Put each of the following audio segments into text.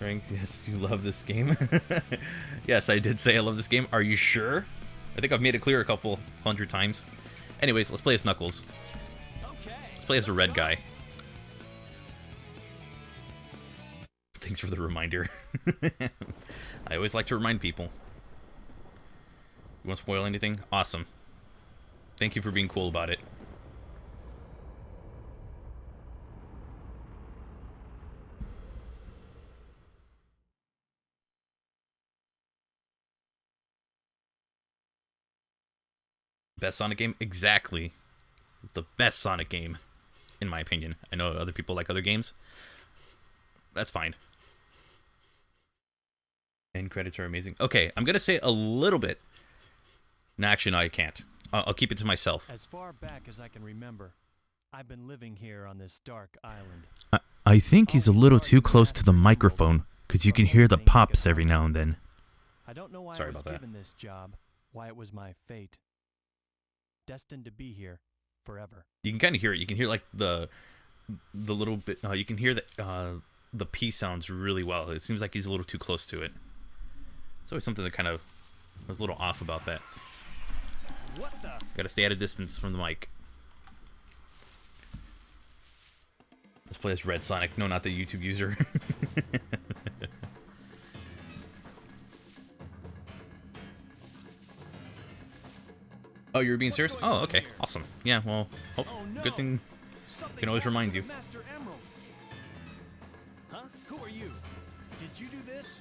Frank, yes, you love this game. Yes, I did say I love this game. Are you sure? I think I've made it clear a couple hundred times. Anyways, let's play as Knuckles. Let's play as the red guy. Thanks for the reminder. I always like to remind people. You want to spoil anything? Awesome. Thank you for being cool about it. Best Sonic game? Exactly. The best Sonic game, in my opinion. I know other people like other games. That's fine. End credits are amazing. Okay, I'm gonna say a little bit. No, actually, no, I can't. I'll keep it to myself. As far back as I can remember, I've been living here on this dark island. I think he's a little too close to the microphone, because you can hear the pops every now and then. I don't know why Sorry I was about that. given this job, why it was my fate. Destined to be here forever. You can kind of hear it. You can hear like the little bit. You can hear the P sounds really well. It seems like he's a little too close to it. It's always something that kind of was a little off about that. What the? Got to stay at a distance from the mic. Let's play as Red Sonic. No, not the YouTube user. Oh, you're being serious? Oh, okay. Awesome. Yeah, well, good thing I can always remind you. Master Emerald. Huh? Who are you? Did you do this?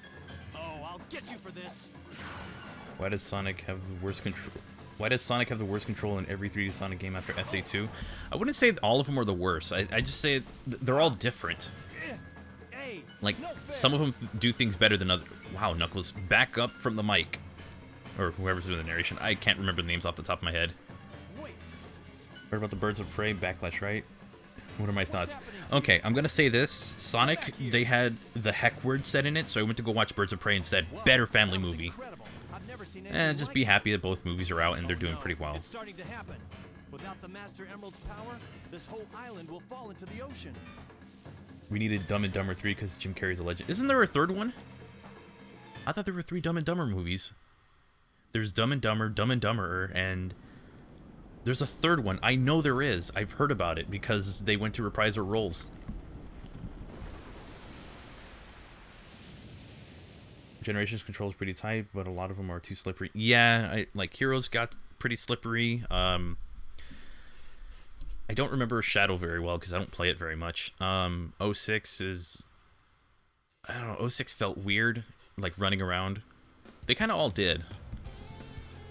Oh, I'll get you for this. Why does Sonic have the worst control? Why does Sonic have the worst control in every 3D Sonic game after SA2? I wouldn't say all of them are the worst. I just say they're all different. Hey, Like, no fair. some of them do things better than others. Wow, Knuckles, back up from the mic. Or whoever's doing the narration. I can't remember the names off the top of my head. Wait, Heard about the Birds of Prey Backlash, right? What are my thoughts? Okay, I'm gonna say this. Sonic, they had the heck word set in it, so I went to go watch Birds of Prey instead. Better family that was movie. incredible. I've never seen And anything just like be it. happy that both movies are out and they're Oh doing no, pretty well. It's starting to happen. Without the Master Emerald's power, this whole island will fall into the ocean. We needed Dumb and Dumber 3 because Jim Carrey's a legend. Isn't there a third one? I thought there were 3 Dumb and Dumber movies. There's Dumb and Dumber, Dumb and Dumberer, and there's a third one. I know there is. I've heard about it because they went to reprise their roles. Generations control is pretty tight, but a lot of them are too slippery. Yeah, like Heroes got pretty slippery. I don't remember Shadow very well because I don't play it very much. 06 is, I don't know, 06 felt weird, like running around. They kind of all did.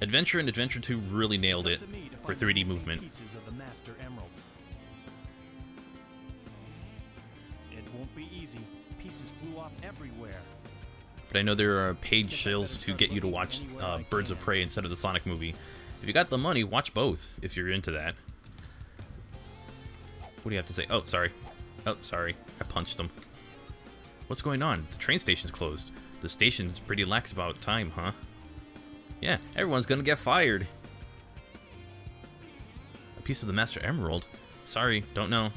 Adventure and Adventure 2 really nailed it It's up to me to for find the 3D missing movement. Pieces of the Master Emerald. It won't be easy. Pieces flew off everywhere. But I know there are paid shills to get you to watch Birds of Prey instead of the Sonic movie. If you got the money, watch both if you're into that. What do you have to say? Oh, sorry. Oh, sorry. I punched him. What's going on? The train station's closed. The station's pretty lax about time, huh? Yeah, everyone's gonna get fired. A piece of the Master Emerald? Sorry, don't know.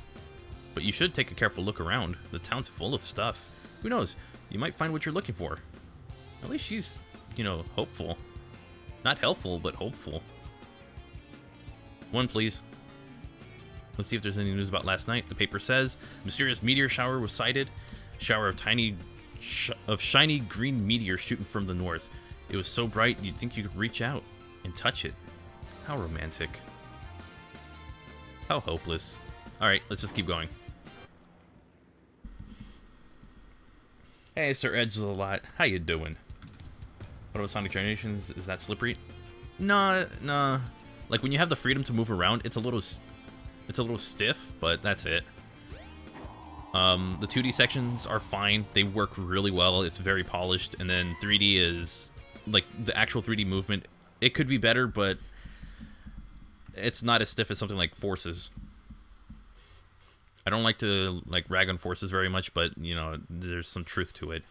But you should take a careful look around. The town's full of stuff. Who knows? You might find what you're looking for. At least she's, you know, hopeful. Not helpful, but hopeful. One, please. Let's see if there's any news about last night. The paper says, mysterious meteor shower was sighted. Shower of shiny green meteors shooting from the north. It was so bright, you'd think you could reach out and touch it. How romantic. How hopeless. Alright, let's just keep going. Hey, Sir Edge of the Lot. How you doing? What about Sonic Generations? Is that slippery? Nah. Like, when you have the freedom to move around, it's a little stiff, but that's it. The 2D sections are fine. They work really well. It's very polished. And then 3D is, like, the actual 3D movement. It could be better, but it's not as stiff as something like Forces. I don't like to, like, rag on Forces very much, but, you know, there's some truth to it.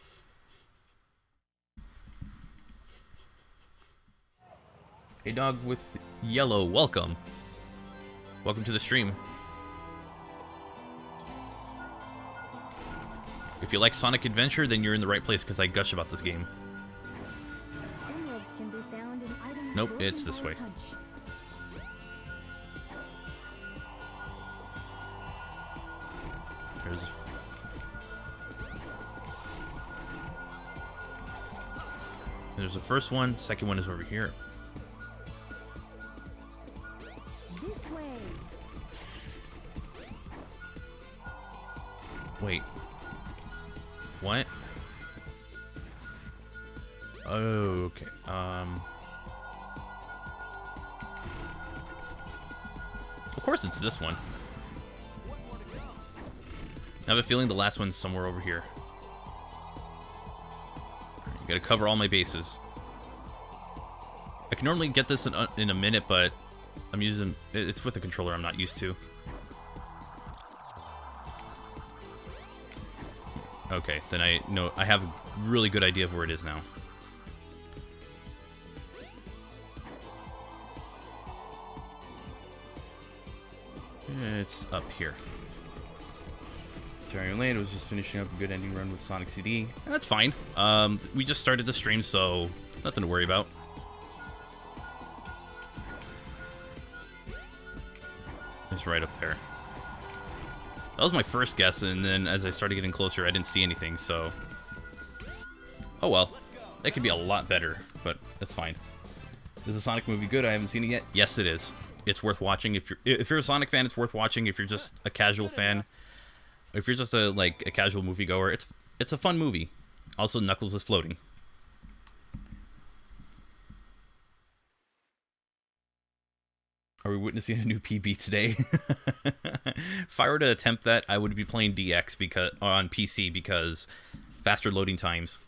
Hey, Dog with Yellow, welcome. Welcome to the stream. If you like Sonic Adventure, then you're in the right place because I gush about this game. Emeralds can be found in items Nope, broken it's this by a way. punch. There's the first one. Second one is over here. This way. Wait. What? Oh, okay. Of course it's this one. I have a feeling the last one's somewhere over here. Gotta cover all my bases. I can normally get this in a minute, but I'm using... It's with a controller I'm not used to. Okay, then I know I have a really good idea of where it is now. It's up here. Terry Lane was just finishing up a good ending run with Sonic CD. That's fine. We just started the stream, so nothing to worry about. It's right up there. That was my first guess, and then as I started getting closer, I didn't see anything, so... Oh well. That could be a lot better, but that's fine. Is the Sonic movie good? I haven't seen it yet. Yes, it is. It's worth watching. If you're a Sonic fan, it's worth watching. If you're just a casual fan... If you're just a casual moviegoer, it's a fun movie. Also, Knuckles is floating. Are we witnessing a new PB today? If I were to attempt that, I would be playing DX on PC because faster loading times.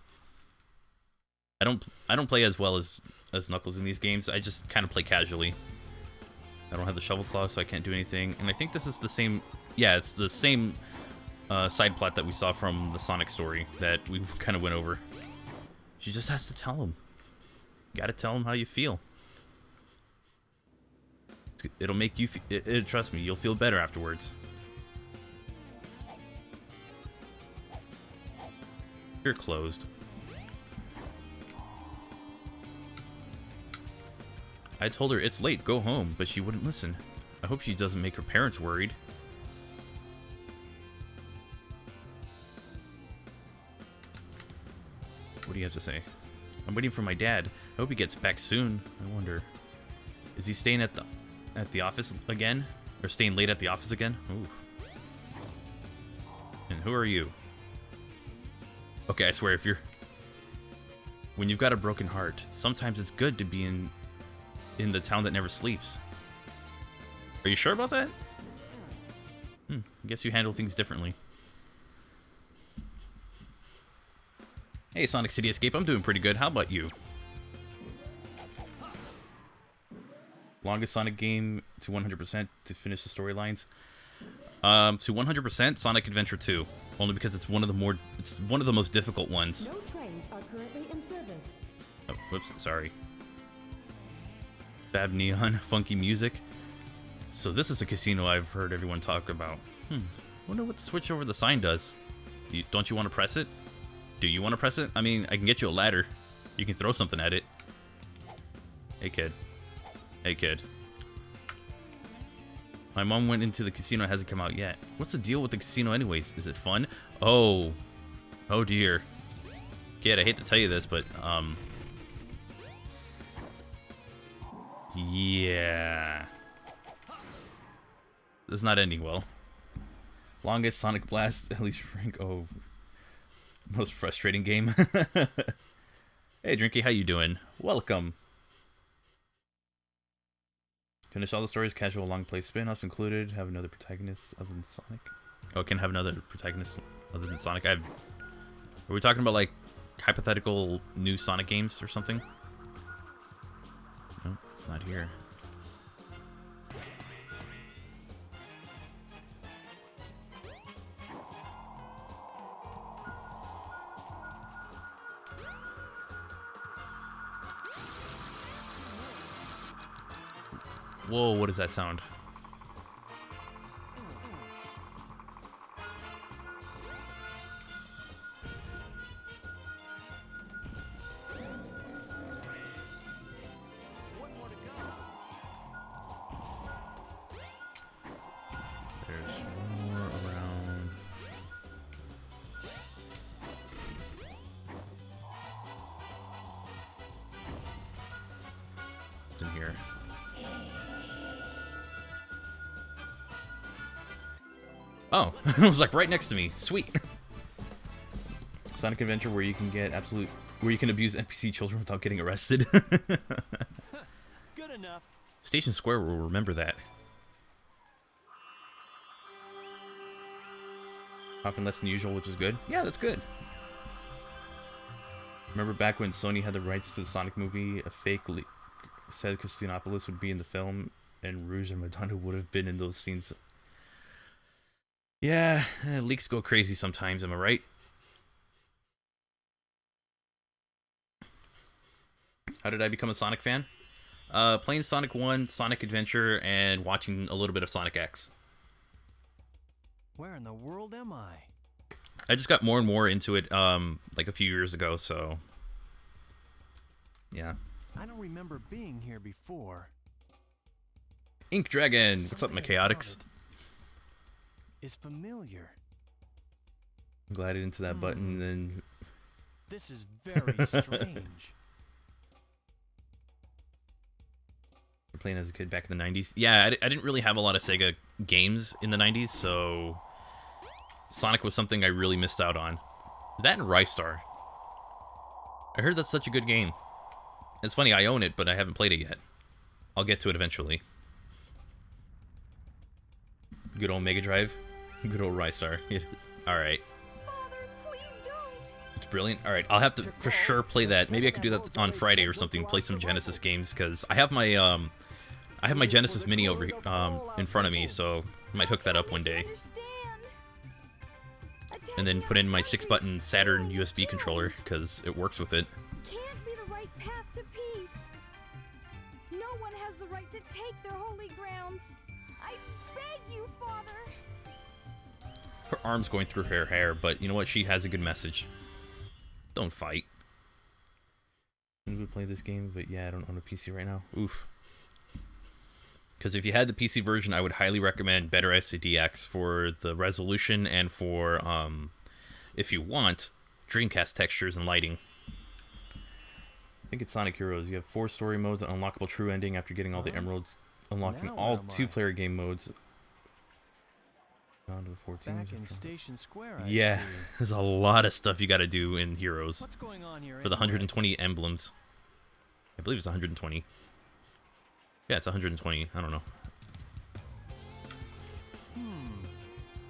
I don't play as well as Knuckles in these games. I just kind of play casually. I don't have the shovel claw, so I can't do anything. And I think this is the same. Yeah, it's the same. Side plot that we saw from the Sonic story that we kind of went over. She just has to tell him. Gotta tell him how you feel. It'll make you... trust me, you'll feel better afterwards. You're closed. I told her it's late, go home, but she wouldn't listen. I hope she doesn't make her parents worried. What do you have to say? I'm waiting for my dad. I hope he gets back soon. I wonder, is he staying at the office again, or staying late at the office again? Ooh. And who are you? Okay, I swear, when you've got a broken heart, sometimes it's good to be in the town that never sleeps. Are you sure about that? I guess you handle things differently. Hey, Sonic City Escape, I'm doing pretty good. How about you? Longest Sonic game to 100% to finish the storylines. To 100%, Sonic Adventure 2, only because it's one of the most difficult ones. No trains are currently in service. Oh, whoops, sorry. Bad neon, funky music. So this is a casino I've heard everyone talk about. Wonder what the switch over the sign does. Don't you want to press it? Do you want to press it? I mean, I can get you a ladder. You can throw something at it. Hey, kid. Hey, kid. My mom went into the casino. It hasn't come out yet. What's the deal with the casino anyways? Is it fun? Oh. Oh, dear. Kid, I hate to tell you this, but, yeah. This is not ending well. Longest Sonic Blast, at least Frank. Oh. Most frustrating game. Hey, Drinky, how you doing? Welcome. Finish all the stories, casual long play spin-offs included. Have another protagonist other than Sonic. Oh, can have another protagonist other than Sonic. Are we talking about like hypothetical new Sonic games or something? No, it's not here. Whoa, what does that sound? something here. Oh, it was like right next to me. Sweet. Sonic Adventure where you can get where you can abuse NPC children without getting arrested. Good enough. Station Square will remember that. Often less than usual, which is good. Yeah, that's good. Remember back when Sony had the rights to the Sonic movie, a fake leak said Casinopolis would be in the film, and Rouge and Madonna would have been in those scenes. Yeah, leaks go crazy sometimes, am I right? How did I become a Sonic fan? Playing Sonic 1, Sonic Adventure, and watching a little bit of Sonic X. Where in the world am I? I just got more and more into it like a few years ago, so yeah. I don't remember being here before. Ink Dragon, what's up, my Something about chaotics? it is familiar. I'm glided into that button, then This is very strange. playing as a kid back in the 90s. Yeah, I didn't really have a lot of Sega games in the 90s, so Sonic was something I really missed out on. That and Rystar. I heard that's such a good game. It's funny, I own it, but I haven't played it yet. I'll get to it eventually. Good old Mega Drive. Good old Rystar. Alright. Father, please don't. It's brilliant. Alright, I'll have to for sure play that. Maybe I could do that on Friday or something, play some Genesis games, because I have my Genesis Mini over in front of me, so I might hook that up one day. And then put in my 6-button Saturn USB controller, because it works with it. Can't be the right path to peace. No one has the right to take their holy grounds. I beg you, Father. Her arm's going through her hair, but you know what? She has a good message. Don't fight. I would play this game, but yeah, I don't own a PC right now. Oof. Because if you had the PC version, I would highly recommend Better SCDX for the resolution and for, if you want, Dreamcast textures and lighting. I think it's Sonic Heroes. You have 4 story modes, an unlockable true ending after getting all the emeralds, unlocking Now all where am I? 2-player game modes. On to the 14. Back in Station Square, I Yeah, see. there's a lot of stuff you got to do in Heroes What's going on here for the anyway? 120 emblems. I believe it's 120. Yeah, it's 120. I don't know.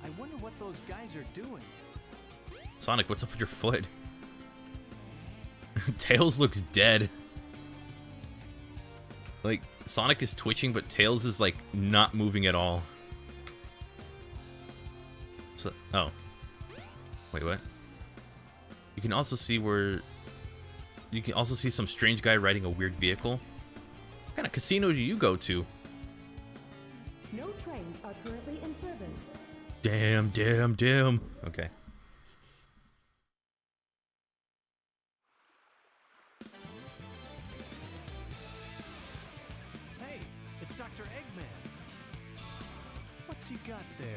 I wonder what those guys are doing. Sonic, what's up with your foot? Tails looks dead. Like, Sonic is twitching, but Tails is, like, not moving at all. So, oh. Wait, what? You can also see where... You can also see some strange guy riding a weird vehicle. What kind of casino do you go to? No trains are currently in service. Damn, damn, damn. Okay. Hey, it's Dr. Eggman. What's he got there?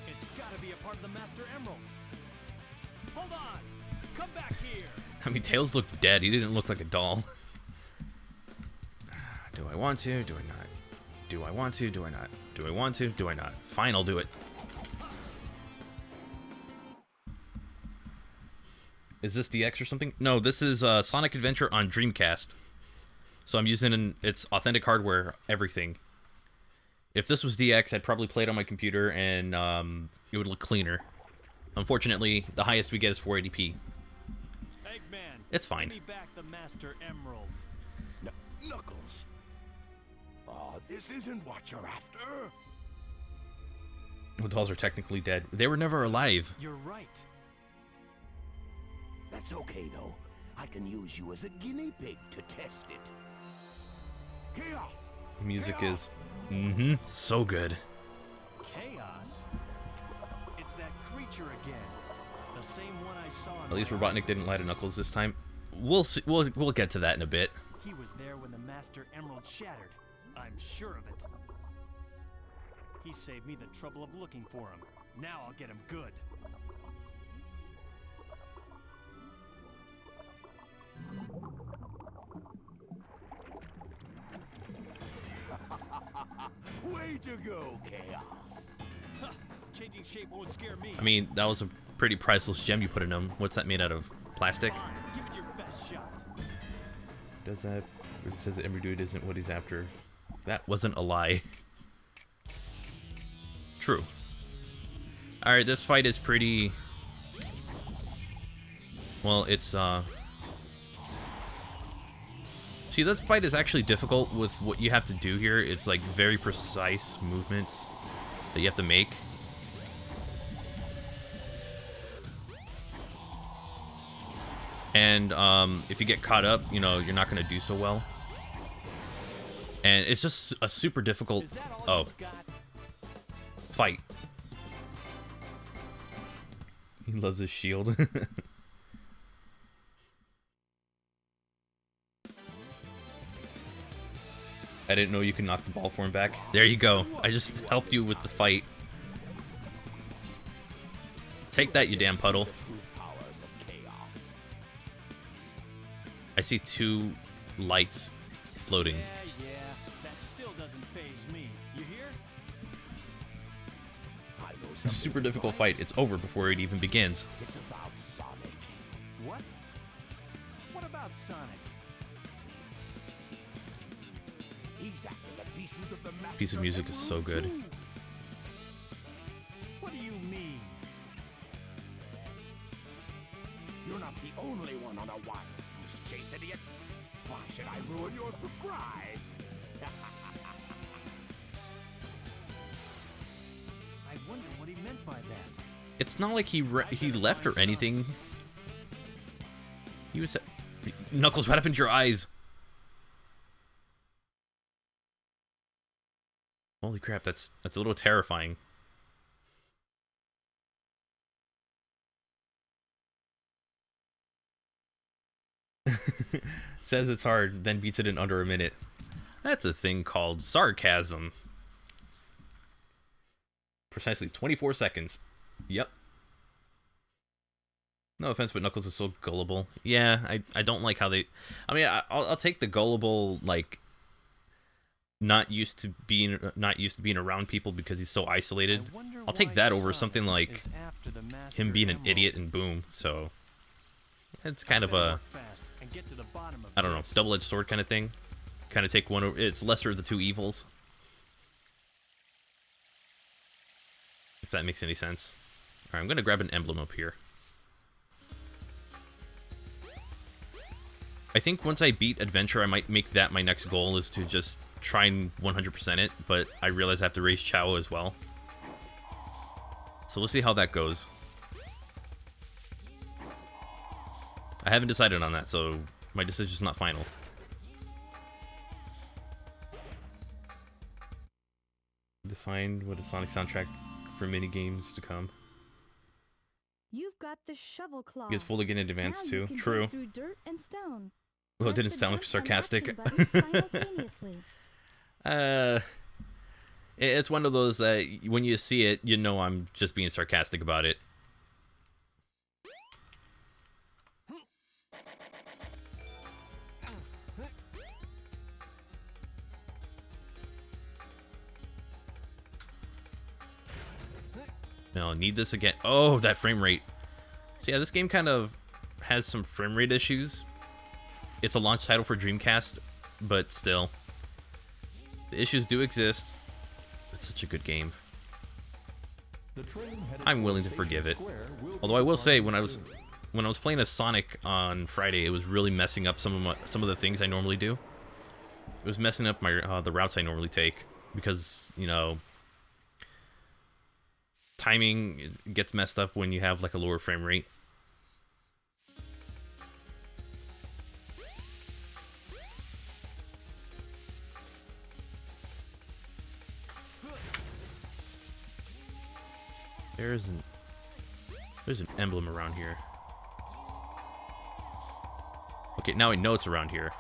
It's gotta be a part of the Master Emerald. Hold on! Come back here! I mean, Tails looked dead. He didn't look like a doll. Do I want to? Do I not? Do I want to? Do I not? Do I want to? Do I not? Fine, I'll do it. Is this DX or something? No, this is Sonic Adventure on Dreamcast. So I'm using its authentic hardware, everything. If this was DX, I'd probably play it on my computer and it would look cleaner. Unfortunately, the highest we get is 480p. Eggman! It's fine. Give me back the Master Emerald. Knuckles. Oh, this isn't what you're after. The dolls are technically dead. They were never alive. You're right. That's okay, though. I can use you as a guinea pig to test it. Chaos! The music Chaos! is, so good. Chaos? It's that creature again. The same one I saw in At least my Robotnik didn't light a Knuckles this time. We'll see, we'll get to that in a bit. He was there when the Master Emerald shattered. I'm sure of it. He saved me the trouble of looking for him. Now I'll get him good. Way to go, Chaos. Huh, changing shape won't scare me. I mean, that was a pretty priceless gem you put in him. What's that made out of? Plastic? Fine, give it your best shot. Does that... It says that every dude isn't what he's after. That wasn't a lie. True. Alright, this fight is pretty... Well, it's, See, this fight is actually difficult with what you have to do here. It's, like, very precise movements that you have to make. And, if you get caught up, you know, you're not going to do so well. And it's just a super difficult... Is that all Oh. you've got? Fight. He loves his shield. I didn't know you could knock the ball form back. There you go. I just helped you with the fight. Take that, you damn puddle. True powers of chaos. I see 2 lights floating. Yeah, that still doesn't faze me. You hear? I know It's a something. super difficult fight. It's over before it even begins. It's about Sonic. What? What about Sonic? He's after the pieces of the Master Piece of music is so good. Emerald too. What do you mean? You're not the only one on a wild goose chase, idiot. Why should I ruin your surprise? I wonder what he meant by that. It's not like he left or anything. He was... Knuckles, what happened to your eyes? Holy crap, that's a little terrifying. Says it's hard, then beats it in under a minute. That's a thing called sarcasm. Precisely 24 seconds. Yep. No offense, but Knuckles is so gullible. Yeah, I don't like how they... I mean, I'll take the gullible, like... Not used to being around people because he's so isolated. I wonder I'll take why that over Sonic something like is after the Master him being an Emerald. idiot and boom. So it's kind of Better a, work fast and get to the bottom of I don't know, this. double-edged sword kind of thing. Kind of take one over. It's lesser of the 2 evils. If that makes any sense. All right, I'm gonna grab an emblem up here. I think once I beat Adventure, I might make that my next goal, is to just try and 100% it, but I realize I have to raise Chao as well. So we'll see how that goes. I haven't decided on that, so my decision's not final. Define what a Sonic soundtrack for mini games to come. You've got the shovel claw. He gets full again in advance Now too. you can True. dig through dirt and stone. Well, it Press didn't the sound jump and sarcastic. action buttons simultaneously. It's one of those, when you see it, you know I'm just being sarcastic about it. No, need this again. Oh, that frame rate. So yeah, this game kind of has some frame rate issues. It's a launch title for Dreamcast, but still. The issues do exist. It's such a good game. I'm willing to forgive it. Although I will say, when I was playing as Sonic on Friday, it was really messing up some of the things I normally do. It was messing up my the routes I normally take because, you know, timing gets messed up when you have like a lower frame rate. There's an emblem around here. Okay, now I know it's around here.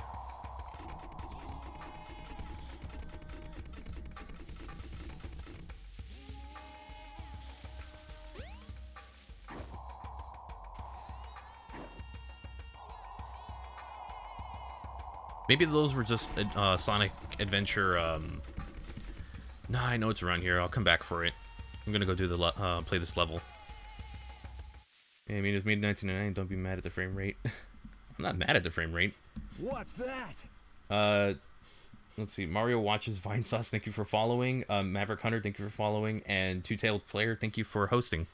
Maybe those were just Sonic Adventure Nah, I know it's around here. I'll come back for it. I'm gonna go do the play this level. Yeah, I mean, it was made in 1999. Don't be mad at the frame rate. I'm not mad at the frame rate. What's that? Let's see. Mario Watches Vine Sauce, thank you for following. Maverick Hunter, thank you for following. And Two-Tailed Player, thank you for hosting.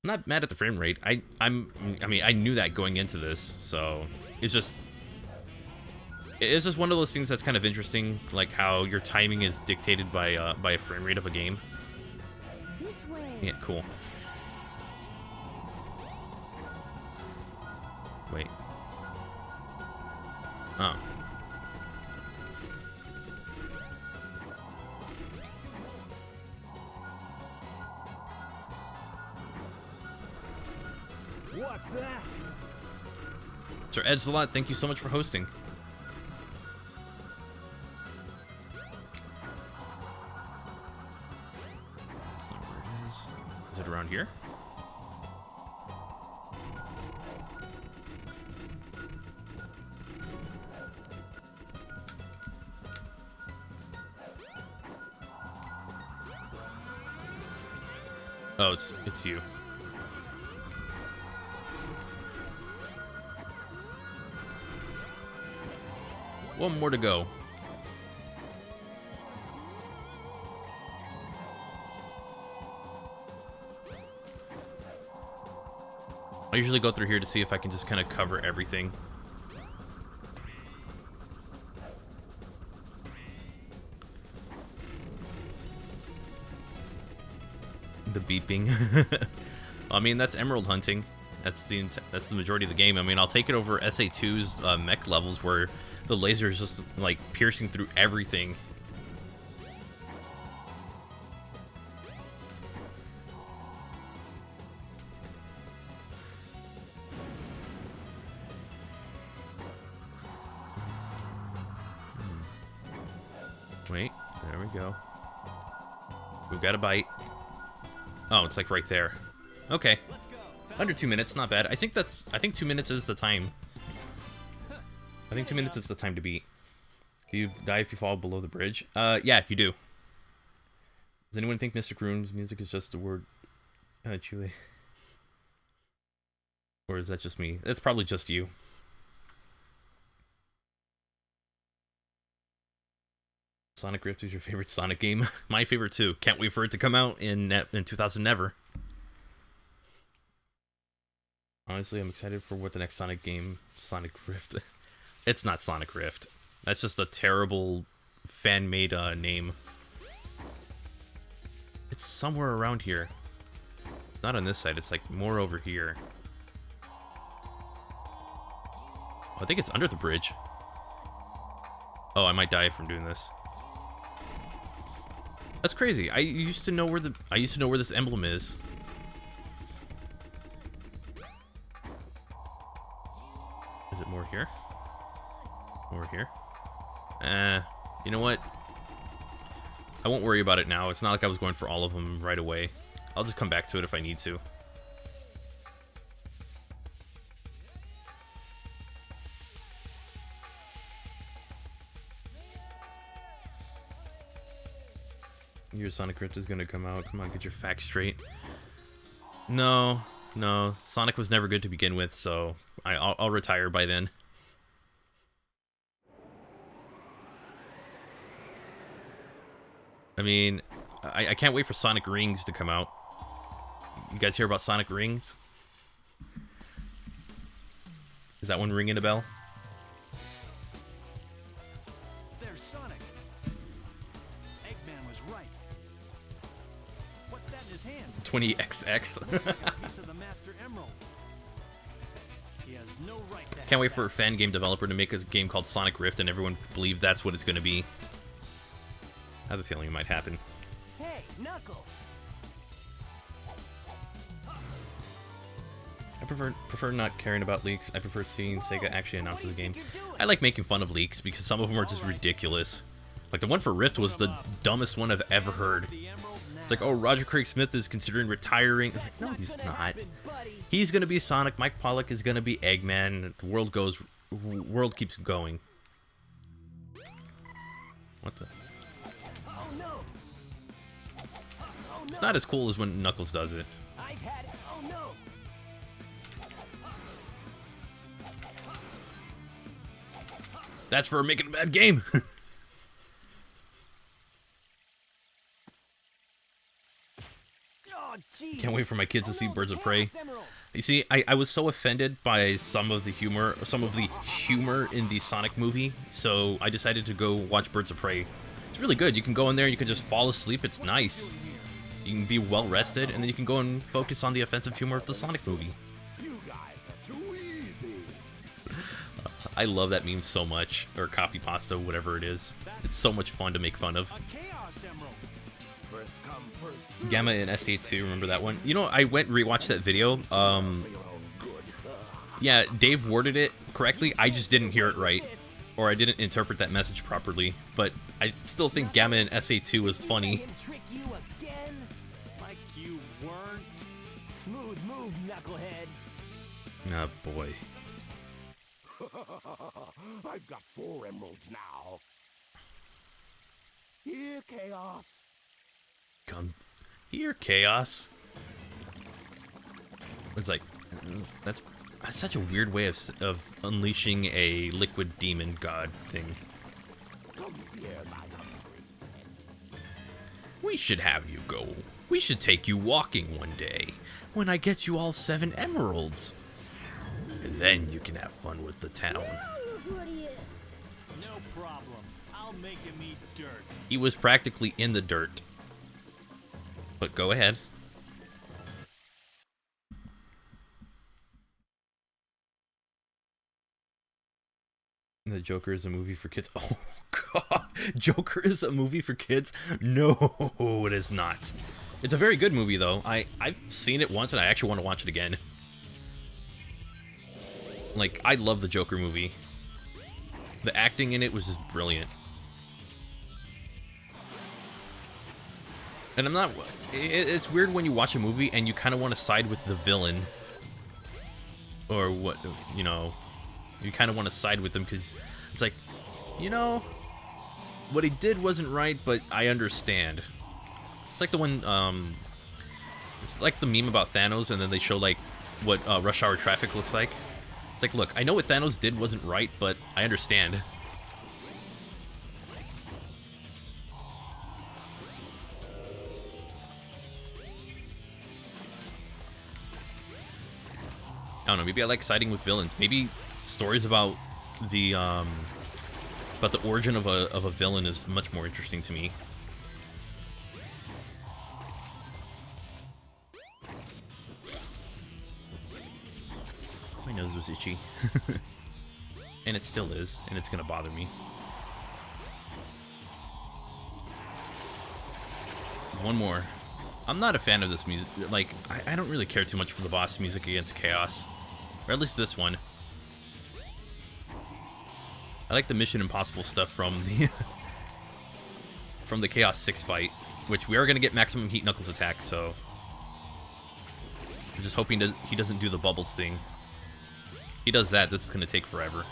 I'm not mad at the frame rate. I mean, I knew that going into this, so it's just one of those things that's kind of interesting, like how your timing is dictated by a frame rate of a game. This way. Yeah, cool. Wait. Oh. What's that? Sir Edgelot, thank you so much for hosting. That's not where it is. Is it around here? Oh, it's you. One more to go. I usually go through here to see if I can just kind of cover everything. The beeping. I mean, that's emerald hunting. That's the majority of the game. I mean, I'll take it over SA2's mech levels where the laser is just like piercing through everything. Wait, there we go. We've got a bite. Oh, it's like right there. Okay. Under 2 minutes, not bad. I think 2 minutes is the time. I think 2 minutes is the time to beat. Do you die if you fall below the bridge? Yeah, you do. Does anyone think Mr. Groom's music is just a word? Chile. Or is that just me? It's probably just you. Sonic Rift is your favorite Sonic game? My favorite too. Can't wait for it to come out in 2000 never. Honestly, I'm excited for what the next Sonic game, Sonic Rift. It's not Sonic Rift. That's just a terrible fan-made name. It's somewhere around here. It's not on this side. It's like more over here. I think it's under the bridge. Oh, I might die from doing this. That's crazy. I used to know where this emblem is. Is it more here? More here? You know what? I won't worry about it now. It's not like I was going for all of them right away. I'll just come back to it if I need to. Your Sonic Rift is gonna come out. Come on, get your facts straight. No. Sonic was never good to begin with, so I'll retire by then. I mean, I can't wait for Sonic Rings to come out. You guys hear about Sonic Rings? Is that one ringing a bell? There's Sonic. Eggman was right. What's that in his hand? 20XX. Piece of the Master Emerald. He has no right to Can't wait for a fan game developer to make a game called Sonic Rift and everyone believe that's what it's going to be. I have a feeling it might happen. Hey, Knuckles. I prefer not caring about leaks. I prefer seeing Sega actually announce the game. I like making fun of leaks because some of them are just ridiculous. Like the one for Rift was the dumbest one I've ever heard. It's like, oh, Roger Craig Smith is considering retiring. It's like, no, he's not. He's gonna be Sonic. Mike Pollock is gonna be Eggman. The world keeps going. What the? It's not as cool as when Knuckles does it. I've had it. Oh no! That's for making a bad game. Oh, jeez. Can't wait for my kids to Oh, see no, Birds of Chaos Prey. Emerald. You see, I was so offended by some of the humor in the Sonic movie, so I decided to go watch Birds of Prey. It's really good. You can go in there, you can just fall asleep. It's nice. You can be well rested, and then you can go and focus on the offensive humor of the Sonic movie. You guys are too easy. I love that meme so much, or copy pasta, whatever it is. It's so much fun to make fun of. A Chaos Emerald. First come, first served. Gamma and SA2, remember that one? You know, I went and rewatched that video. For your own good. Yeah, Dave worded it correctly. I just didn't hear it right, or I didn't interpret that message properly. But I still think Gamma and SA2 was funny. Him trick you again? Like you weren't. Smooth move, knucklehead. Oh boy. I've got 4 emeralds now. Here, Chaos. Come here, Chaos. It's like, that's such a weird way of unleashing a liquid demon god thing. Come here, my hungry friend. We should have you go. We should take you walking one day when I get you all 7 emeralds. And then you can have fun with the town. No problem. I'll make him eat dirt. He was practically in the dirt. But go ahead. The Joker is a movie for kids. Oh, God. Joker is a movie for kids? No, it is not. It's a very good movie, though. I've seen it once, and I actually want to watch it again. Like, I love the Joker movie. The acting in it was just brilliant. And I'm not... It's weird when you watch a movie and you kind of want to side with the villain. Or what, you know... You kind of want to side with them because it's like, you know, what he did wasn't right, but I understand. It's like the one, it's like the meme about Thanos, and then they show like what rush hour traffic looks like. It's like, look, I know what Thanos did wasn't right, but I understand. I don't know, maybe I like siding with villains. Maybe stories about the origin of a villain is much more interesting to me. My nose was itchy. And it still is, and it's gonna bother me. One more. I'm not a fan of this music. Like, I don't really care too much for the boss music against Chaos. Or at least this one. I like the Mission Impossible stuff from the from the Chaos 6 fight, which we are gonna get maximum heat Knuckles attack, so I'm just hoping that he doesn't do the bubbles thing. If he does that, this is gonna take forever.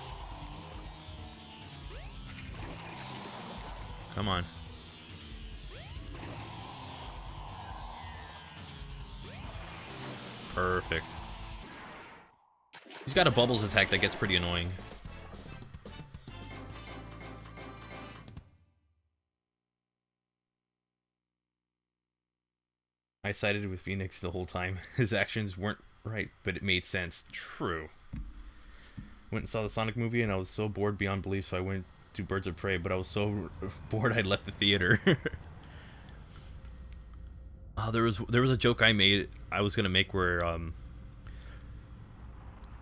Come on. Perfect. He's got a bubbles attack that gets pretty annoying. I sided with Phoenix the whole time. His actions weren't right, but it made sense. True. Went and saw the Sonic movie, and I was so bored beyond belief, so I went to Birds of Prey, but I was so bored I left the theater. Oh, there was a joke I was gonna make where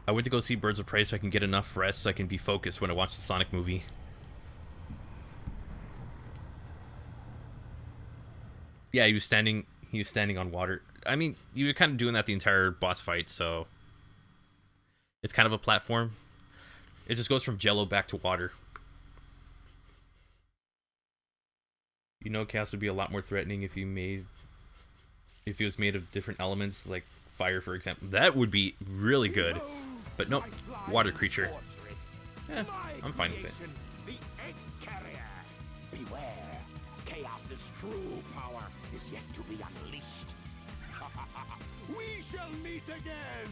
I went to go see Birds of Prey so I can get enough rest so I can be focused when I watch the Sonic movie. Yeah, he was standing on water. I mean, you were kind of doing that the entire boss fight, so it's kind of a platform. It just goes from jello back to water. You know, Chaos would be a lot more threatening if he was made of different elements, like fire, for example. That would be really good. But nope, water creature. Eh, I'm fine with it. The egg carrier. Beware. Chaos's true power is yet to be unleashed. We shall meet again!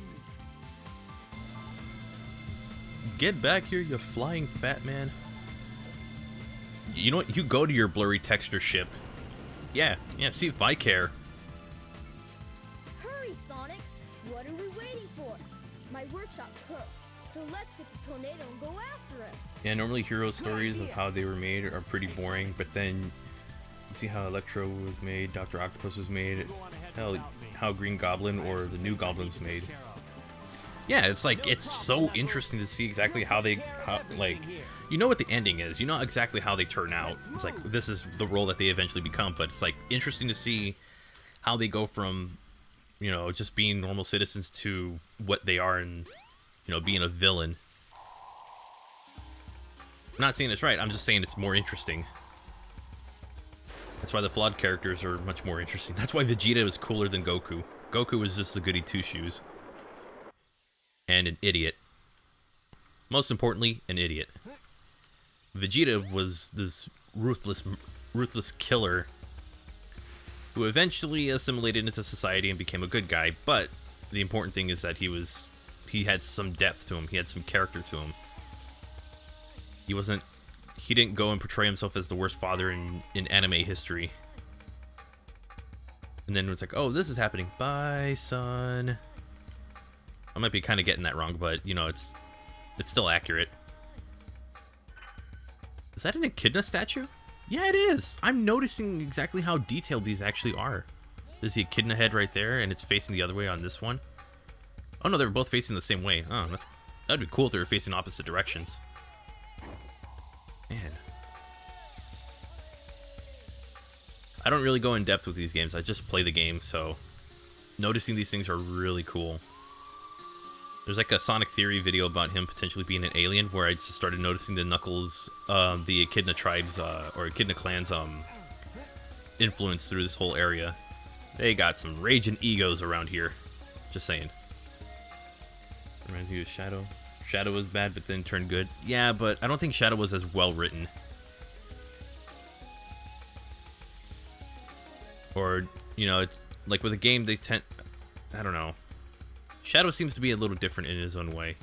Get back here, you flying fat man. You know what? You go to your blurry texture ship. Yeah, see if I care. Hurry, Sonic! What are we waiting for? My workshop's cooked, so let's get the tornado and go after him. Yeah, normally hero stories of how they were made are pretty boring, but then you see how Electro was made, Dr. Octopus was made, hell, how Green Goblin or the New Goblin's made. Yeah, it's like, it's so interesting to see exactly how they, like, you know what the ending is, you know exactly how they turn out. It's like, this is the role that they eventually become, but it's like interesting to see how they go from, you know, just being normal citizens to what they are and, you know, being a villain. I'm not saying it's right, I'm just saying it's more interesting. That's why the flawed characters are much more interesting. That's why Vegeta was cooler than Goku. Goku was just a goody two-shoes. And an idiot. Most importantly, an idiot. Vegeta was this ruthless killer who eventually assimilated into society and became a good guy, but the important thing is that he had some depth to him, he had some character to him. He didn't go and portray himself as the worst father in anime history. And then it's like, oh, this is happening. Bye, son. I might be kind of getting that wrong, but, you know, it's still accurate. Is that an Echidna statue? Yeah, it is. I'm noticing exactly how detailed these actually are. There's the Echidna head right there, and it's facing the other way on this one. Oh, no, they're both facing the same way. Oh, that'd be cool if they were facing opposite directions. Man. I don't really go in depth with these games. I just play the game, so noticing these things are really cool. There's like a Sonic Theory video about him potentially being an alien, where I just started noticing the Knuckles, the Echidna tribes, or Echidna clan's influence through this whole area. They got some raging egos around here. Just saying. Reminds you of Shadow. Shadow was bad, but then turned good. Yeah, but I don't think Shadow was as well written. Or, you know, it's like with a game, they tend, I don't know. Shadow seems to be a little different in his own way.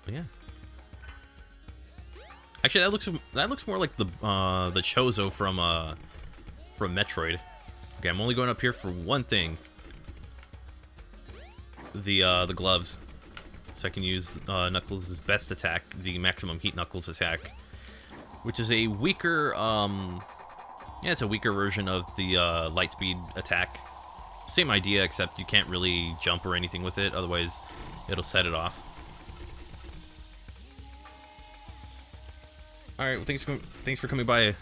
But yeah. Actually, that looks more like the Chozo from Metroid. Okay, I'm only going up here for one thing. The gloves, so I can use Knuckles' best attack, the Maximum Heat Knuckles attack, which is a weaker, yeah, it's a weaker version of the Lightspeed attack. Same idea, except you can't really jump or anything with it, otherwise it'll set it off. All right, well, thanks for coming by.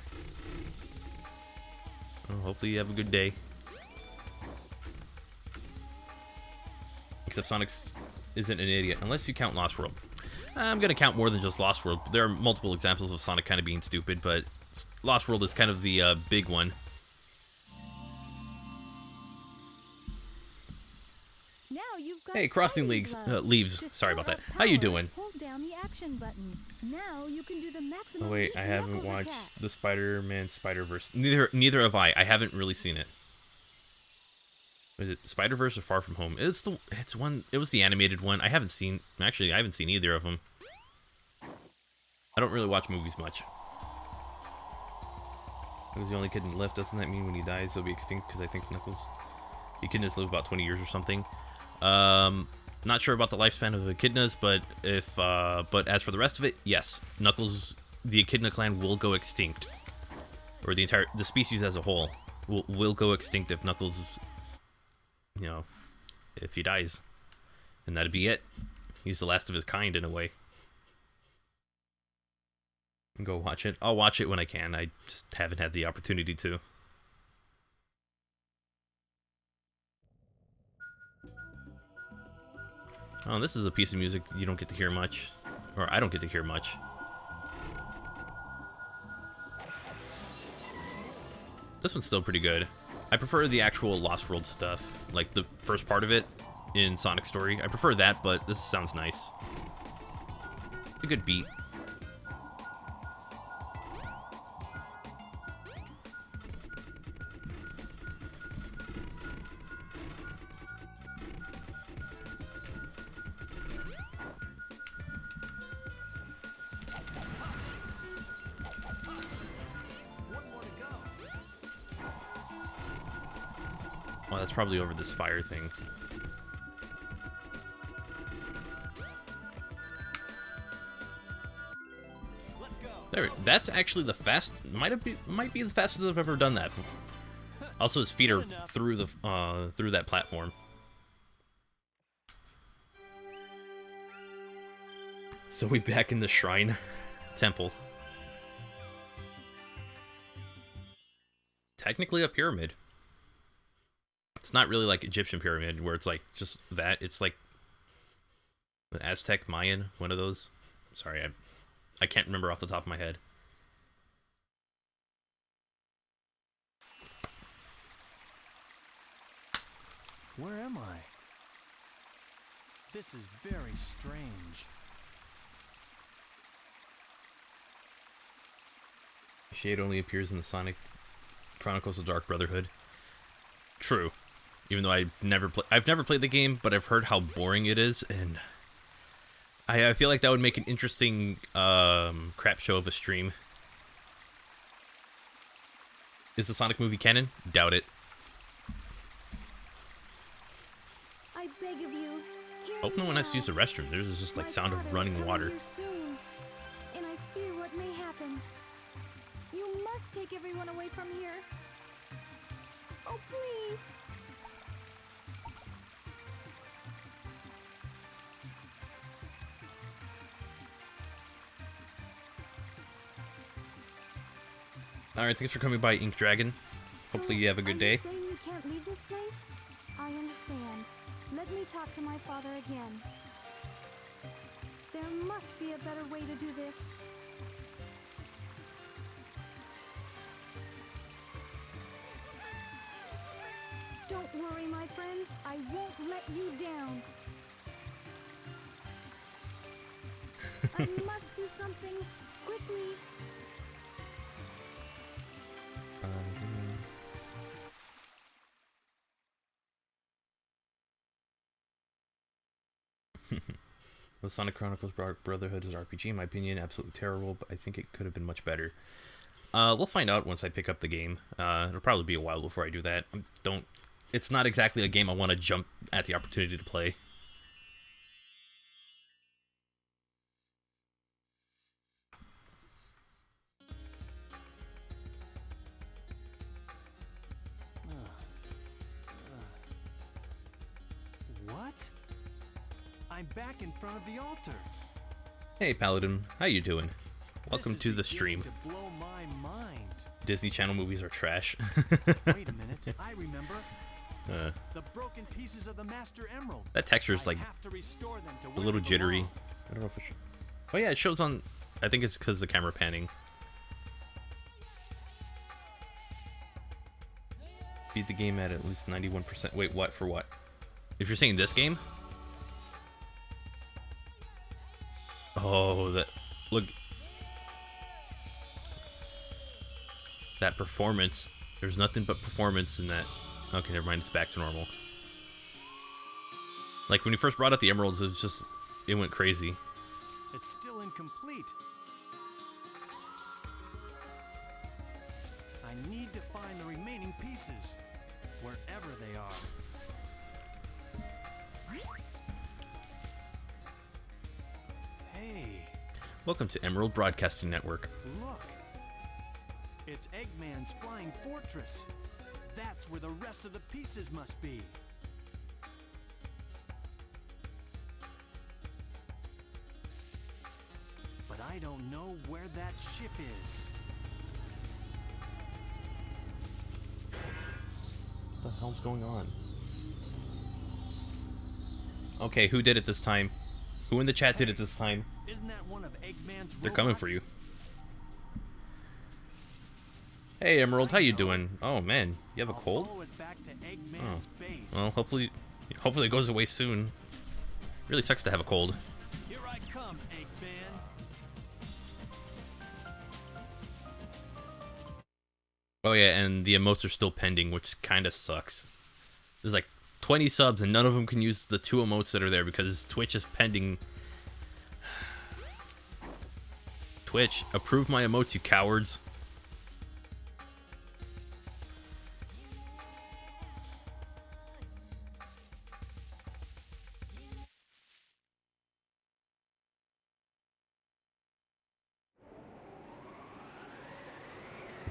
Well, hopefully you have a good day. Except Sonic isn't an idiot, unless you count Lost World. I'm going to count more than just Lost World. There are multiple examples of Sonic kind of being stupid, but Lost World is kind of the big one. Now you've got Hey, Crossing fighting gloves. Leaves. To Sorry store about that. up How you power, doing? Hold down the action button. Now you can do the maximum Oh wait, heat I haven't Knuckles watched attack. the Spider-Man Spider-Verse. Neither have I. I haven't really seen it. Was it Spider-Verse or Far From Home? It was the animated one. I haven't seen either of them. I don't really watch movies much. He was the only kid in the lift. Doesn't that mean when he dies he'll be extinct? Because I think Knuckles, Echidnas live about 20 years or something. Not sure about the lifespan of the Echidnas, but but as for the rest of it, yes, Knuckles, the Echidna clan will go extinct, or the species as a whole will go extinct if Knuckles, you know, if he dies, and that'd be it. He's the last of his kind in a way. Go watch it. I'll watch it when I can. I just haven't had the opportunity to. Oh, this is a piece of music you don't get to hear much. Or I don't get to hear much. This one's still pretty good. I prefer the actual Lost World stuff. Like the first part of it in Sonic Story. I prefer that, but this sounds nice. A good beat. Oh, that's probably over this fire thing. Let's go. There, that's actually the might be the fastest I've ever done that. Also, his feet are through that platform. So we back in the shrine temple. Technically a pyramid. It's not really like Egyptian pyramid where it's like just that. It's like an Aztec, Mayan, one of those. Sorry, I can't remember off the top of my head. Where am I? This is very strange. Shade only appears in the Sonic Chronicles of Dark Brotherhood. True. Even though I've never played the game, but I've heard how boring it is, and I feel like that would make an interesting crap show of a stream. Is the Sonic movie canon? Doubt it. I beg of you. Hear Hope me no one has to now. use the restroom. There's just like My sound father of is running coming water. here soon, and I fear what may happen. You must take everyone away from here. Oh, please. Alright, thanks for coming by, Ink Dragon. Hopefully So, you have a are good you day. saying you can't leave this place? I understand. Let me talk to my father again. There must be a better way to do this. Don't worry, my friends. I won't let you down. I must do something quickly. The Sonic Chronicles Brotherhood is RPG, in my opinion, absolutely terrible, but I think it could have been much better. We'll find out once I pick up the game. It'll probably be a while before I do that. It's not exactly a game I want to jump at the opportunity to play. What? I'm back in front of the altar. Hey Paladin, how you doing? Welcome This to is the beginning stream. To blow my mind. Disney Channel movies are trash. Wait a minute. I remember. Uh, The broken pieces of the Master Emerald. that texture is like I have to restore them to a where little they jittery. belong. I don't know if it oh yeah, it shows on... I think it's because the camera panning. Beat the game at least 91%. Wait, what? For what? If you're saying this game? Oh, that... Look... That performance. There's nothing but performance in that. Okay, never mind. It's back to normal. Like, when you first brought out the emeralds, it was just... It went crazy. It's still incomplete. I need to find the remaining pieces, wherever they are. Hey, Welcome to Emerald Broadcasting Network. look! It's Eggman's flying fortress. That's where the rest of the pieces must be. But I don't know where that ship is. What the hell's going on? Okay, who did it this time? Who in the chat did it this time? Isn't that one of Eggman's They're coming for robots? you. Hey Emerald, how you doing? Oh man, you have a I'll cold? follow it back to Eggman's base. Well, hopefully it goes away soon. Really sucks to have a cold. Here I come, Eggman. Oh yeah, and the emotes are still pending, which kind of sucks. There's like 20 subs and none of them can use the 2 emotes that are there because Twitch is pending. Twitch, approve my emotes, you cowards.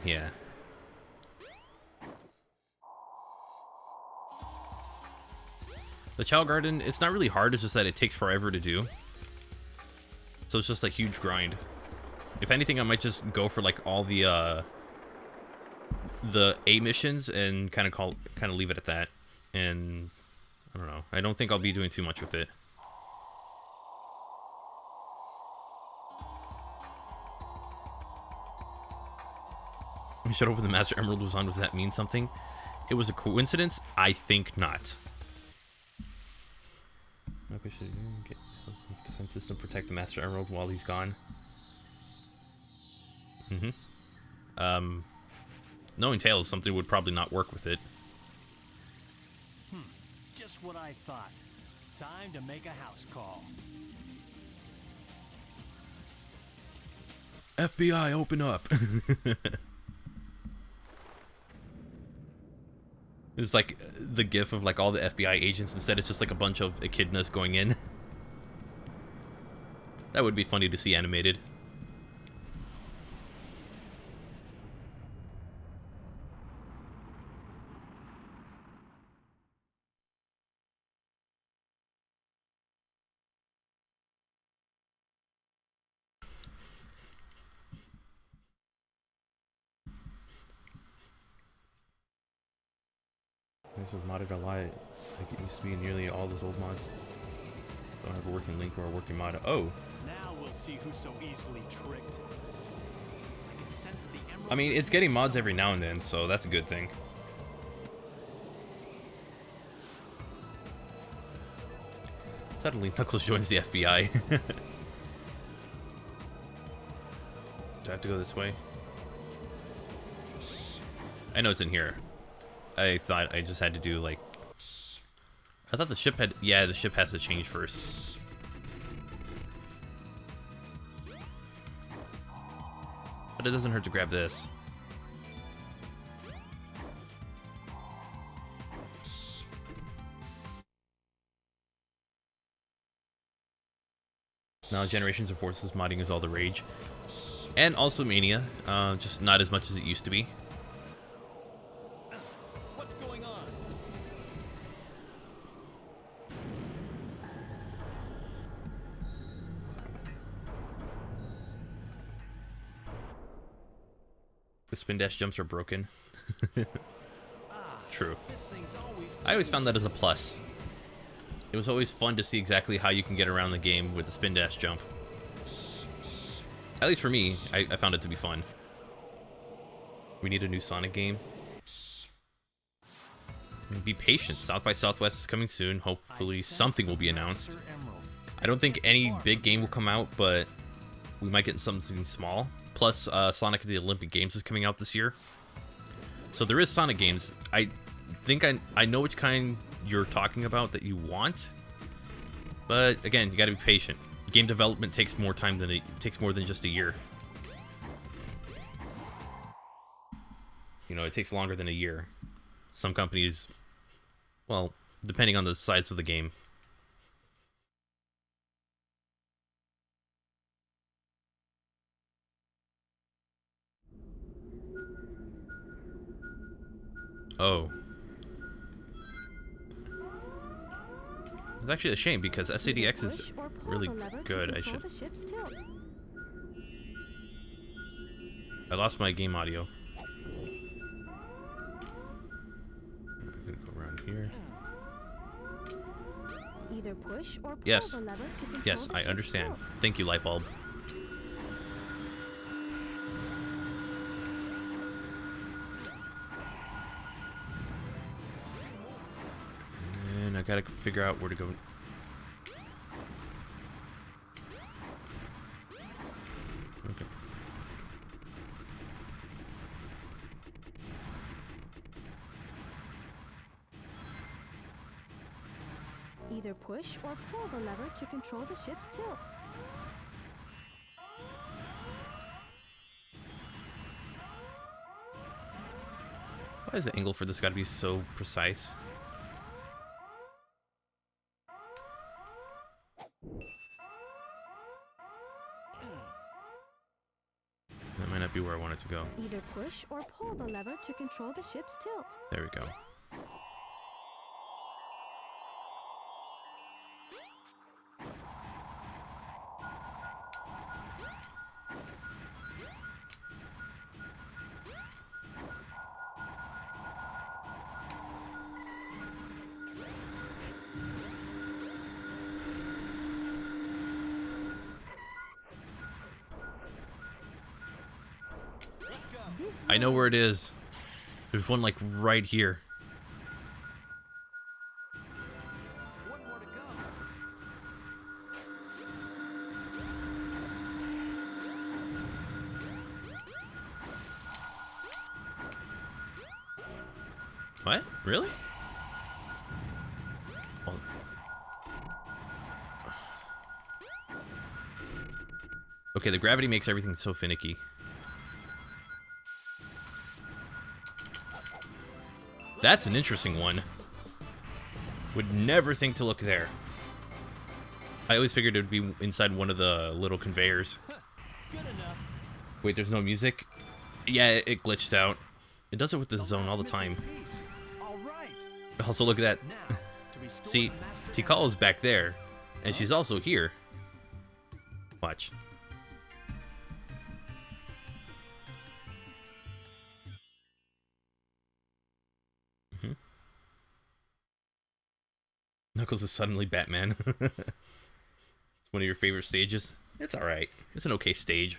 Yeah. The Chow Garden, it's not really hard, it's just that it takes forever to do. So it's just a huge grind. If anything, I might just go for like all the A missions and kind of leave it at that. And I don't know. I don't think I'll be doing too much with it. We should open the Master Emerald was on. Does that mean something? It was a coincidence? I think not. Okay, should get defense system protect the Master Emerald while he's gone. Knowing Tails, something would probably not work with it. Just what I thought. Time to make a house call. FBI, open up. It's like the gif of like all the FBI agents. Instead, it's just like a bunch of echidnas going in. That would be funny to see animated. This was modded a lot, like it used to be in nearly all those old mods. Don't have a working link or a working mod. Oh, Now we'll see who's so easily tricked. I can sense that the emerald. I mean, it's getting mods every now and then, so that's a good thing. Suddenly, Knuckles joins the FBI. Do I have to go this way? I know it's in here. I thought I just had to do, like... I thought the ship had... Yeah, the ship has to change first. But it doesn't hurt to grab this. Now Generations of Forces modding is all the rage. And also Mania, just not as much as it used to be. What's going on? The spin dash jumps are broken. True. This thing's always I always found that as a plus. It was always fun to see exactly how you can get around the game with the spin dash jump. At least for me, I found it to be fun. We need a new Sonic game. Be patient. South by Southwest is coming soon. Hopefully something will be announced. I don't think any big game will come out, but we might get something small. Plus, Sonic at the Olympic Games is coming out this year. So there is Sonic games. I think I know which kind you're talking about that you want. But again, you gotta be patient. Game development takes more time than it takes more than just a year. You know, it takes longer than a year. Some companies, well, depending on the size of the game. Oh. It's actually a shame because SADX is really good. I should. I lost my game audio. I'm gonna go around here. Either push or pull Yes. the lever to control Yes, the I ship's understand. tilt. Thank you, Lightbulb. And I gotta figure out where to go. Okay. Either push or pull the lever to control the ship's tilt. Why is the angle for this gotta be so precise? That might not be where I want it to go. Either push or pull the lever to control the ship's tilt. There we go. I know where it is. There's one like right here. One more to go. What? Really? Oh. Okay, the gravity makes everything so finicky. That's an interesting one. Would never think to look there. I always figured it would be inside one of the little conveyors. Good enough. Wait, there's no music? Yeah, it glitched out. It does it with the zone all the time. All right. Also, look at that. Now, to restore See, the Master Tikal is back there, and she's also here. Watch. Knuckles is suddenly Batman. It's one of your favorite stages. It's alright. It's an okay stage.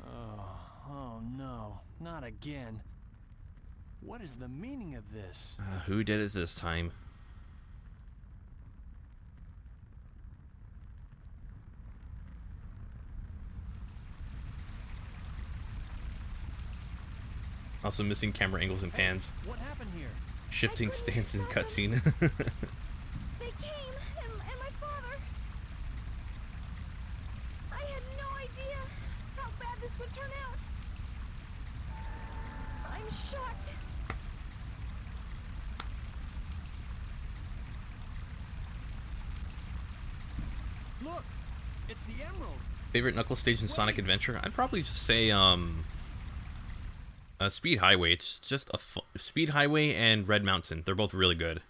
Oh no, not again. What is the meaning of this? Who did it this time? Also missing camera angles and pans. What happened here? Shifting stance and cutscene. They came, and my father. I had no idea how bad this would turn out. I'm shocked. Look, it's the Emerald. Favorite Knuckles stage in Sonic Adventure? I'd probably just say Speed Highway. It's just a Speed Highway and Red Mountain. They're both really good.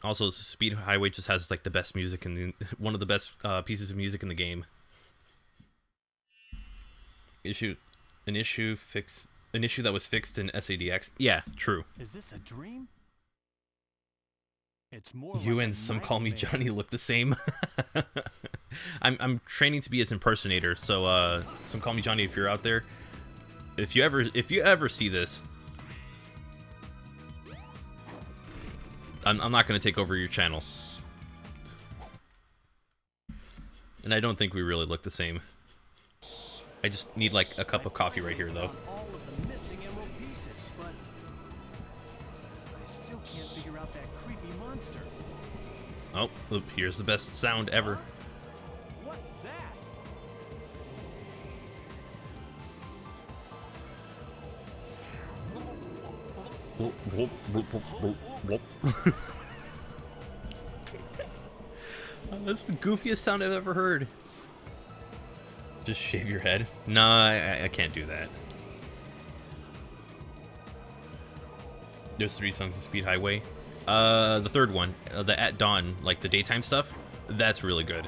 Also, Speed Highway just has like the best music in one of the best pieces of music in the game. An issue that was fixed in SADX. Yeah, true. Is this a dream? It's more You like and a Some Call Me nightmare. Johnny look the same. I'm training to be his impersonator, so Some Call Me Johnny, if you're out there, if you ever see this, I'm not gonna take over your channel. And I don't think we really look the same. I just need like a cup of coffee right here though. All of the missing Emerald pieces, but I still can't figure out that creepy monster. Oh, look, here's the best sound ever. What's that? That's the goofiest sound I've ever heard. Just shave your head? Nah, I can't do that. There's 3 songs in Speed Highway. The third one, the At Dawn, like the daytime stuff, that's really good.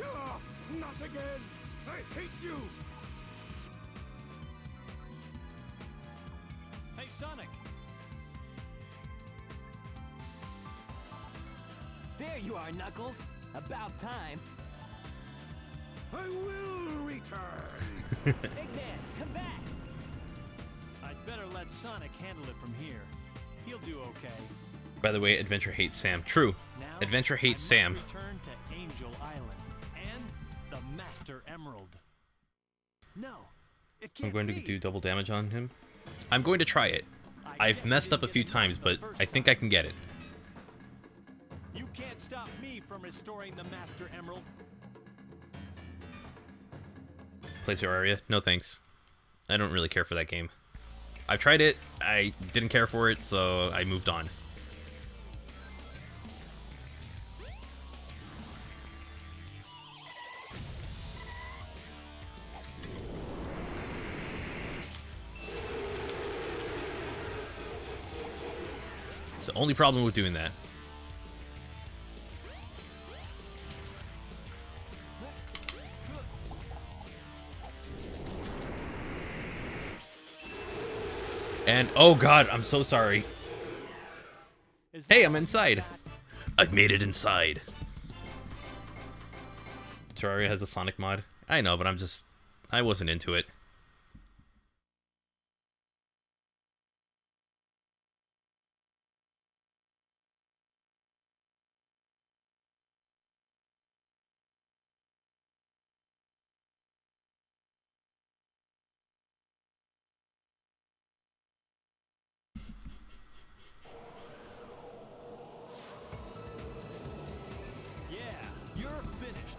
Ah, not again! I hate you! Hey, Sonic! There you are, Knuckles. About time. I will return! Big man, come back! I'd better let Sonic handle it from here. He'll do okay. By the way, Adventure hates Sam. True. Now, Adventure hates I Sam. must return to Angel Island and the Master Emerald. No, it I'm can't going to be. do double damage on him. I'm going to try it. I've messed up a few times, but I think I can get it. You can't stop me from restoring the Master Emerald. Place your area? No thanks. I don't really care for that game. I've tried it, I didn't care for it, so I moved on. It's the only problem with doing that. And oh god, I'm so sorry. Hey, I'm inside. I've made it inside. Terraria has a Sonic mod. I know, but I wasn't into it. Yeah, you're finished.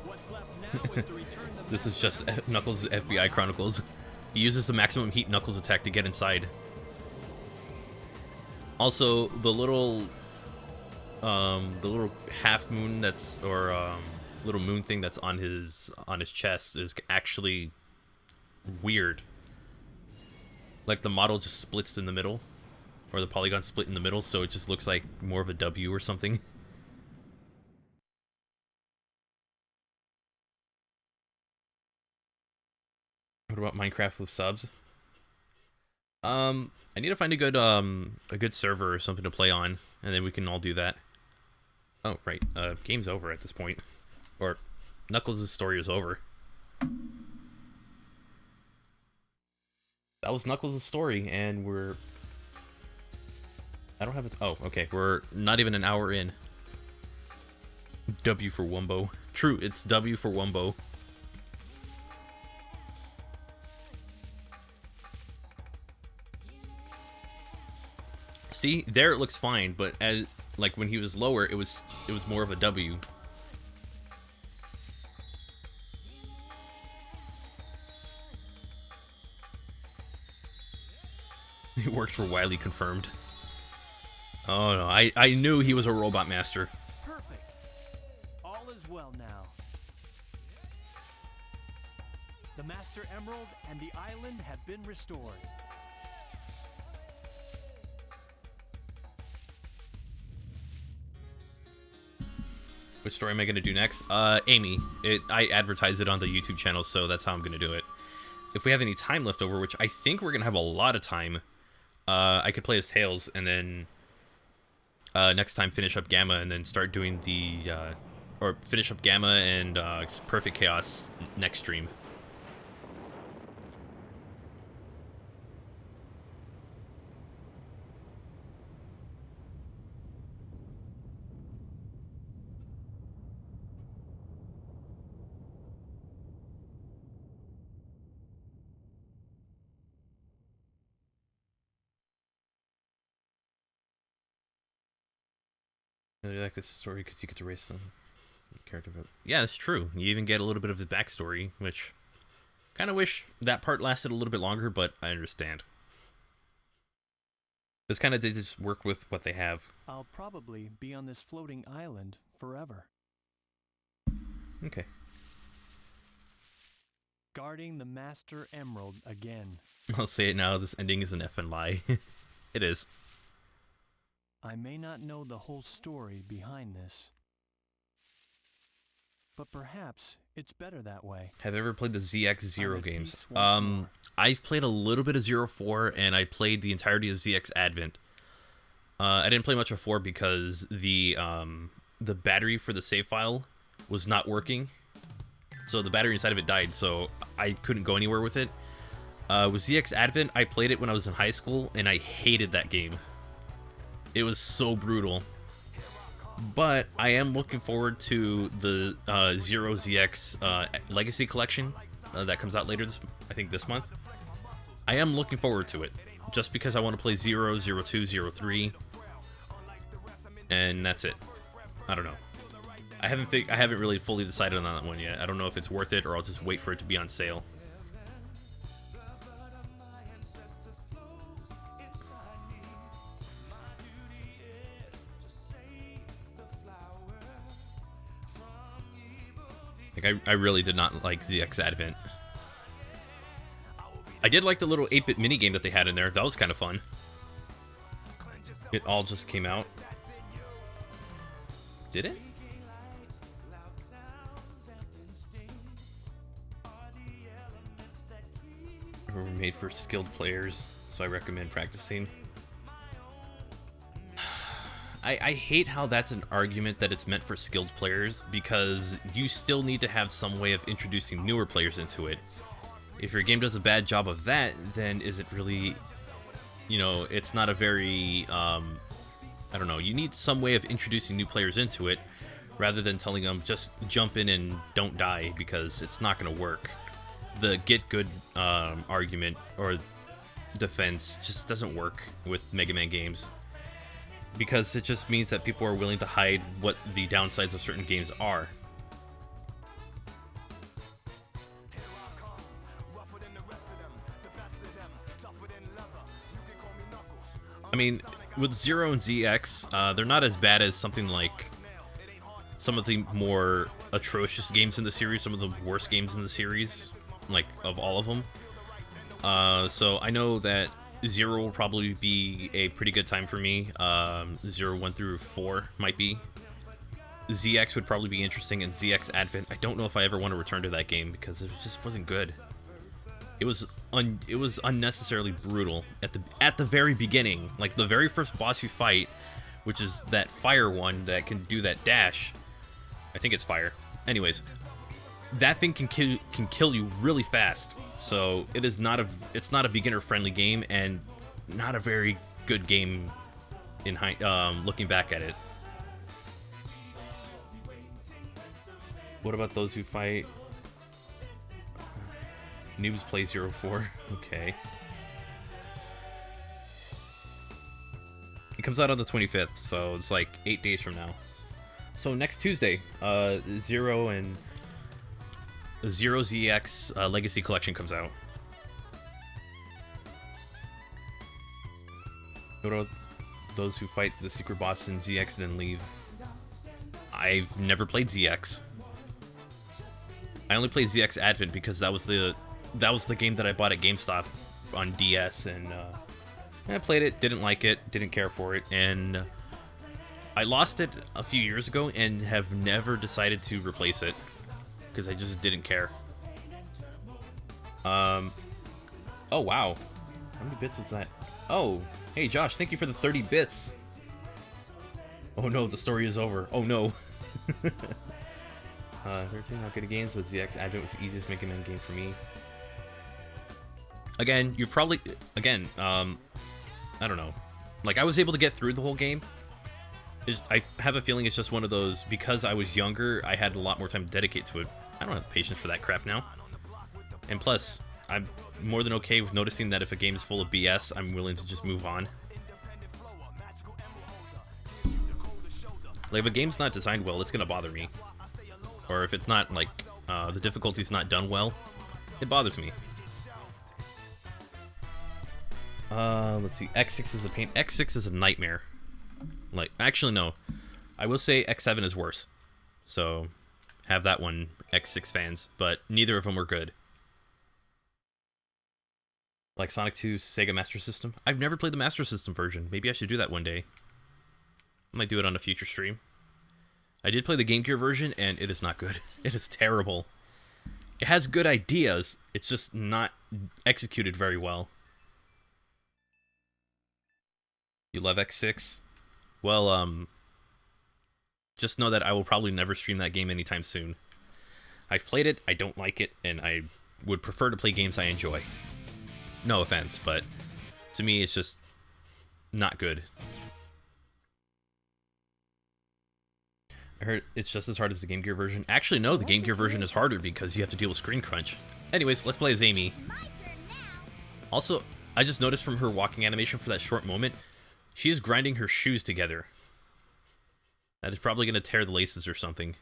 What's left now is to return the This is Master just Emerald Knuckles' to the FBI Chronicles. He uses the maximum heat Knuckles attack to get inside. Also, the little half moon that's little moon thing that's on his chest is actually weird. Like the model just splits in the middle, or the polygon split in the middle, so it just looks like more of a W or something. What about Minecraft with subs? I need to find a good server or something to play on, and then we can all do that. Oh, right. Game's over at this point. Or Knuckles' story is over. That was Knuckles' story, and I don't have it. Oh, okay. We're not even an hour in. W for Wumbo. True, it's W for Wumbo. See, there it looks fine, but as like when he was lower, it was more of a W. It works for Wily confirmed. Oh no, I knew he was a robot master. Perfect. All is well now. The Master Emerald and the island have been restored. Which story am I gonna do next? Amy. I advertise it on the YouTube channel, so that's how I'm gonna do it. If we have any time left over, which I think we're gonna have a lot of time, I could play as Tails and then next time finish up Gamma and then start doing the or finish up Gamma and Perfect Chaos next stream. I really like this story because you get to race some character. Yeah, that's true. You even get a little bit of his backstory, which kind of wish that part lasted a little bit longer, but I understand. This kind of they just work with what they have. I'll probably be on this floating island forever, Okay. guarding the Master Emerald again. I'll say it now. This ending is an effing lie. It is. I may not know the whole story behind this, but perhaps it's better that way. Have you ever played the ZX0 I'm at games? peace once more. I've played a little bit of 04, and I played the entirety of ZX Advent. I didn't play much of 4 because the battery for the save file was not working. So the battery inside of it died, so I couldn't go anywhere with it. With ZX Advent, I played it when I was in high school, and I hated that game. It was so brutal. But I am looking forward to the Zero ZX Legacy Collection that comes out later I think this month. I am looking forward to it, just because I want to play 0, 02, 03, and that's it. I don't know. I haven't really fully decided on that one yet. I don't know if it's worth it or I'll just wait for it to be on sale. Like, I really did not like ZX Advent. I did like the little 8-bit minigame that they had in there. That was kind of fun. It all just came out. Did it? Were made for skilled players, so I recommend practicing. I hate how that's an argument that it's meant for skilled players, because you still need to have some way of introducing newer players into it. If your game does a bad job of that, then is it really, you know, it's not a very, I don't know, you need some way of introducing new players into it, rather than telling them just jump in and don't die, because it's not going to work. The get good argument or defense just doesn't work with Mega Man games, because it just means that people are willing to hide what the downsides of certain games are. I mean, with Zero and ZX, they're not as bad as something like some of the more atrocious games in the series, some of the worst games in the series, like, of all of them. So I know that Zero will probably be a pretty good time for me. 0, 1 through 4 might be. ZX would probably be interesting, and ZX Advent, I don't know if I ever want to return to that game, because it just wasn't good. It was unnecessarily brutal at the very beginning. Like, the very first boss you fight, which is that fire one that can do that dash. I think it's fire. Anyways, that thing can kill you really fast. So it's not a beginner friendly game, and not a very good game in looking back at it. What about those who fight? Noobs play 04. Okay. It comes out on the 25th, so it's like 8 days from now. So next Tuesday, Zero and Zero ZX Legacy Collection comes out. What about those who fight the secret boss in ZX then leave? I've never played ZX. I only played ZX Advent because that was the game that I bought at GameStop on DS, and I played it, didn't like it, didn't care for it, and I lost it a few years ago and have never decided to replace it because I just didn't care. Oh wow, how many bits was that? Oh, hey Josh, thank you for the 30 bits. Oh no, the story is over. Oh no. 13 not good at games, so ZX Advent was the easiest Mega Man game for me. Again, you've probably, I don't know. Like, I was able to get through the whole game. I have a feeling it's just one of those, because I was younger, I had a lot more time to dedicate to it. I don't have patience for that crap now. And plus, I'm more than okay with noticing that if a game's full of BS, I'm willing to just move on. Like, if a game's not designed well, it's gonna bother me. Or if it's not, like, the difficulty's not done well, it bothers me. Let's see, X6 is a pain. X6 is a nightmare. Like, actually, no. I will say X7 is worse. So, have that one, X6 fans. But neither of them were good. Like Sonic 2's Sega Master System. I've never played the Master System version. Maybe I should do that one day. I might do it on a future stream. I did play the Game Gear version, and it is not good. It is terrible. It has good ideas. It's just not executed very well. You love X6? Well, just know that I will probably never stream that game anytime soon. I've played it, I don't like it, and I would prefer to play games I enjoy. No offense, but to me, it's just not good. I heard it's just as hard as the Game Gear version. Actually, no, the Game Gear version is harder because you have to deal with screen crunch. Anyways, let's play as Amy. Also, I just noticed from her walking animation for that short moment, she is grinding her shoes together. That is probably going to tear the laces or something.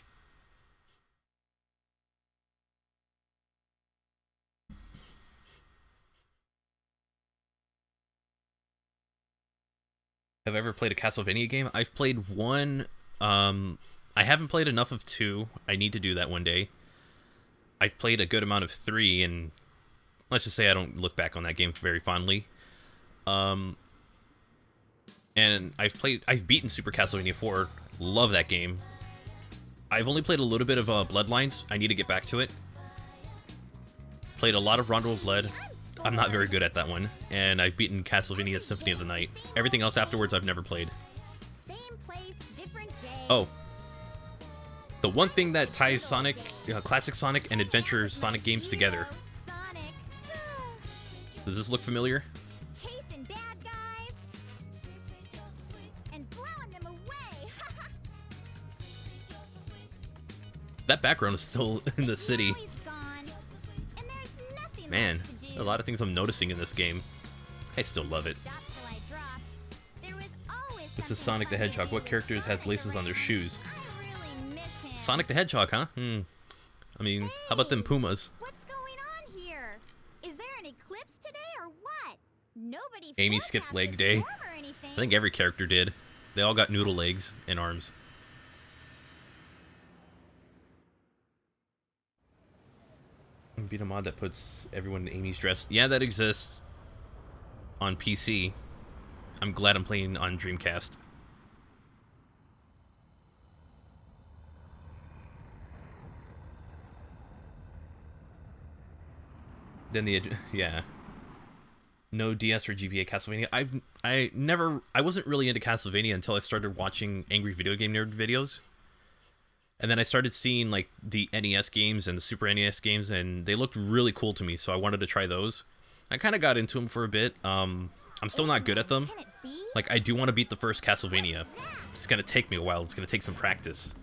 Have I ever played a Castlevania game? I've played one. I haven't played enough of 2. I need to do that one day. I've played a good amount of 3, and let's just say I don't look back on that game very fondly. And I've beaten Super Castlevania 4. Love that game. I've only played a little bit of Bloodlines. I need to get back to it. Played a lot of Rondo of Blood. I'm not very good at that one. And I've beaten Castlevania Symphony of the Night. Everything else afterwards I've never played. Same place, different day. Oh. The one thing that ties Sonic, classic Sonic and Adventure Sonic games together. Sonic. Does this look familiar? Chasing bad guys and blowing them away. That background is still in the city. Now he's gone, and there's nothing Man, left to do. a lot of things I'm noticing in this game. I still love it. Shop till I drop. There was always This is something Sonic the fun to Hedgehog. do. What characters has laces on their shoes? I really miss him. Sonic the Hedgehog, huh? I mean, how about them Pumas? What's going on here? Is there an eclipse today or what? Nobody Amy skipped forecast leg a day. storm or anything. I think every character did. They all got noodle legs and arms. Beat a mod that puts everyone in Amy's dress. Yeah, that exists on PC. I'm glad I'm playing on Dreamcast. Then yeah. No DS or GBA Castlevania. I wasn't really into Castlevania until I started watching Angry Video Game Nerd videos. And then I started seeing like the NES games and the Super NES games, and they looked really cool to me, so I wanted to try those. I kind of got into them for a bit. I'm still not good at them. Can it be? Like, I do want to beat the first Castlevania. It's gonna take me a while. It's gonna take some practice.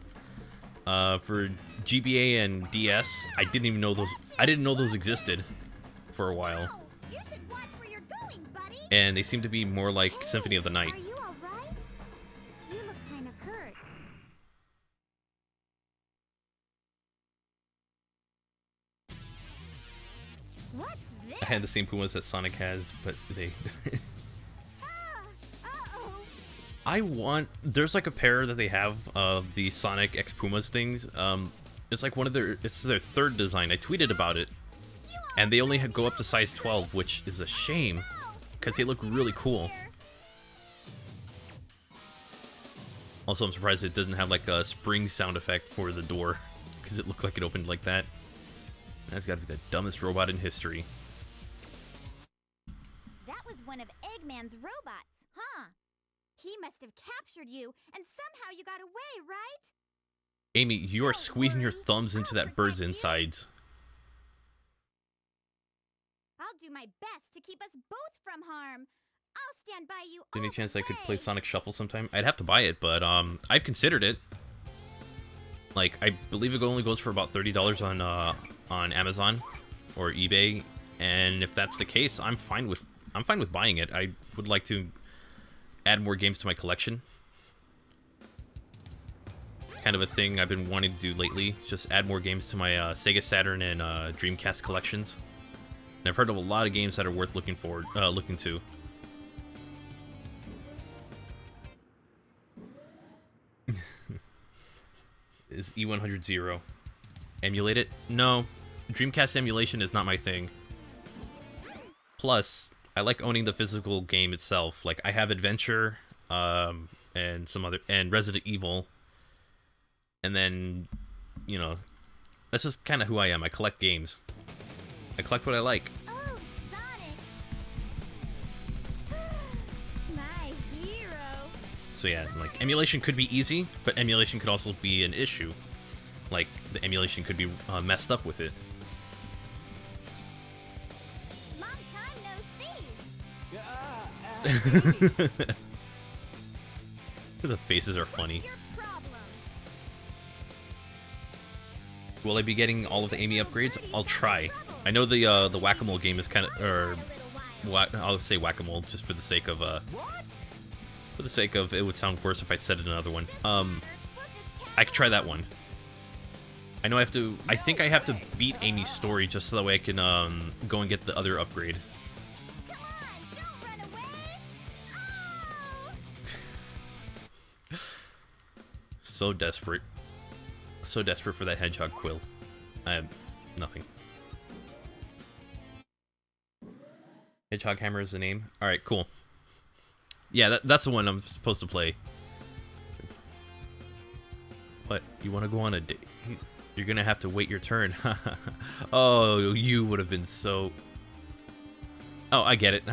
For GBA and DS, I didn't even know those. I didn't know those existed for a while, Oh, you should watch where you're going, buddy. and they seem to be more like Hey, Symphony of the Night. Are you all right? You look kind of hurt. What's this? I had the same Pumas that Sonic has, but they. Uh-oh. There's like a pair that they have of the Sonic X Pumas things. It's like it's their third design. I tweeted about it, and they only go up to size 12, which is a shame, because they look really cool. Also, I'm surprised it doesn't have like a spring sound effect for the door, because it looked like it opened like that. That's gotta be the dumbest robot in history. That was one of Eggman's robots, huh? He must have captured you, and somehow you got away, right? Amy, you are squeezing your thumbs into that bird's insides. I'll do my best to keep us both from harm. I'll stand by you. Any all chance the I could play way. Sonic Shuffle sometime? I'd have to buy it, but I've considered it. Like, I believe it only goes for about $30 on Amazon or eBay, and if that's the case, I'm fine with buying it. I would like to add more games to my collection. Kind of a thing I've been wanting to do lately, just add more games to my Sega Saturn and Dreamcast collections. And I've heard of a lot of games that are worth looking to. Is E100 zero? Emulate it? No. Dreamcast emulation is not my thing. Plus, I like owning the physical game itself. Like, I have Adventure, and and Resident Evil. And then, you know, that's just kind of who I am. I collect games. I collect what I like. Oh, Sonic! My hero. So yeah, like, emulation could be easy, but emulation could also be an issue. Like, the emulation could be messed up with it. Long time no see. The faces are funny. What's your problem? Will I be getting all of the Amy upgrades? I'll try. I know the Whack-A-Mole game is kind of, or I'll say Whack-A-Mole just for the sake of it would sound worse if I said another one. I could try that one. I know I think I have to beat Amy's story just so that way I can go and get the other upgrade. Come on, don't run away! Oh! So desperate. So desperate for that hedgehog quill. I have nothing. Hedgehog hammer is the name. Alright, cool. Yeah, that's the one I'm supposed to play. What? You want to go on a date? You're gonna have to wait your turn. Oh, you would have been so... Oh, I get it.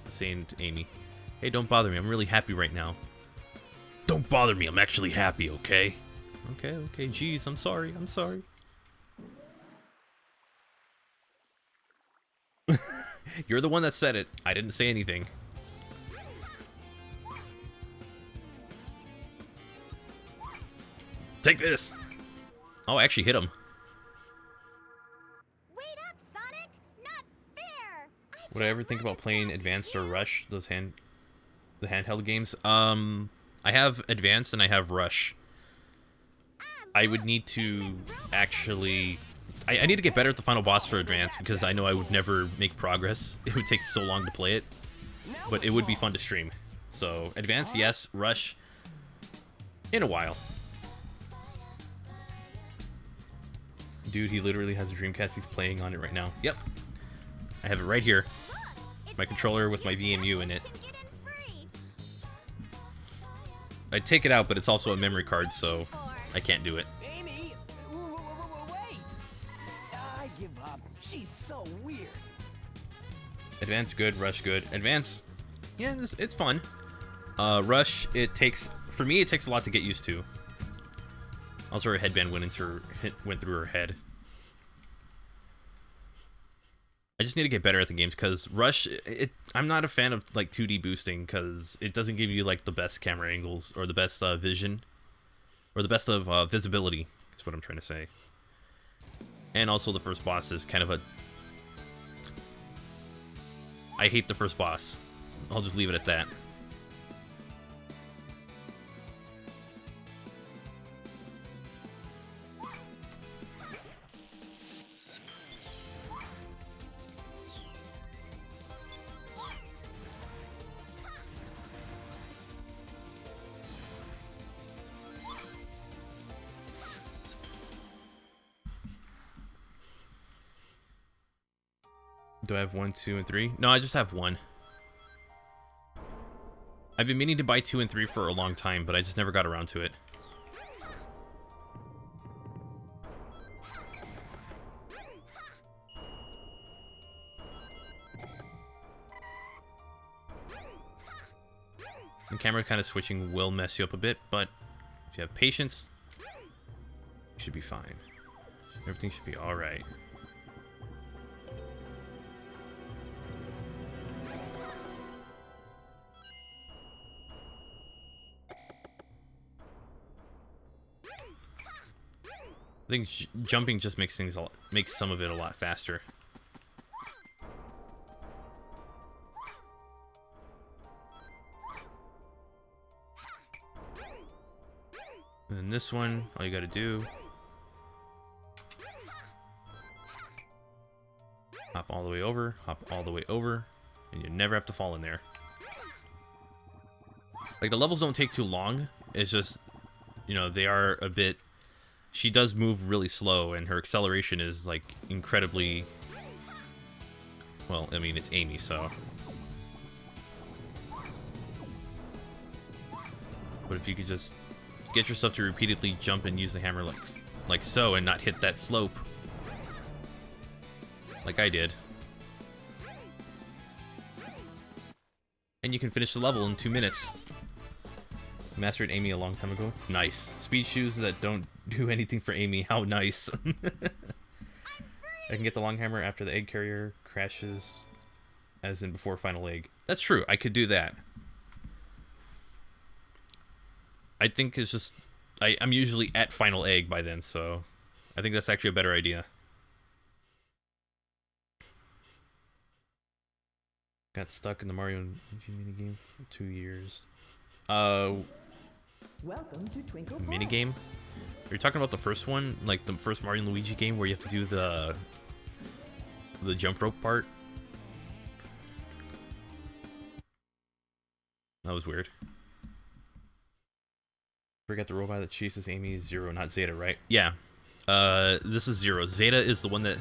Saying to Amy, hey, don't bother me. I'm really happy right now. Don't bother me. I'm actually happy, okay? Okay. Jeez, I'm sorry. You're the one that said it. I didn't say anything. Take this! Oh, I actually hit him. Wait up, Sonic! Not fair! Would I ever think about playing Advanced or Rush? Those the handheld games? I have Advanced and I have Rush. I would need to actually... I need to get better at the final boss for Advanced because I know I would never make progress. It would take so long to play it. But it would be fun to stream. So, Advanced, yes. Rush, in a while. Dude, he literally has a Dreamcast. He's playing on it right now. Yep. I have it right here. My controller with my VMU in it. I'd take it out, but it's also a memory card, so I can't do it. Amy, wait! I give up. She's so weird. Advance good, Rush good. Advance, yeah, it's fun. Rush, for me, it takes a lot to get used to. Also, her headband went through her head. I just need to get better at the games because Rush, I'm not a fan of like 2D boosting because it doesn't give you like the best camera angles or the best vision or the best of visibility. That's what I'm trying to say. And also the first boss is kind of a... I hate the first boss. I'll just leave it at that. Do I have 1, 2, and 3? No, I just have 1. I've been meaning to buy 2 and 3 for a long time, but I just never got around to it. The camera kind of switching will mess you up a bit, but if you have patience, you should be fine. Everything should be alright. I think jumping just makes some of it a lot faster. And then this one, all you gotta do, hop all the way over, and you never have to fall in there. Like, the levels don't take too long, it's just, you know, they are a bit... She does move really slow, and her acceleration is, like, incredibly... Well, I mean, it's Amy, so... But if you could just get yourself to repeatedly jump and use the hammer like so, and not hit that slope. Like I did. And you can finish the level in 2 minutes. Mastered Amy a long time ago. Nice. Speed shoes that don't do anything for Amy. How nice. I can get the long hammer after the egg carrier crashes, as in before final egg. That's true. I could do that. I think it's just... I'm usually at final egg by then, so... I think that's actually a better idea. Got stuck in the Mario and Luigi minigame for 2 years. Welcome to Twinkle Park. Minigame? Are you talking about the first one? Like the first Mario and Luigi game where you have to do the jump rope part? That was weird. Forget the robot that chases Amy. Zero, not Zeta, right? Yeah. This is Zero. Zeta is the one that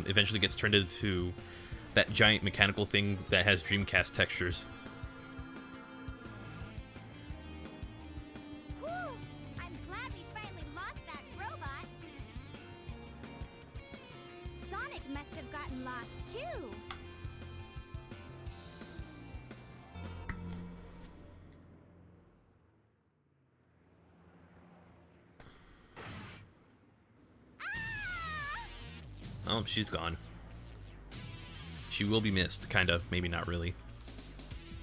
eventually gets turned into that giant mechanical thing that has Dreamcast textures. Whew! I'm glad we finally lost that robot. Sonic must have gotten lost too. Oh, she's gone. She will be missed, kind of, maybe not really.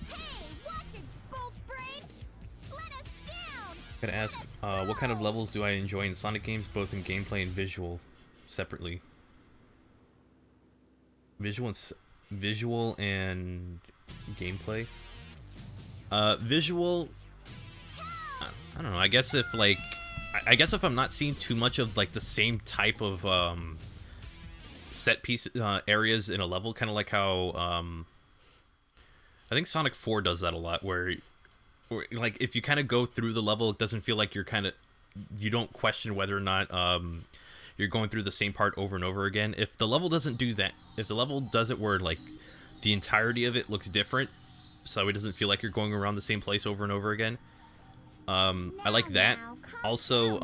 Hey, watch it, bolt brain! Let us down! Gotta ask, what kind of levels do I enjoy in Sonic games, both in gameplay and visual, separately? Visual and gameplay? Visual, I don't know, I guess if, like, I guess if I'm not seeing too much of, like, the same type of, set piece areas in a level, kind of like how I think Sonic 4 does that a lot, where like if you kind of go through the level, it doesn't feel like you don't question whether or not you're going through the same part over and over again. If the level doesn't do that, if the level does it where like the entirety of it looks different, so it doesn't feel like you're going around the same place over and over again, I like that. Also,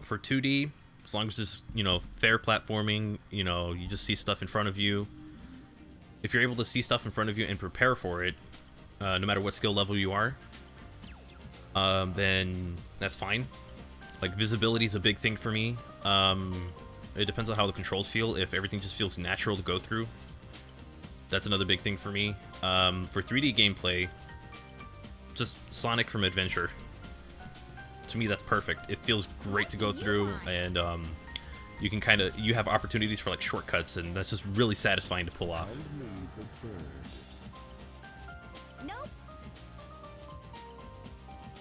for 2D, as long as it's, you know, fair platforming, you know, you just see stuff in front of you. If you're able to see stuff in front of you and prepare for it, no matter what skill level you are, then that's fine. Like, visibility is a big thing for me. It depends on how the controls feel. If everything just feels natural to go through, that's another big thing for me. For 3D gameplay, just Sonic from Adventure. To me, that's perfect. It feels great to go through, and you can you have opportunities for like shortcuts, and that's just really satisfying to pull off. Nope.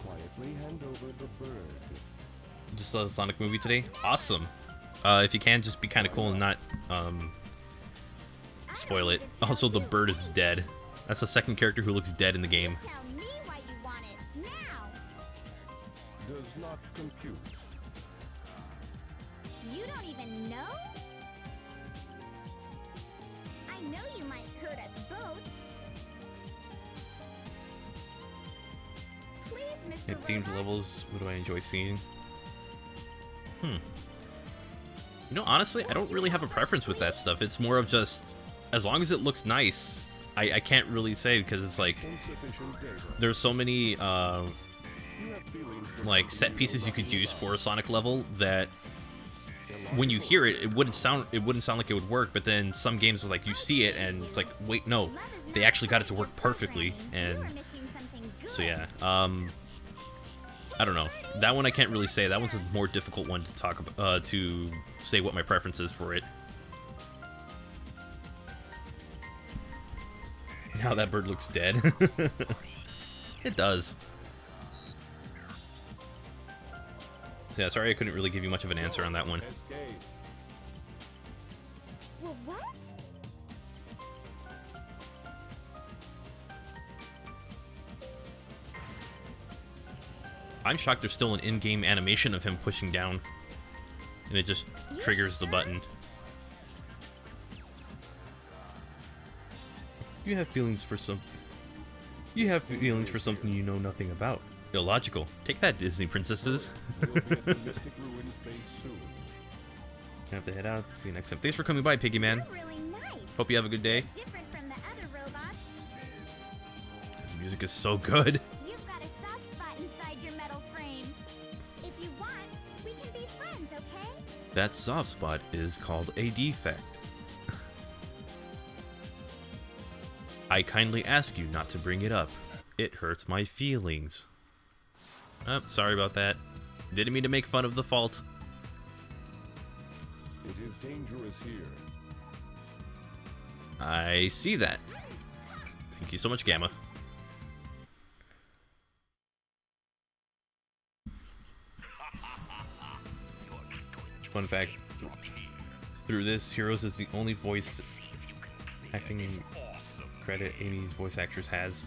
Quietly hand over the bird. Just saw the Sonic movie today. Awesome. If you can, just be kind of cool and not spoil it. Also, the bird is dead. That's the second character who looks dead in the game. Tell me why you want it now. Does not compute. You don't even know? I know you might hurt us both. Please, Mr. Yep, themed Robot. levels. What do I enjoy seeing? You know, honestly, I don't really have a preference with that stuff. It's more of just, as long as it looks nice, I can't really say, because it's like, Insufficient data. there's so many, You have feelings for like, set pieces you could use for a Sonic level that when you hear it, it wouldn't sound like it would work, but then some games was like, you see it, and it's like, wait, no, they actually got it to work perfectly, and so yeah, I don't know. That one I can't really say. That one's a more difficult one to talk about, to say what my preference is for it. Now that bird looks dead. It does. So yeah, sorry I couldn't really give you much of an answer on that one. escape. Well, what? I'm shocked there's still an in-game animation of him pushing down, and it just triggers the button. You have feelings for something you know nothing about. Illogical. Take that, Disney princesses. We'll be at the Mystic Ruins base soon. I have to head out. See you next time. Thanks for coming by, Piggy Man. You're really nice. Hope you have a good day. Different from the other robots. The music is so good. You've got a soft spot inside your metal frame. If you want, we can be friends, okay? That soft spot is called a defect. I kindly ask you not to bring it up. It hurts my feelings. Oh, sorry about that. Didn't mean to make fun of the fault. It is dangerous here. I see that. Thank you so much, Gamma. Fun fact, through this, Heroes is the only voice acting credit Amy's voice actress has.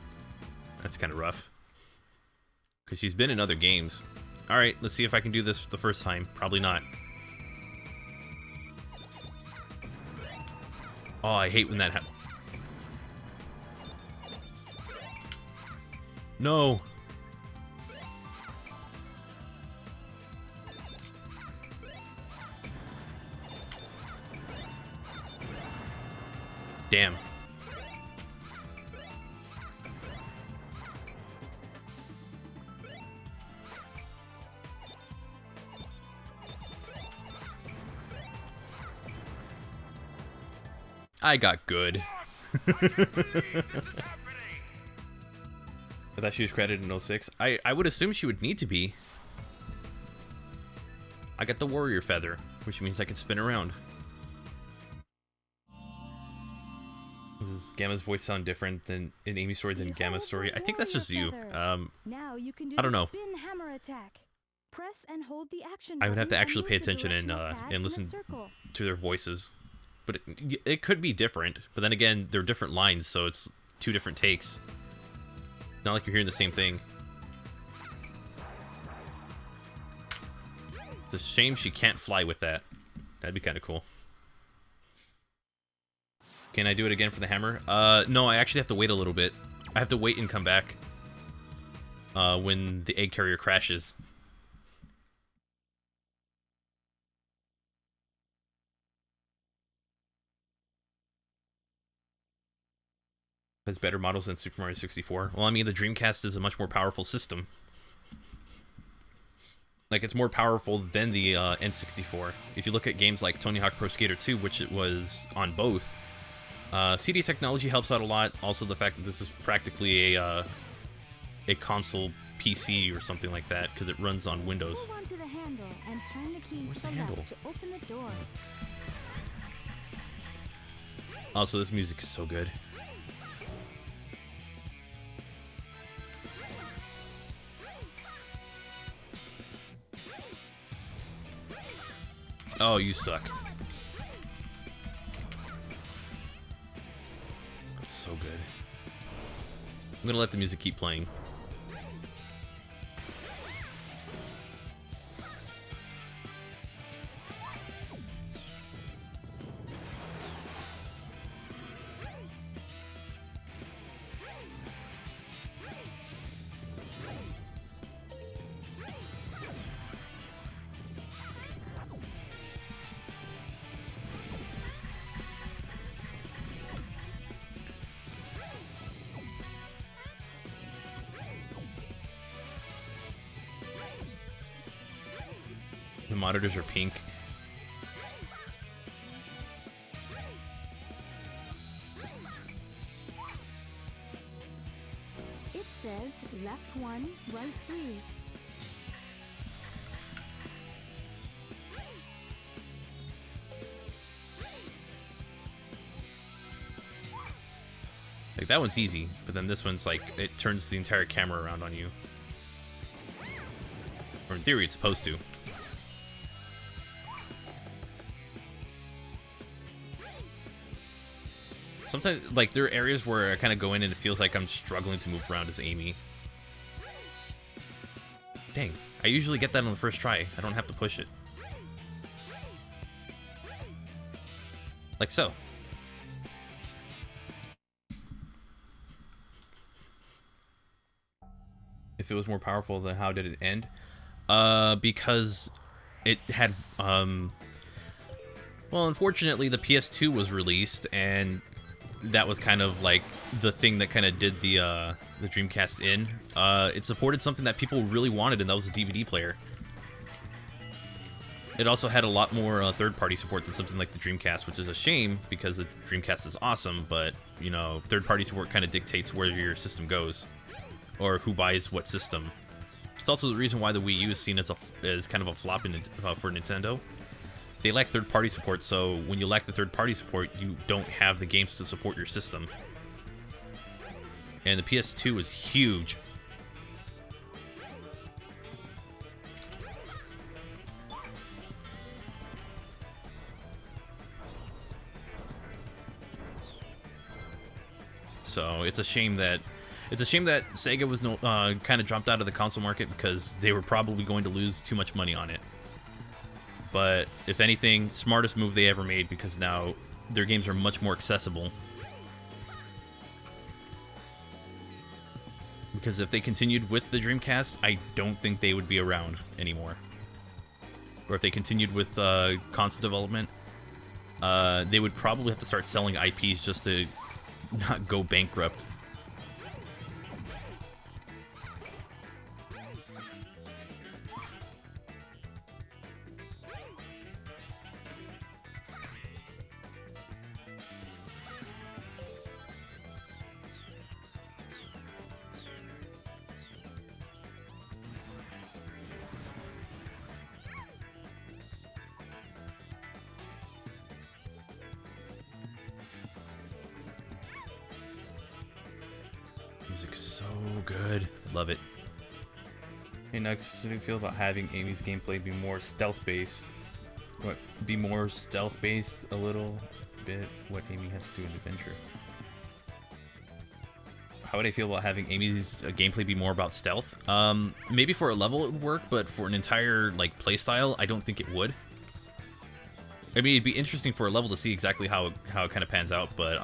That's kind of rough. Because she's been in other games. Alright, let's see if I can do this the first time. Probably not. Oh, I hate when that happens. No! Damn. I got good. I thought she was credited in 06. I would assume she would need to be. I got the warrior feather, which means I can spin around. Does Gamma's voice sound different than in Amy's story than Gamma's story? I think that's just you. Now you can do I don't know. Spin hammer attack. Press and hold the action I would have to button actually and pay move the attention directional pad and in a listen circle. to their voices. But it could be different. But then again, they're different lines, so it's two different takes. It's not like you're hearing the same thing. It's a shame she can't fly with that. That'd be kind of cool. Can I do it again for the hammer? No, I actually have to wait a little bit. I have to wait and come back when the egg carrier crashes. Has better models than Super Mario 64. Well, I mean, the Dreamcast is a much more powerful system. Like, it's more powerful than the N64. If you look at games like Tony Hawk Pro Skater 2, which it was on both, CD technology helps out a lot. Also, the fact that this is practically a console PC or something like that, because it runs on Windows. Hold onto the handle and turn the key Where's to the the handle? left to open the door. Also, this music is so good. Oh, you suck. That's so good. I'm gonna let the music keep playing. The monitors are pink. It says left 1, right 3. Like, that one's easy, but then this one's like, it turns the entire camera around on you. Or in theory, it's supposed to. Sometimes, like, there are areas where I kind of go in and it feels like I'm struggling to move around as Amy. Dang, I usually get that on the first try. I don't have to push it. Like so. If it was more powerful, then how did it end? Because it had, well, unfortunately, the PS2 was released, and that was kind of like the thing that kind of did the Dreamcast in. It supported something that people really wanted, and that was a DVD player. It also had a lot more third-party support than something like the Dreamcast, which is a shame because the Dreamcast is awesome, but, you know, third-party support kind of dictates where your system goes, or who buys what system. It's also the reason why the Wii U is seen as kind of a flop for Nintendo. they lack third-party support, so when you lack the third-party support, you don't have the games to support your system. And the PS2 is huge. So it's a shame that Sega was kind of dropped out of the console market because they were probably going to lose too much money on it. But if anything, smartest move they ever made, because now their games are much more accessible. Because if they continued with the Dreamcast, I don't think they would be around anymore. Or if they continued with console development, they would probably have to start selling IPs just to not go bankrupt. Music's so good. Love it. Hey Nux, how do you feel about having Amy's gameplay be more stealth-based? What? Be more stealth-based a little bit? What Amy has to do in Adventure? How would I feel about having Amy's gameplay be more about stealth? Maybe for a level it would work, but for an entire like playstyle, I don't think it would. I mean, it'd be interesting for a level to see exactly how it kind of pans out, but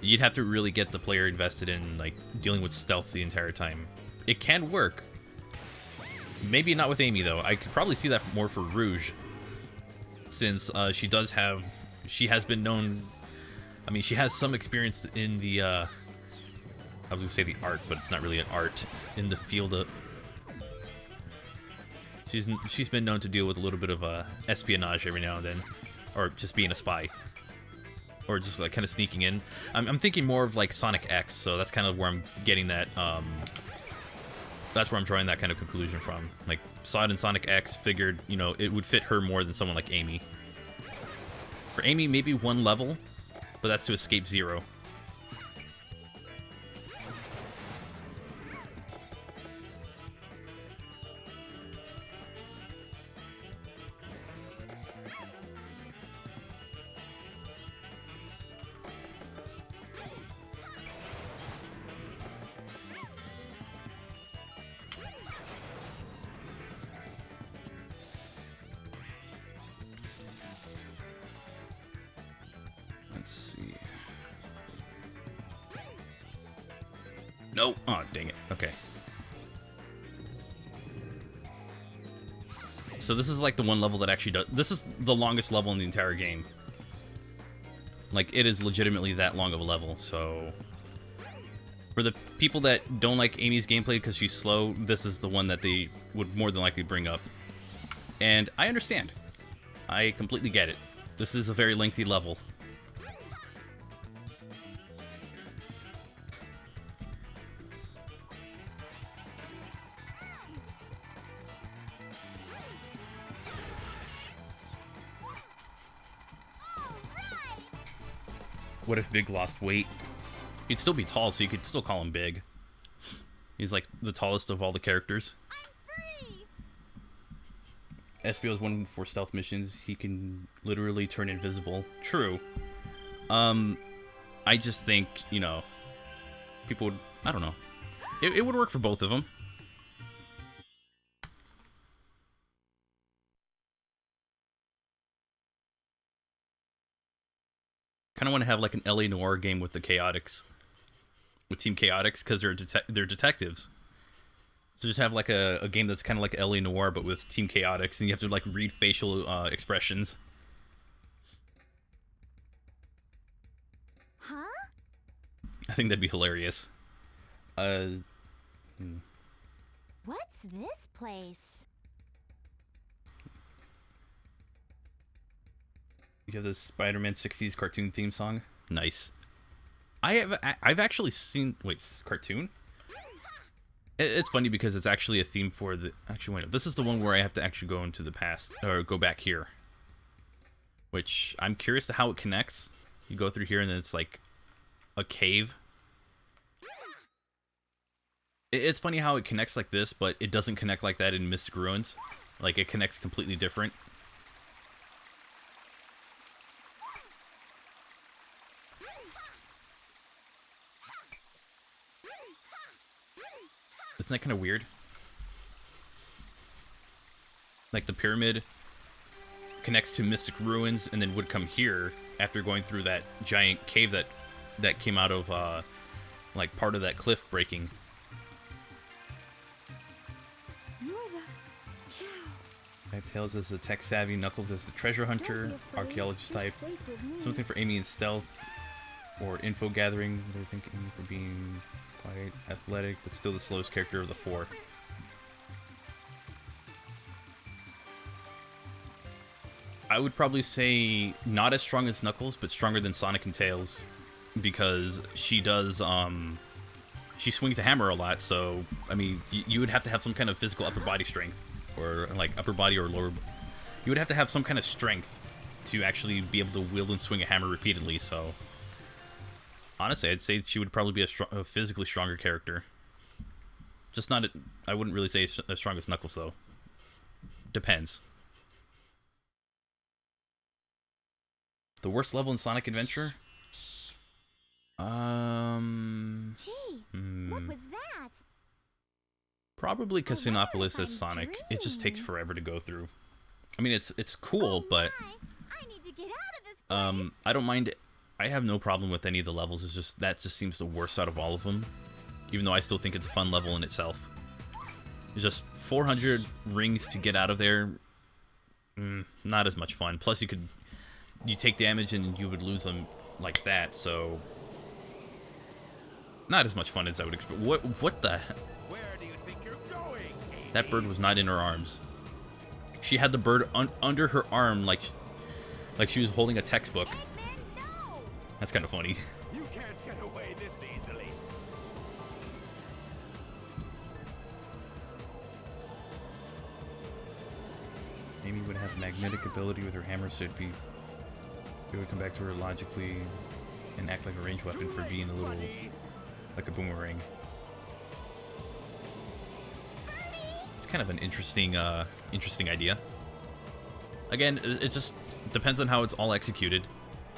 you'd have to really get the player invested in like dealing with stealth the entire time. It can work. Maybe not with Amy though. I could probably see that more for Rouge, since she has been known. I mean, she has some experience in the. I was gonna say the art, but it's not really an art in the field of. She's been known to deal with a little bit of espionage every now and then, or just being a spy, or just like kind of sneaking in. I'm thinking more of like Sonic X, so that's kind of where I'm getting that. That's where I'm drawing that kind of conclusion from. Like, saw it in Sonic X, figured, you know, it would fit her more than someone like Amy. For Amy, maybe one level, but that's to escape Zero. No! Oh, dang it. Okay. So this is like the one level that actually does... This is the longest level in the entire game. Like, it is legitimately that long of a level, so... For the people that don't like Amy's gameplay because she's slow, this is the one that they would more than likely bring up. And I understand. I completely get it. This is a very lengthy level. What if Big lost weight? He'd still be tall, so you could still call him Big. He's like the tallest of all the characters. Espio's one for stealth missions. He can literally turn invisible. True. I just think, you know, people would... I don't know. It would work for both of them. Kind of want to have like an LA Noire game with the Chaotix, with Team Chaotix, because they're detectives. So just have like a game that's kind of like LA Noire, but with Team Chaotix, and you have to like read facial expressions. Huh? I think that'd be hilarious. What's this place? You have the Spider-Man 60s cartoon theme song. Nice. I've actually seen... Wait, cartoon? It's funny because it's actually a theme for the... Actually, wait, this is the one where I have to actually go into the past, or go back here. Which, I'm curious to how it connects. You go through here and then it's like a cave. It's funny how it connects like this, but it doesn't connect like that in Mystic Ruins. Like, it connects completely different. Isn't that kind of weird? Like, the pyramid connects to Mystic Ruins and then would come here after going through that giant cave that came out of, like, part of that cliff breaking. Tails is the tech-savvy, Knuckles is the treasure hunter, archaeologist type, something for aiming and stealth, or info gathering. They're thinking for being quite athletic, but still the slowest character of the four. I would probably say not as strong as Knuckles, but stronger than Sonic and Tails, because she does, she swings a hammer a lot, so, I mean, you would have to have some kind of physical upper body strength. Or like upper body or lower, you would have to have some kind of strength to actually be able to wield and swing a hammer repeatedly. So honestly, I'd say she would probably be a physically stronger character. Just not, I wouldn't really say as strong as Knuckles though. Depends. The worst level in Sonic Adventure? Gee, what was that? Probably Casinopolis as Sonic. It just takes forever to go through. I mean, it's cool, but I need to get out of this place. I don't mind. I have no problem with any of the levels. It's just that just seems the worst out of all of them. Even though I still think it's a fun level in itself. It's just 400 rings to get out of there. Not as much fun. Plus, you take damage and you would lose them like that. So, not as much fun as I would expect. What the? Where do you think you're going, Amy? That bird was not in her arms. She had the bird under her arm like she was holding a textbook. Eggman, no! That's kind of funny. You can't get away this easily. Amy would have magnetic ability with her hammer, so it would come back to her logically and act like a ranged weapon for being a little like a boomerang. It's kind of an interesting idea. Again, it just depends on how it's all executed.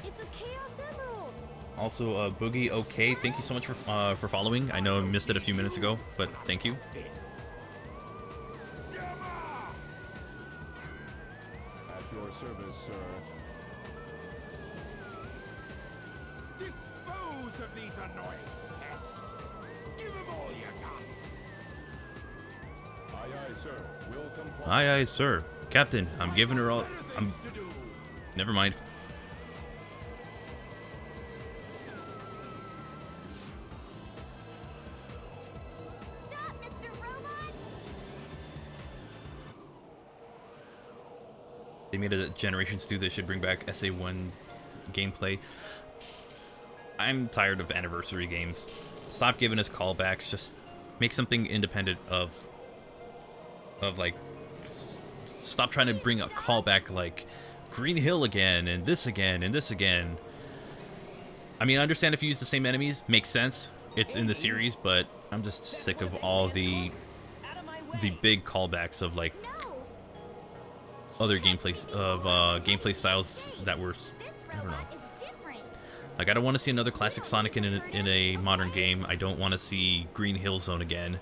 It's a Chaos Emerald. Also, Boogie OK, thank you so much for following. I know I missed it a few minutes ago, but thank you. At your service, sir. Dispose of these annoying pests. Give them all you got. Aye, aye, sir. Will comply. Aye, aye, sir. Captain, I'm giving her all. Never mind. Stop, Mr. Robot! They made a Generations 2. They should bring back SA1 gameplay. I'm tired of anniversary games. Stop giving us callbacks. Just make something independent of like. Stop trying to bring a callback like Green Hill again and this again and this again. I mean, I understand if you use the same enemies, makes sense. It's in the series, but I'm just sick of all the big callbacks of like other gameplay styles that were, I don't know. Like, I don't want to see another classic Sonic in a modern game. I don't want to see Green Hill Zone again,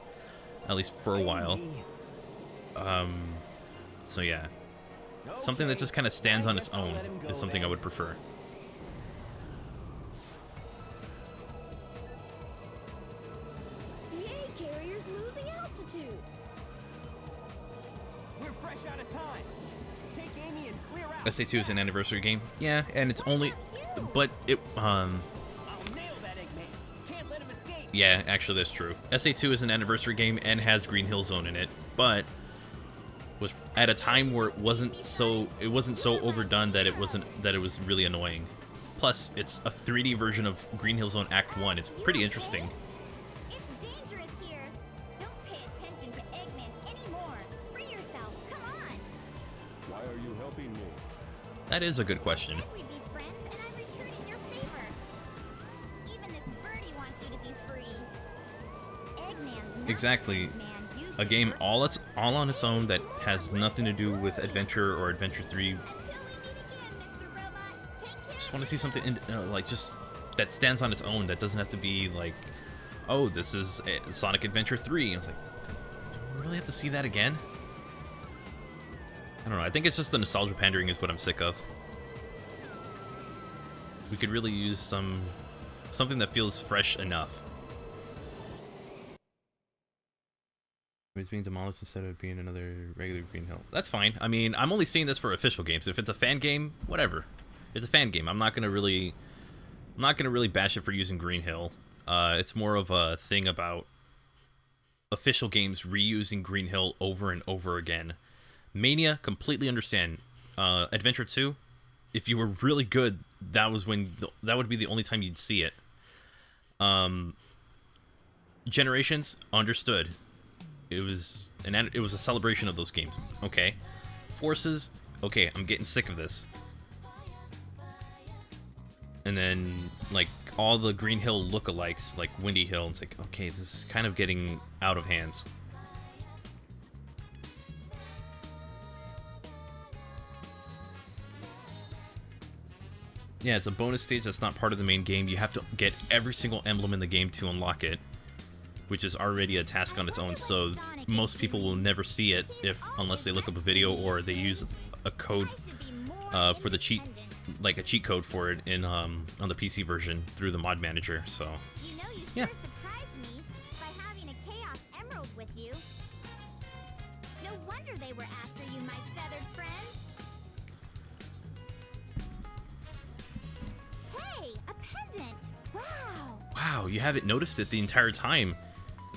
at least for a while. So yeah, something that just kind of stands on its own is something I would prefer. The A carrier's losing altitude. We're fresh out of time. Take Amy and clear out. SA2 is an anniversary game. Yeah, and it's only, but it, I'll nail that Eggman. Can't let him escape. yeah, actually that's true. SA2 is an anniversary game and has Green Hill Zone in it, but was at a time where it wasn't so overdone that it was really annoying. Plus, it's a 3D version of Green Hill Zone Act 1. It's pretty interesting. It's dangerous here. Don't That is a good question. We'd be friends, and I'm returning your favor. Even this birdie wants you to be free. Eggman's not Exactly. Eggman. You A game should all on its own that has nothing to do with Adventure or Adventure 3. Until we meet again, Mr. Robot. Take care. Just want to see something like just that stands on its own. That doesn't have to be like, oh, this is Sonic Adventure 3. And it's like, do we really have to see that again? I don't know. I think it's just the nostalgia pandering is what I'm sick of. We could really use something that feels fresh enough. It's being demolished instead of being another regular Green Hill. That's fine. I mean, I'm only seeing this for official games. If it's a fan game, whatever. It's a fan game. I'm not gonna really bash it for using Green Hill. It's more of a thing about official games reusing Green Hill over and over again. Mania, completely understand. Adventure 2, if you were really good, that would be the only time you'd see it. Generations, understood. It was a celebration of those games. Okay. Forces, okay, I'm getting sick of this. And then like all the Green Hill lookalikes, like Windy Hill, it's like, okay, this is kind of getting out of hands. Yeah, it's a bonus stage that's not part of the main game. You have to get every single emblem in the game to unlock it, which is already a task on its own, so most people will never see it unless they look up a video or they use a code for the cheat, like a cheat code for it in on the PC version through the mod manager. So You know you sure yeah. surprised me by having a Chaos Emerald with you. No wonder they were after you, my feathered friend. Hey, a pendant! Wow! Wow, you haven't noticed it the entire time,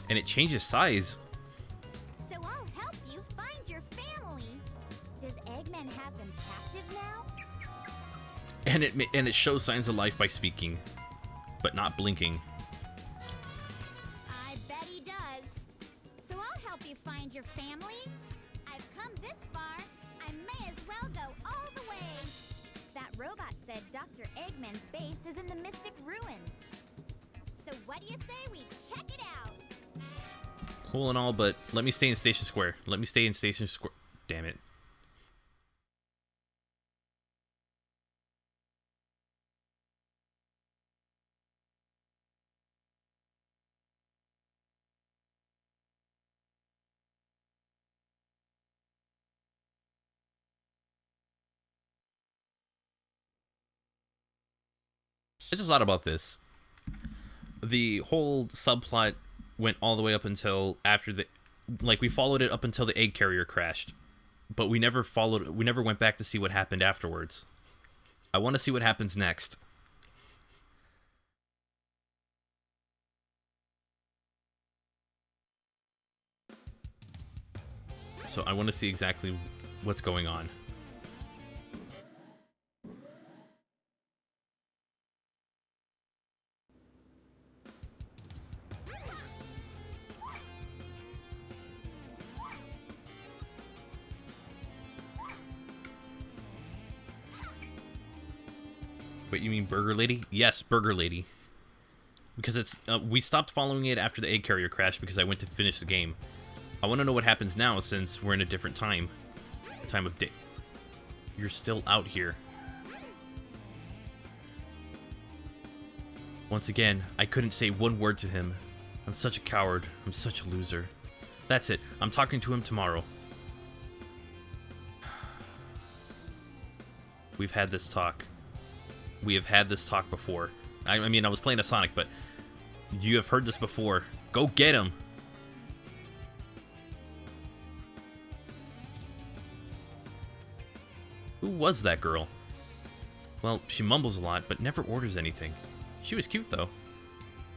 and it changes size. So I'll help you find your family. Does Eggman have them captive now? And it shows signs of life by speaking, but not blinking. I bet he does. So I'll help you find your family. I've come this far. I may as well go all the way. That robot said Dr. Eggman's base is in the Mystic Ruins. So what do you say we check it out? Cool and all, but let me stay in Station Square. Let me stay in Station Square. Damn it. I just thought about this. The whole subplot went all the way up until after we followed it up until the egg carrier crashed, but we never went back to see what happened afterwards. I want to see what happens next. So I want to see exactly what's going on. Wait, you mean Burger Lady? Yes, Burger Lady. Because it's we stopped following it after the egg carrier crashed because I went to finish the game. I want to know what happens now since we're in a different time of day. You're still out here. Once again, I couldn't say one word to him. I'm such a coward. I'm such a loser. That's it. I'm talking to him tomorrow. We've had this talk. We have had this talk before. I mean, I was playing a Sonic, but you have heard this before. Go get him. Who was that girl? Well, she mumbles a lot, but never orders anything. She was cute, though.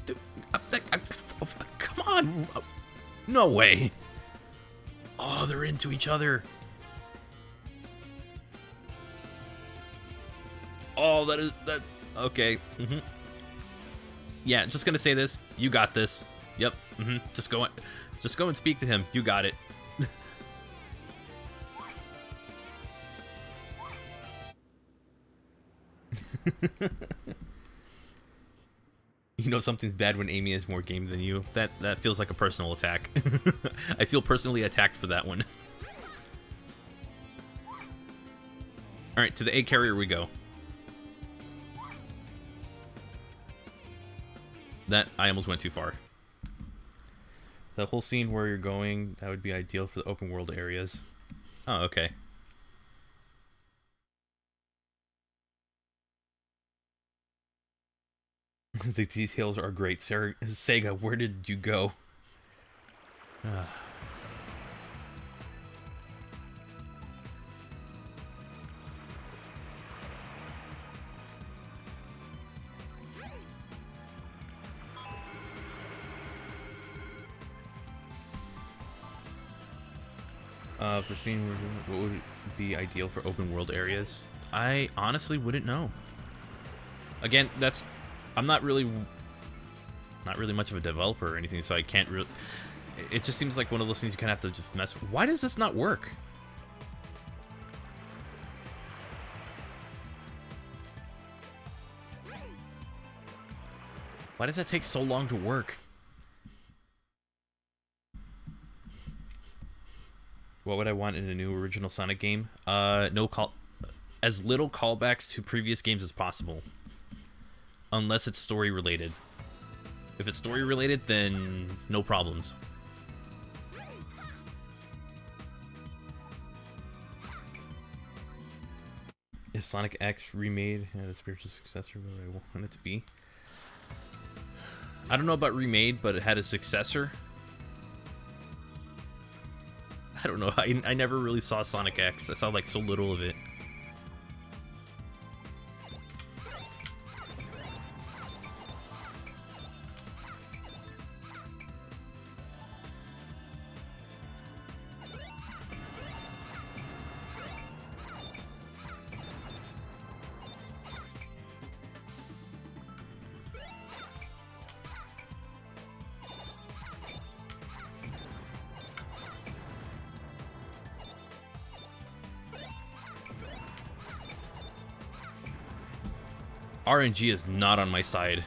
Dude, come on. No way. Oh, they're into each other. Oh, that. Okay. Yeah, just gonna say this. You got this. Yep. Just go and speak to him. You got it. You know something's bad when Amy has more game than you. That feels like a personal attack. I feel personally attacked for that one. Alright, to the egg carrier we go. That, I almost went too far. The whole scene where you're going, that would be ideal for the open world areas. Oh, okay. The details are great. Sega, where did you go? For seeing what would be ideal for open world areas, I honestly wouldn't know. Again, I'm not really much of a developer or anything, so I can't really. It just seems like one of those things you kind of have to just mess with. Why does this not work? Why does that take so long to work? What would I want in a new original Sonic game? As little callbacks to previous games as possible. Unless it's story related. If it's story related, then no problems. If Sonic X remade had a spiritual successor, what would I want it to be? I don't know about remade, but it had a successor. I don't know. I never really saw Sonic X. I saw like so little of it. RNG is not on my side.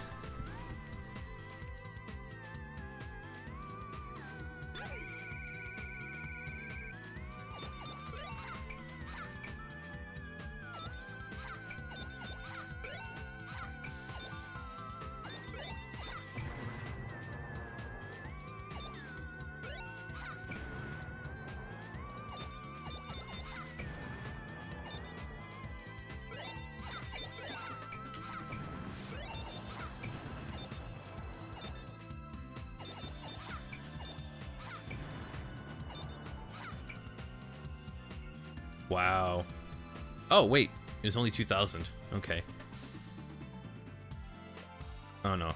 Wow. Oh, wait. It was only 2,000. Okay. Oh, no.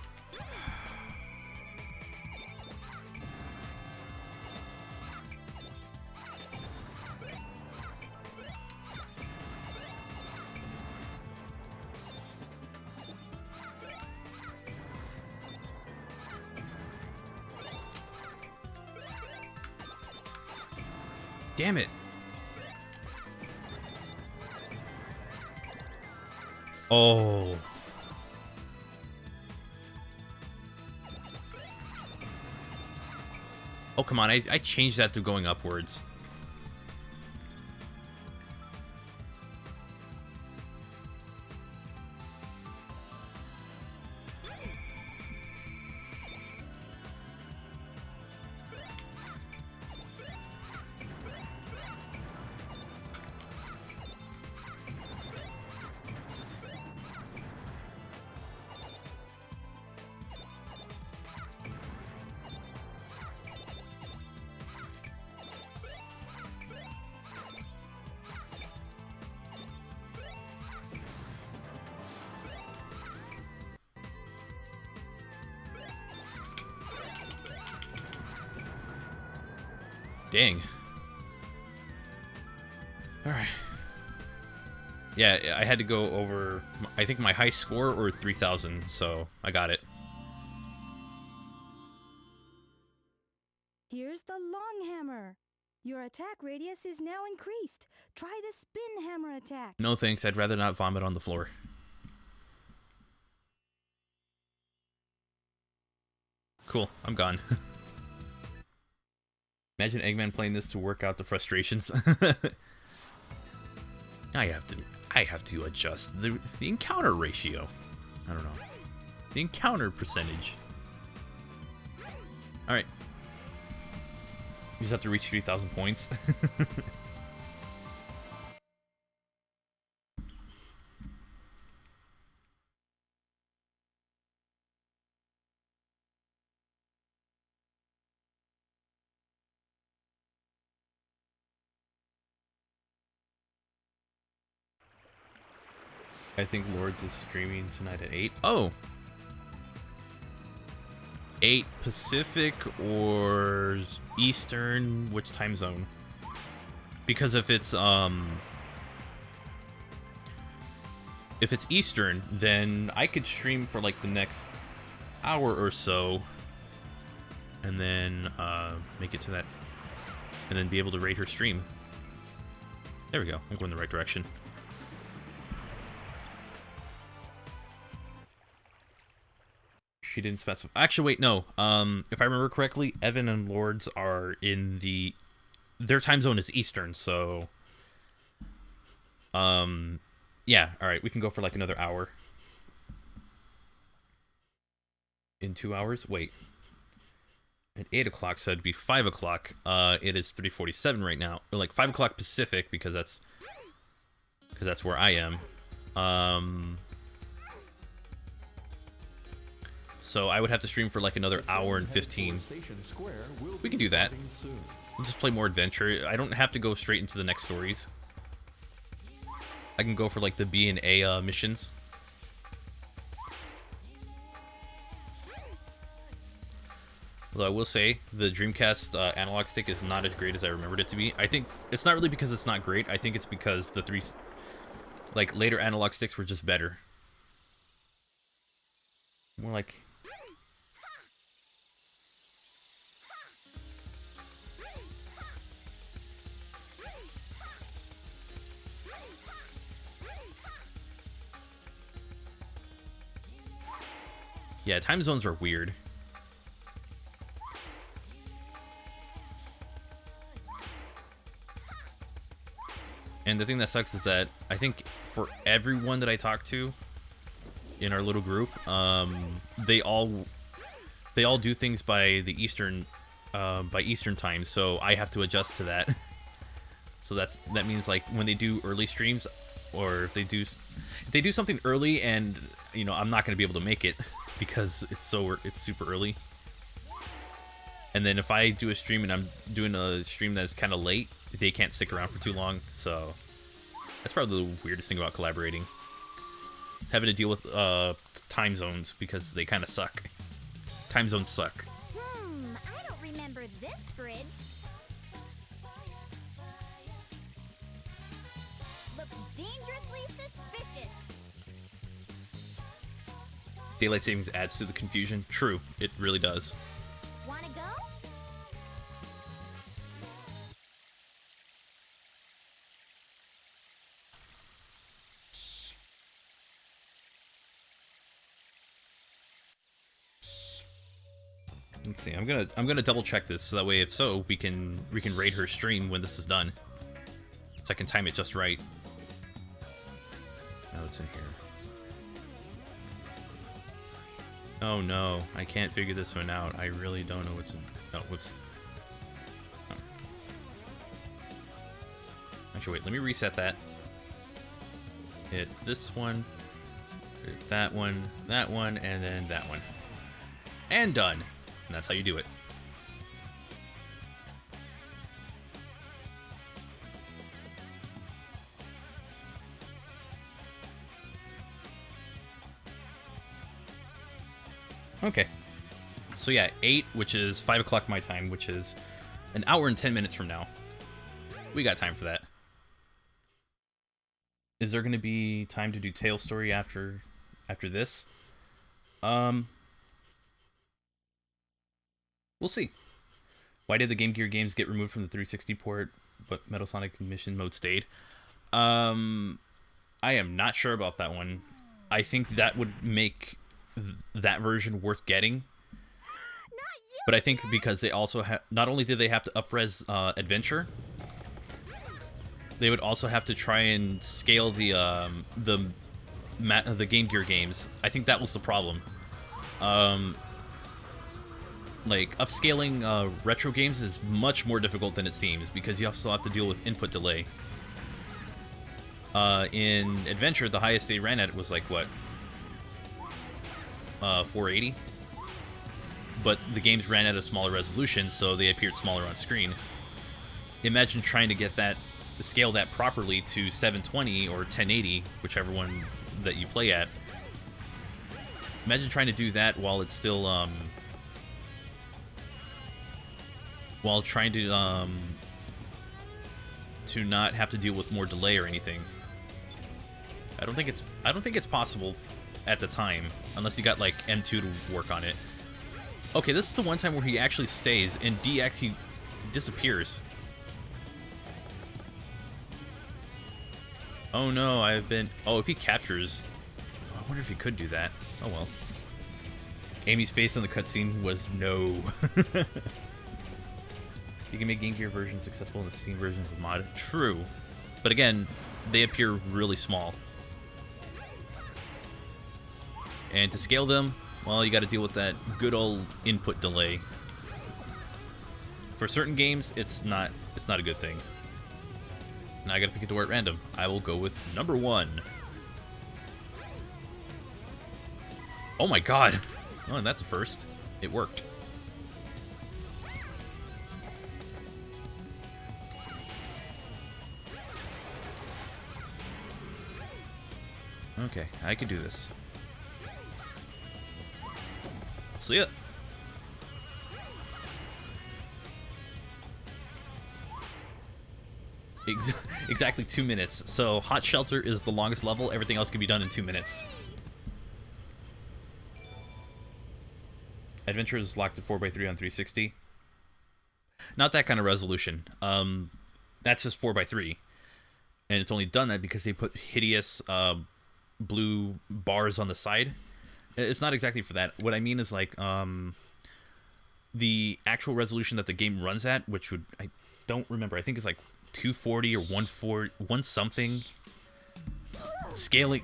Damn it. Oh. Oh, come on. I changed that to going upwards. Dang. Alright. Yeah, I had to go over, I think my high score or 3,000, so I got it. Here's the long hammer. Your attack radius is now increased. Try the spin hammer attack. No thanks, I'd rather not vomit on the floor. Cool. I'm gone. Imagine Eggman playing this to work out the frustrations. I have to adjust the encounter ratio. I don't know. The encounter percentage. Alright. You just have to reach 3,000 points. I think Lords is streaming tonight at 8. Oh! 8 Pacific or Eastern? Which time zone? Because if it's Eastern, then I could stream for like the next hour or so, and then make it to that, and then be able to rate her stream. There we go. I'm going the right direction. She didn't specify. Actually, wait, no. If I remember correctly, Evan and Lords are in their time zone is Eastern, so yeah, all right, we can go for like another hour. In 2 hours? Wait. At 8 o'clock, so it'd be 5 o'clock. It is 3:47 right now. Or like 5 o'clock Pacific, because that's where I am. So I would have to stream for like another hour and 15. We can do that. We'll just play more adventure. I don't have to go straight into the next stories. I can go for like the B and A missions. Although I will say, the Dreamcast analog stick is not as great as I remembered it to be. I think it's not really because it's not great. I think it's because the later analog sticks were just better. More like... Yeah, time zones are weird. And the thing that sucks is that I think for everyone that I talk to in our little group, they all do things by the Eastern time, so I have to adjust to that. So that means like when they do early streams, or if they do something early, and you know, I'm not going to be able to make it because it's super early. And then if I do a stream and I'm doing a stream that's kind of late, they can't stick around for too long. So that's probably the weirdest thing about collaborating. Having to deal with time zones, because they kind of suck. Time zones suck. I don't remember this bridge. Looks dangerously suspicious. Daylight savings adds to the confusion. True, it really does. Wanna go? Let's see. I'm gonna double check this, so that way, if so, we can raid her stream when this is done, so I can time it just right. Now it's in here. Oh no, I can't figure this one out. I really don't know what's in. Oh, whoops. Oh. Actually, wait. Let me reset that. Hit this one, hit that one, and then that one, and done. And that's how you do it. Okay. So yeah, 8, which is 5 o'clock my time, which is an hour and 10 minutes from now. We got time for that. Is there going to be time to do Tale Story after this? We'll see. Why did the Game Gear games get removed from the 360 port, but Metal Sonic Mission mode stayed? I am not sure about that one. I think that would make that version worth getting. But I think because they also have, not only did they have to up-res Adventure, they would also have to try and scale the Game Gear games. I think that was the problem. Like, upscaling retro games is much more difficult than it seems, because you also have to deal with input delay. In Adventure, the highest they ran at was like, what? 480? But the games ran at a smaller resolution, so they appeared smaller on screen. Imagine trying to get that, scale that properly to 720 or 1080, whichever one that you play at. Imagine trying to do that while it's still, while trying to not have to deal with more delay or anything. I don't think it's possible at the time, unless you got like M2 to work on it. Okay, this is the one time where he actually stays, and D actually disappears. Oh no, oh, if he captures, I wonder if he could do that. Oh well. Amy's face in the cutscene was no. You can make Game Gear versions accessible in the Steam version of the mod. True. But again, they appear really small. And to scale them, well, you got to deal with that good old input delay. For certain games, it's not a good thing. Now I got to pick a door at random. I will go with number 1. Oh my god. Oh, and that's a first. It worked. Okay, I can do this. See ya. Exactly 2 minutes. So Hot Shelter is the longest level. Everything else can be done in 2 minutes. Adventure is locked at 4x3 on 360. Not that kind of resolution. That's just 4x3. And it's only done that because they put hideous blue bars on the side. It's not exactly for that. What I mean is like the actual resolution that the game runs at, which would, I don't remember, I think it's like 240 or 140, something. Scaling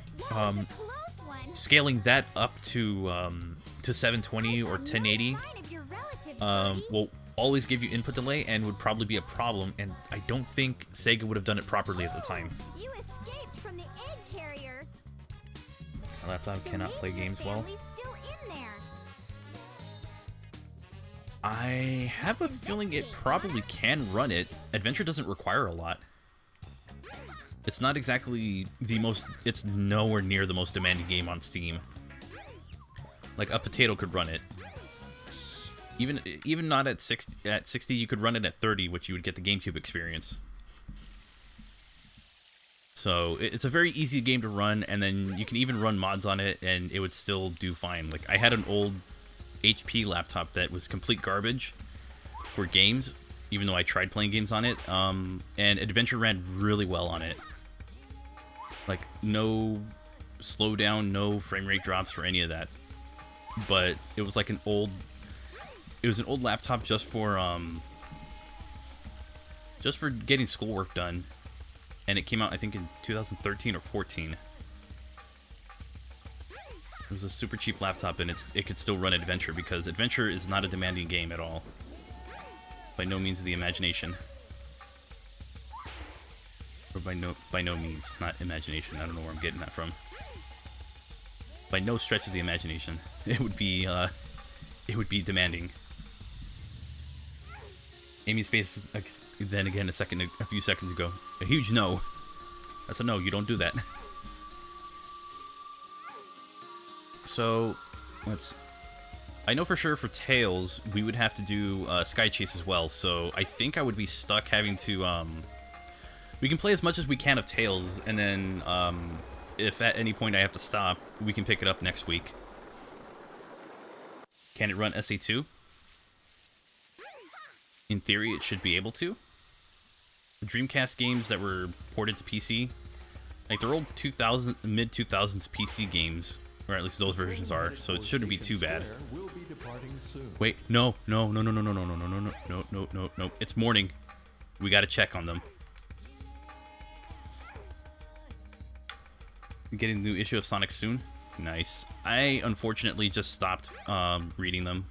that up to 720 or 1080 will always give you input delay and would probably be a problem, and I don't think Sega would have done it properly at the time. You escaped from the egg carrier. My laptop cannot play games well. Still in there. I have a feeling it probably can run it. Adventure doesn't require a lot. It's not exactly the most, it's nowhere near the most demanding game on Steam. Like a potato could run it. Even not at 60 you could run it at 30, which you would get the GameCube experience. So it's a very easy game to run, and then you can even run mods on it and it would still do fine. Like I had an old HP laptop that was complete garbage for games, even though I tried playing games on it, and Adventure ran really well on it. Like no slowdown, no frame rate drops for any of that. But it was like an old laptop just for getting schoolwork done, and it came out I think in 2013 or 14. It was a super cheap laptop, and it could still run Adventure, because Adventure is not a demanding game at all. By no means of the imagination. Or by no means, not imagination. I don't know where I'm getting that from. By no stretch of the imagination, it would be demanding. Amy's face, then again, a few seconds ago, a huge no. That's a no. You don't do that. So, I know for sure for Tails, we would have to do Sky Chase as well, so I think I would be stuck having to, we can play as much as we can of Tails, and then, if at any point I have to stop, we can pick it up next week. Can it run SA2? In theory, it should be able to. The Dreamcast games that were ported to PC, like they're old mid-2000s PC games, Or at least those versions are, so it shouldn't be too bad. We'll be departing soon. Wait, no. It's morning. We gotta check on them. Getting the new issue of Sonic soon. Nice. I unfortunately just stopped reading them.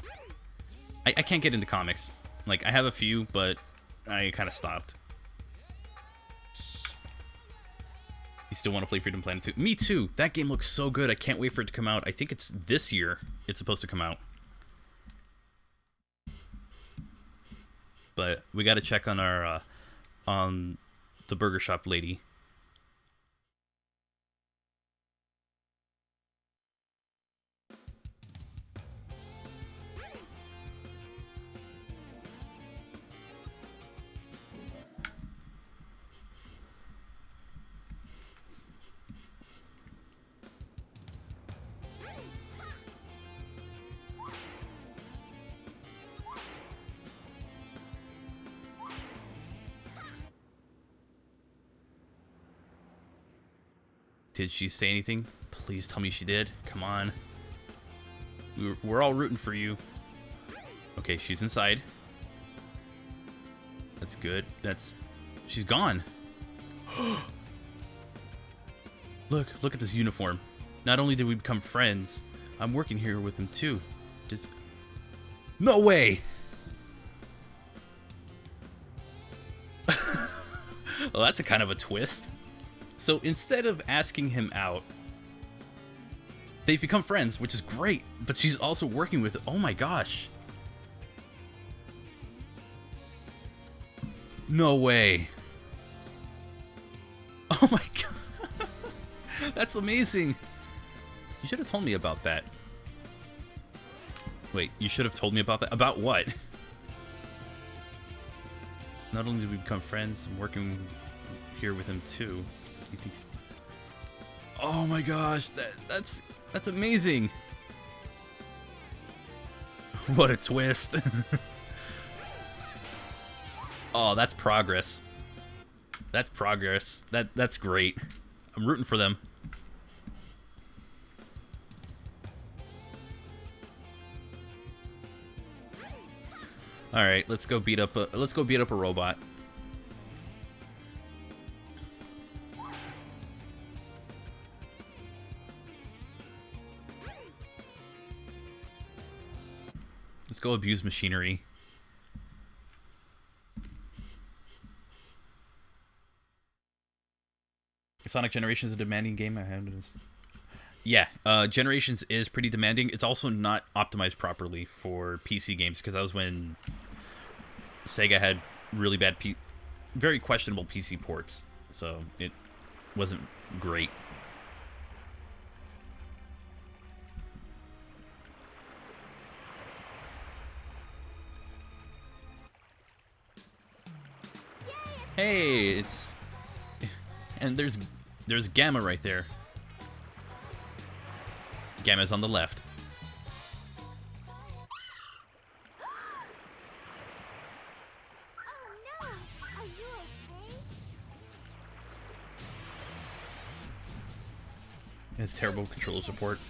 I can't get into comics. Like, I have a few, but I kind of stopped. You still want to play Freedom Planet 2? Me too! That game looks so good. I can't wait for it to come out. I think it's this year it's supposed to come out. But we got to check on our on the burger shop lady. Did she say anything? Please tell me she did. Come on. We're all rooting for you. Okay, she's inside. That's good. She's gone. Look at this uniform. Not only did we become friends, I'm working here with him too. No way! Well, that's a kind of a twist. So instead of asking him out, they've become friends, which is great, but she's also working with, oh my gosh. No way. Oh my god. That's amazing. You should have told me about that. Wait, you should have told me about that? About what? Not only did we become friends, I'm working here with him too. He thinks... Oh my gosh, that's amazing. What a twist. Oh, that's progress. That's progress. That's great. I'm rooting for them. All right, let's go beat up a robot. Let's go abuse machinery. Sonic Generations is a demanding game. Yeah, Generations is pretty demanding. It's also not optimized properly for PC games because that was when Sega had really bad, very questionable PC ports. So it wasn't great. Hey, it's... And there's Gamma right there. Gamma's on the left. Oh no! Are you okay? It has terrible controller support.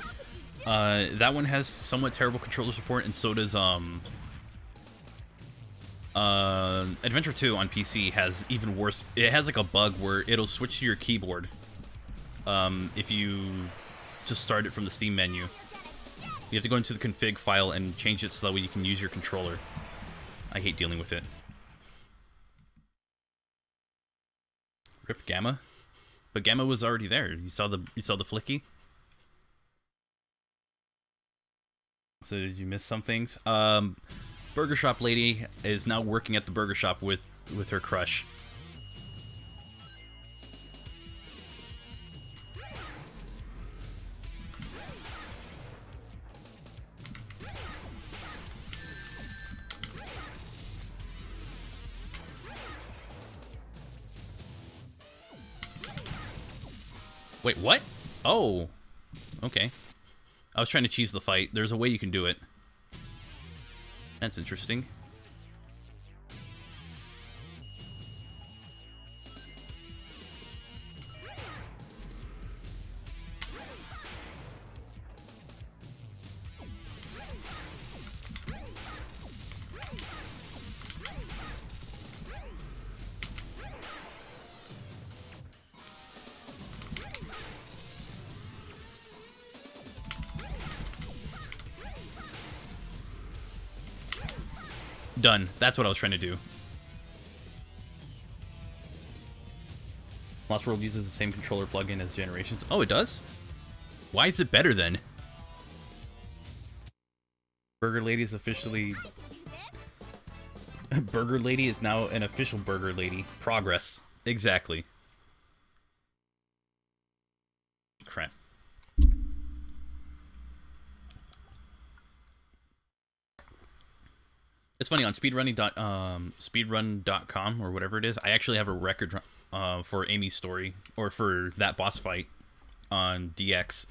That one has somewhat terrible controller support, and so does Adventure 2 on PC has even worse. It has like a bug where it'll switch to your keyboard if you just start it from the Steam menu. You have to go into the config file and change it so that way you can use your controller. I hate dealing with it. Rip Gamma, but Gamma was already there. You saw the flicky. So did you miss some things? Burger shop lady is now working at the burger shop with her crush. Wait, what? Oh, okay. I was trying to cheese the fight. There's a way you can do it. That's interesting. Done. That's what I was trying to do. Lost World uses the same controller plugin as Generations. Oh, it does? Why is it better then? Burger Lady is officially... Burger Lady is now an official Burger Lady. Progress. Exactly. Crap. It's funny, on speedrun.com or whatever it is, I actually have a record for Amy's story, or for that boss fight on DX.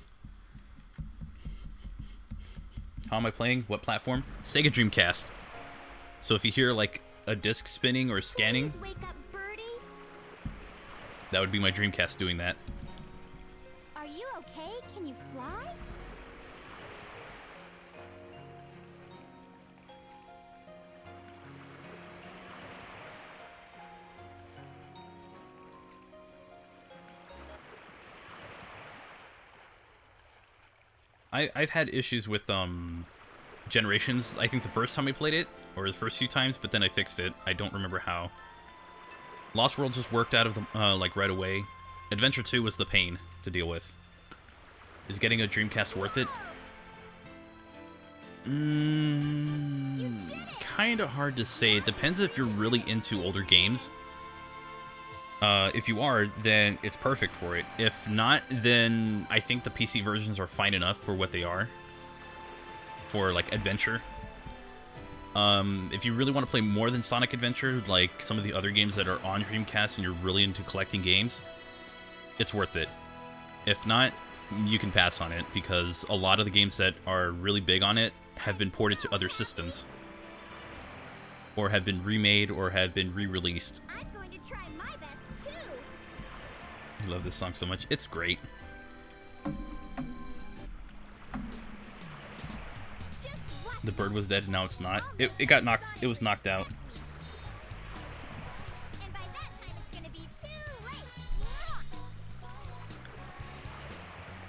How am I playing? What platform? Sega Dreamcast. So if you hear like a disc spinning or scanning, Please wake up, Birdie. that would be my Dreamcast doing that. Are you okay? Can you fly? I've had issues with Generations. I think the first time I played it, or the first few times, but then I fixed it. I don't remember how. Lost World just worked out of the like right away. Adventure 2 was the pain to deal with. Is getting a Dreamcast worth it? Kind of hard to say. It depends if you're really into older games. If you are, then it's perfect for it. If not, then I think the PC versions are fine enough for what they are. For, like, adventure. If you really want to play more than Sonic Adventure, like some of the other games that are on Dreamcast and you're really into collecting games, it's worth it. If not, you can pass on it, because a lot of the games that are really big on it have been ported to other systems. Or have been remade, or have been re-released. I'm going to try my best too. I love this song so much. It's great. Just watch The bird was dead, and now it's not. It got knocked. It was knocked out. and by that time it's gonna be too late.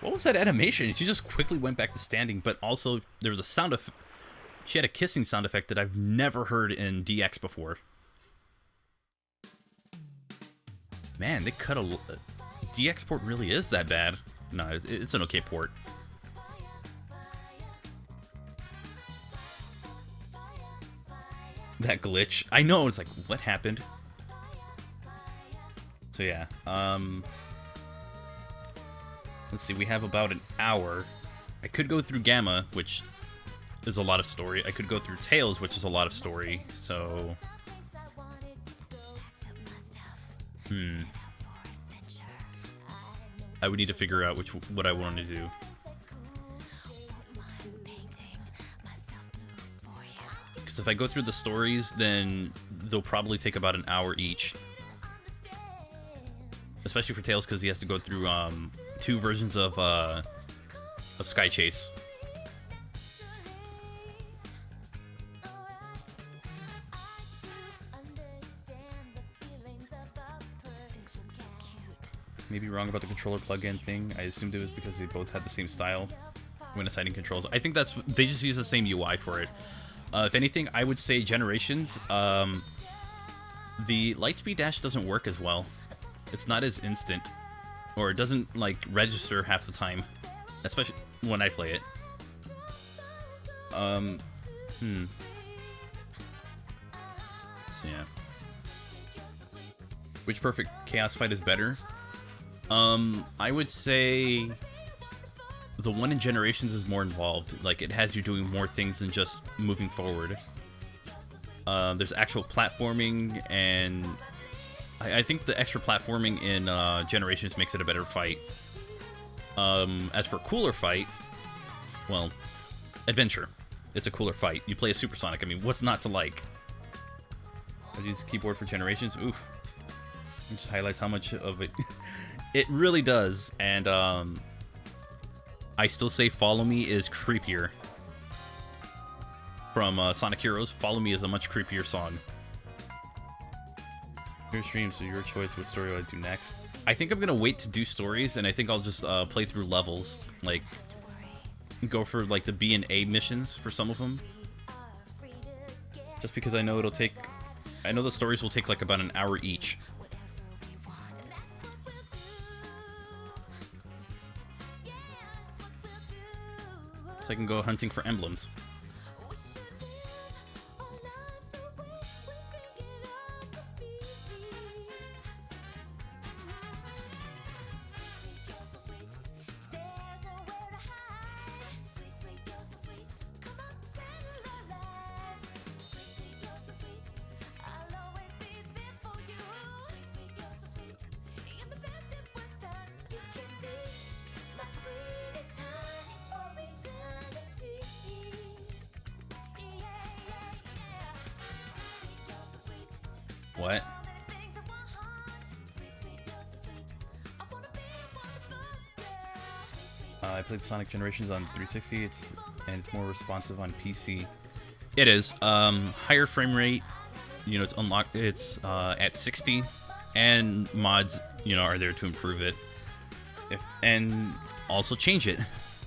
What was that animation? She just quickly went back to standing, but also there was a sound of... She had a kissing sound effect that I've never heard in DX before. Man, they cut a... DX port really is that bad. No, it's an okay port. That glitch. I know, it's like, what happened? So yeah, let's see, we have about an hour. I could go through Gamma, which is a lot of story. I could go through Tails, which is a lot of story, so... I would need to figure out what I want to do. Because if I go through the stories, then they'll probably take about an hour each. Especially for Tails, because he has to go through 2 versions of Sky Chase. Maybe wrong about the controller plug-in thing. I assumed it was because they both had the same style when assigning controls. I think that's... They just use the same UI for it. If anything, I would say Generations. The Lightspeed Dash doesn't work as well. It's not as instant. Or it doesn't, like, register half the time. Especially when I play it. So, yeah. Which Perfect Chaos fight is better? I would say the one in Generations is more involved. Like, it has you doing more things than just moving forward. There's actual platforming, and I think the extra platforming in Generations makes it a better fight. As for cooler fight, well, Adventure. It's a cooler fight. You play a Supersonic. I mean, what's not to like? I use the keyboard for Generations. Oof. It just highlights how much of it... It really does, and I still say Follow Me is creepier. From Sonic Heroes, Follow Me is a much creepier song. Your stream, so your choice what story I do next. I think I'm gonna wait to do stories, and I think I'll just play through levels, like go for like the B and A missions for some of them. Just because I know it'll take... I know the stories will take like about an hour each. So I can go hunting for emblems. What? I played Sonic Generations on 360. It's more responsive on PC. It is higher frame rate. You know, it's unlocked. It's at 60, and mods, you know, are there to improve it. And also change it.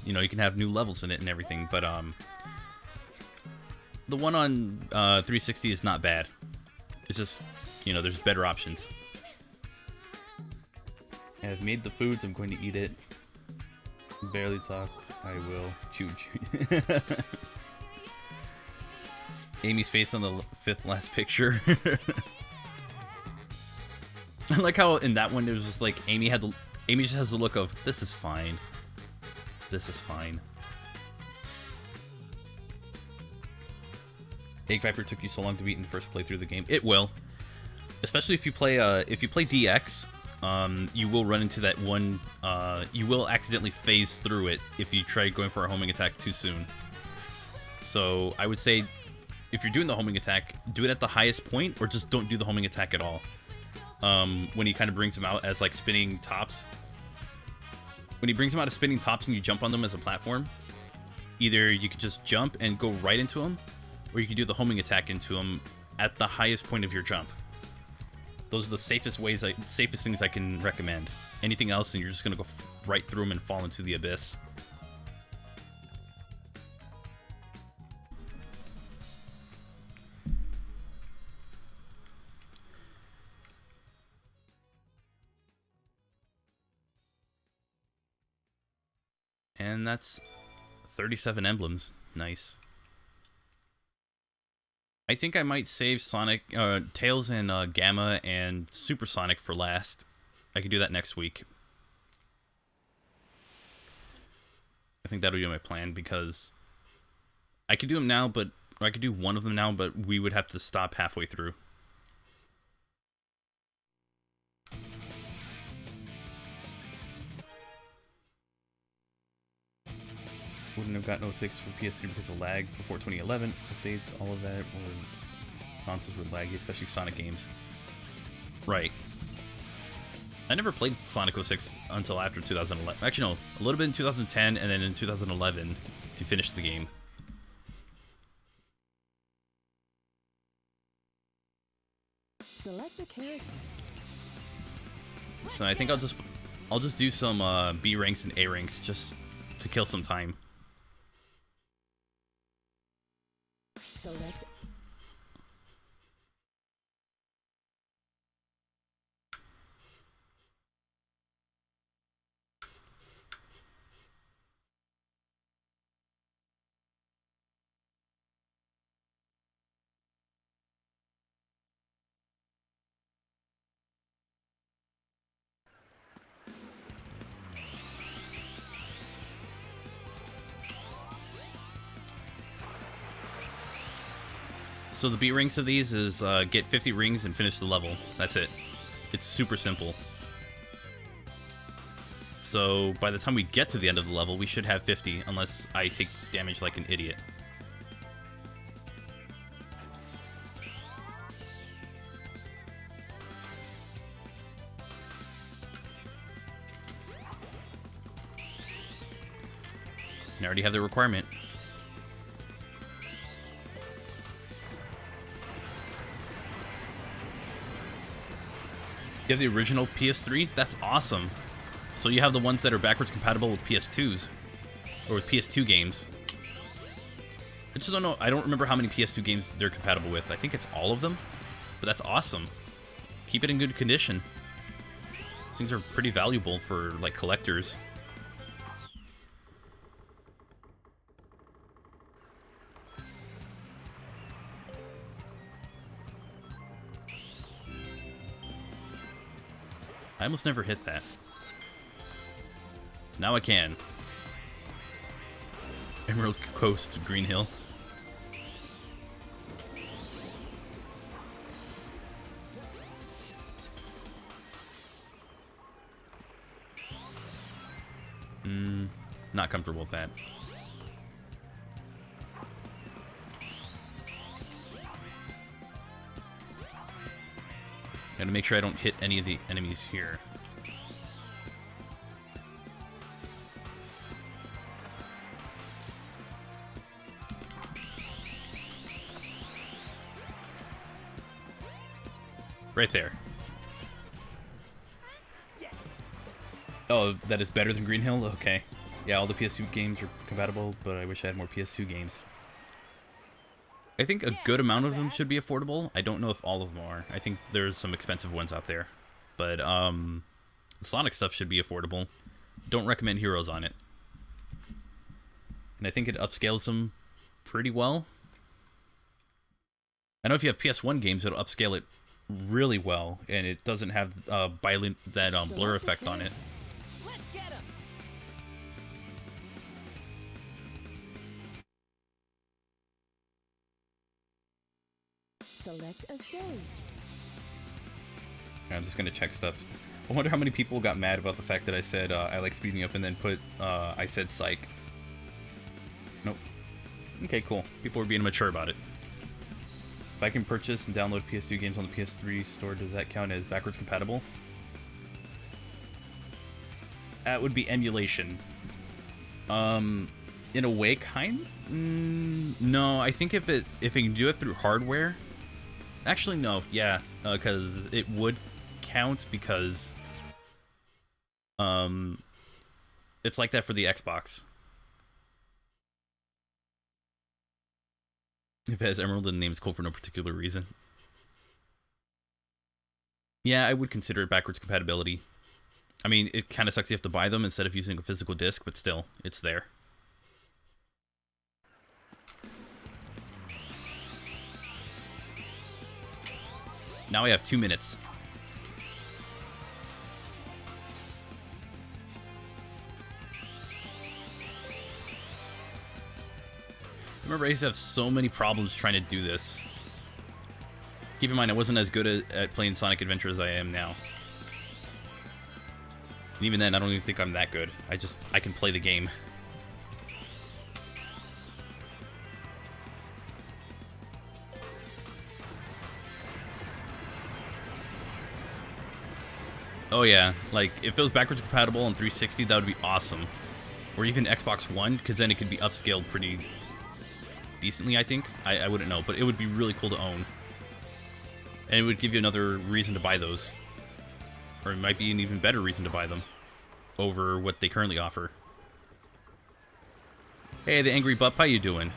You know, you can have new levels in it and everything. But the one on 360 is not bad. It's just, you know, there's better options. I've made the foods. I'm going to eat it. Barely talk. I will. Chew. Amy's face on the fifth last picture. I like how in that one it was just like Amy just has the look of, this is fine. This is fine. Egg Viper took you so long to beat in the first playthrough of the game. It will, especially if you play DX. You will run into that one. You will accidentally phase through it if you try going for a homing attack too soon. So I would say, if you're doing the homing attack, do it at the highest point, or just don't do the homing attack at all. When he kind of brings them out as like spinning tops. When he brings them out as spinning tops and you jump on them as a platform, either you could just jump and go right into them, or you can do the homing attack into them at the highest point of your jump. Those are the safest things I can recommend. Anything else, and you're just gonna go right through them and fall into the abyss. And that's 37 emblems. Nice. I think I might save Sonic, Tails and Gamma and Super Sonic for last. I could do that next week. I think that'll be my plan, because I could do them now, or I could do one of them now, but we would have to stop halfway through. Wouldn't have gotten 06 for PS3 because of lag before 2011. Updates, all of that, or consoles were laggy, especially Sonic games. Right. I never played Sonic 06 until after 2011. Actually, no, a little bit in 2010, and then in 2011 to finish the game. Select a character. So I think I'll just do some B ranks and A ranks just to kill some time. Select. So the B ranks of these is get 50 rings and finish the level. That's it. It's super simple. So by the time we get to the end of the level, we should have 50, unless I take damage like an idiot. And I already have the requirement. You have the original PS3? That's awesome. So you have the ones that are backwards compatible with PS2s, or with PS2 games. I just don't know. I don't remember how many PS2 games they're compatible with. I think it's all of them, but that's awesome. Keep it in good condition. These things are pretty valuable for like collectors. I almost never hit that. Now I can. Emerald Coast, Green Hill. Not comfortable with that. Gotta make sure I don't hit any of the enemies here. Right there. Oh, that is better than Green Hill? Okay. Yeah, all the PS2 games are compatible, but I wish I had more PS2 games. I think a good amount of them should be affordable. I don't know if all of them are. I think there's some expensive ones out there. But, Sonic stuff should be affordable. Don't recommend Heroes on it. And I think it upscales them pretty well. I know if you have PS1 games, it'll upscale it really well, and it doesn't have that blur effect on it. Let's get him. Select a stage. I'm just gonna check stuff. I wonder how many people got mad about the fact that I said I like speeding up and then put I said psych. Nope. Okay, cool. People were being mature about it. If I can purchase and download PS2 games on the PS3 store, does that count as backwards compatible? That would be emulation. In a way, no, I think if it can do it through hardware. Actually, no. Yeah, because it would count because it's like that for the Xbox. If it has Emerald and the name is cool for no particular reason. Yeah, I would consider it backwards compatibility. I mean, it kind of sucks you have to buy them instead of using a physical disc, but still, it's there. Now I have 2 minutes. Remember, I used to have so many problems trying to do this. Keep in mind, I wasn't as good at playing Sonic Adventure as I am now. And even then, I don't even think I'm that good. I can play the game. Oh yeah, like, if it was backwards compatible on 360, that would be awesome. Or even Xbox One, because then it could be upscaled pretty decently, I think. I wouldn't know, but it would be really cool to own. And it would give you another reason to buy those. Or it might be an even better reason to buy them over what they currently offer. Hey, the Angry Bup, how you doing?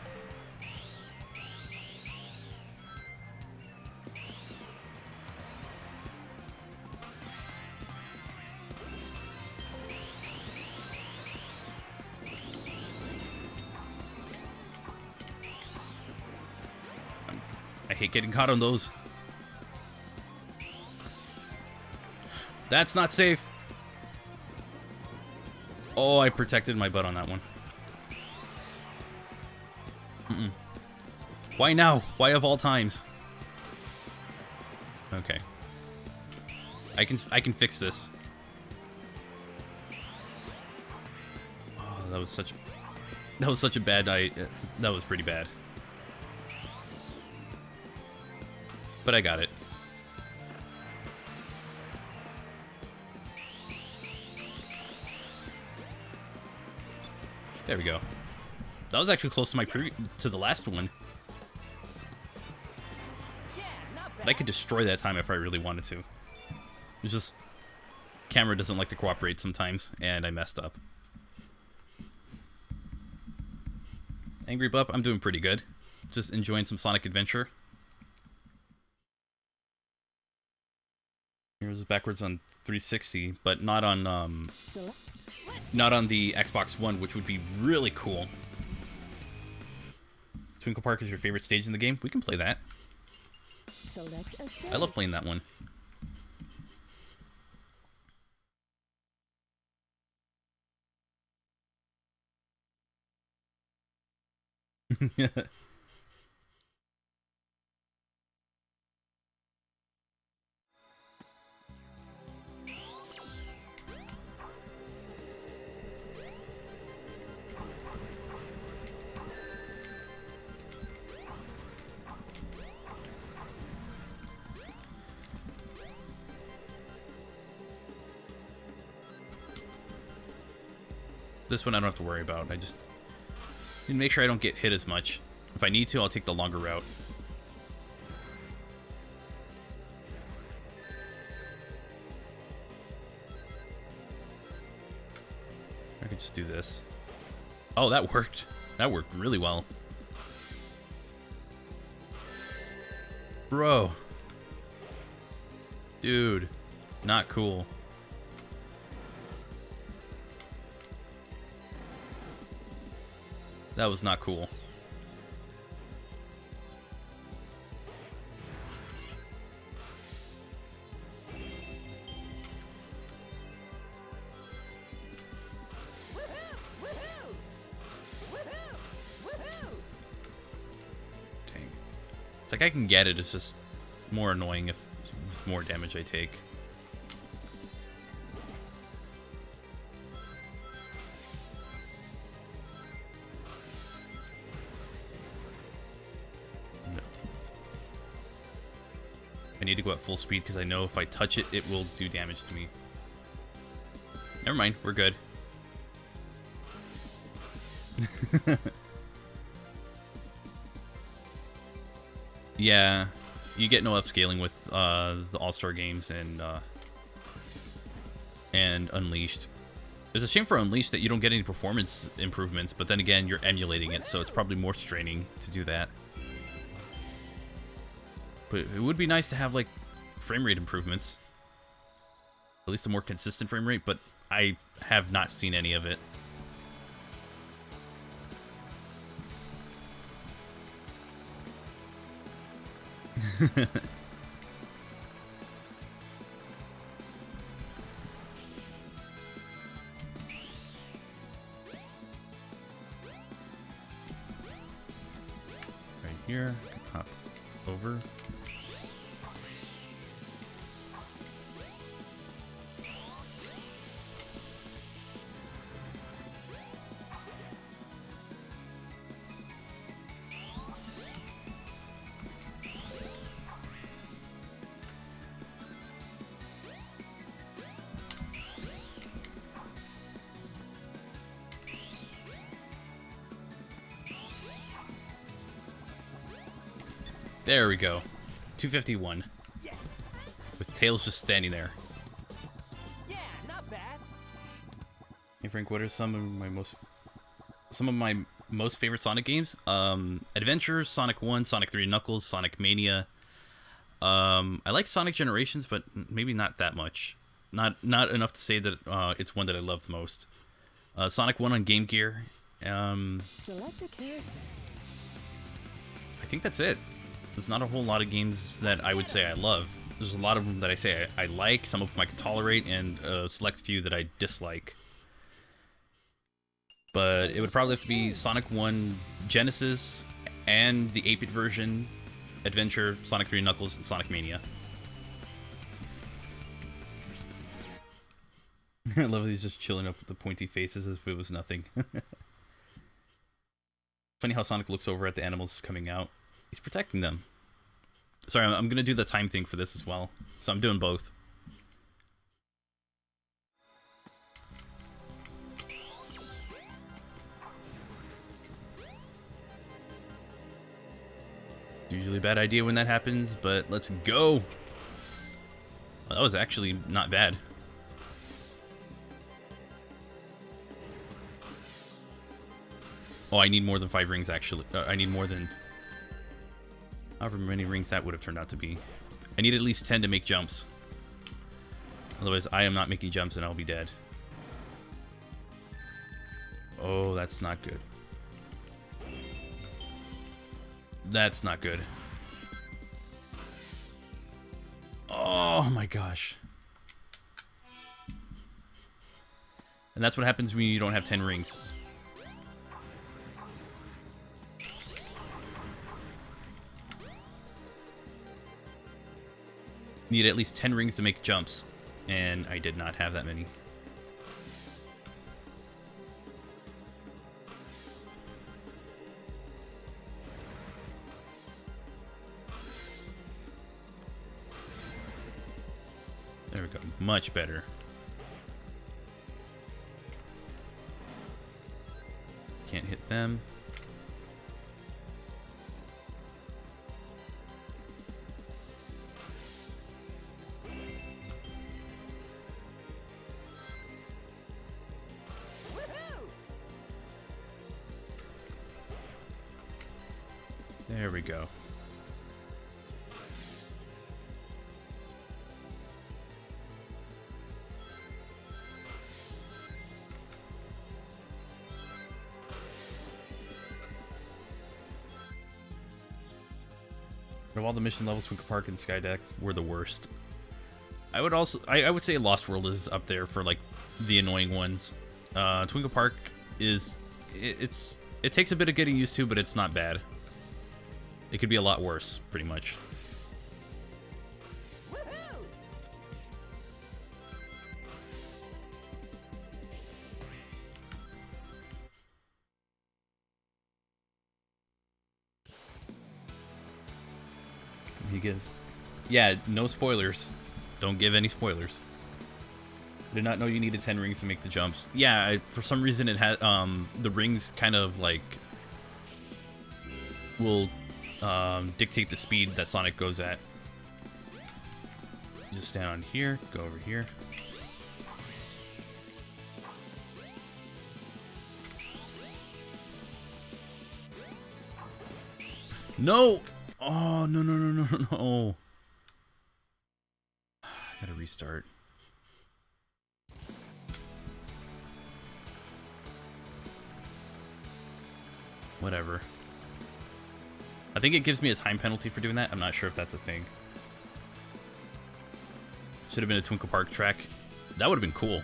I hate getting caught on those. That's not safe. Oh, I protected my butt on that one. Why now? Why of all times? Okay. I can fix this. Oh, that was such a bad that was pretty bad. But I got it. There we go. That was actually close to my to the last one. But I could destroy that time if I really wanted to. It's just camera doesn't like to cooperate sometimes, and I messed up. Angry Bup, I'm doing pretty good. Just enjoying some Sonic Adventure. Here's backwards on 360, but not on the Xbox One, which would be really cool. Twinkle Park is your favorite stage in the game? We can play that. I love playing that one. This one I don't have to worry about. I just need to make sure I don't get hit as much. If I need to, I'll take the longer route. I could just do this. Oh, that worked. That worked really well. Bro. Dude. Not cool. That was not cool. Dang. It's like I can get it, it's just more annoying if with more damage I take. I need to go at full speed because I know if I touch it, it will do damage to me. Never mind, we're good. Yeah, you get no upscaling with the All-Star games and Unleashed. It's a shame for Unleashed that you don't get any performance improvements, but then again, you're emulating it, so it's probably more straining to do that. But it would be nice to have, like, frame rate improvements. At least a more consistent frame rate, but I have not seen any of it. Right here, pop over. There we go. 251. Yes. With Tails just standing there. Yeah, not bad. Hey Frank, what are some of my most favorite Sonic games? Adventure, Sonic 1, Sonic 3 Knuckles, Sonic Mania. I like Sonic Generations, but maybe not that much. Not enough to say that it's one that I love the most. Sonic 1 on Game Gear. Select a character. I think that's it. There's not a whole lot of games that I would say I love. There's a lot of them that I say I like, some of them I can tolerate, and a select few that I dislike. But it would probably have to be Sonic 1 Genesis and the 8-bit version, Adventure, Sonic 3 Knuckles, and Sonic Mania. I love that he's just chilling up with the pointy faces as if it was nothing. Funny how Sonic looks over at the animals coming out. He's protecting them. Sorry, I'm going to do the time thing for this as well. So I'm doing both. Usually a bad idea when that happens, but let's go. Well, that was actually not bad. Oh, I need more than 5 rings, actually. I need more than... however many rings that would have turned out to be. I need at least 10 to make jumps. Otherwise, I am not making jumps and I'll be dead. Oh, that's not good. That's not good. Oh my gosh. And that's what happens when you don't have 10 rings. Need at least 10 rings to make jumps, and I did not have that many. There we go. Much better. Can't hit them. There we go. Of all the mission levels, Twinkle Park and Skydeck were the worst. I would say Lost World is up there for like the annoying ones. Twinkle Park is it takes a bit of getting used to, but it's not bad. It could be a lot worse, pretty much. He gives. Yeah, no spoilers. Don't give any spoilers. I did not know you needed 10 rings to make the jumps. Yeah, for some reason it had the rings kind of like will dictate the speed that Sonic goes at. You just stand on here, go over here. No! Oh, no, no, no, no, no. I gotta restart. Whatever. I think it gives me a time penalty for doing that. I'm not sure if that's a thing. Should have been a Twinkle Park track. That would have been cool.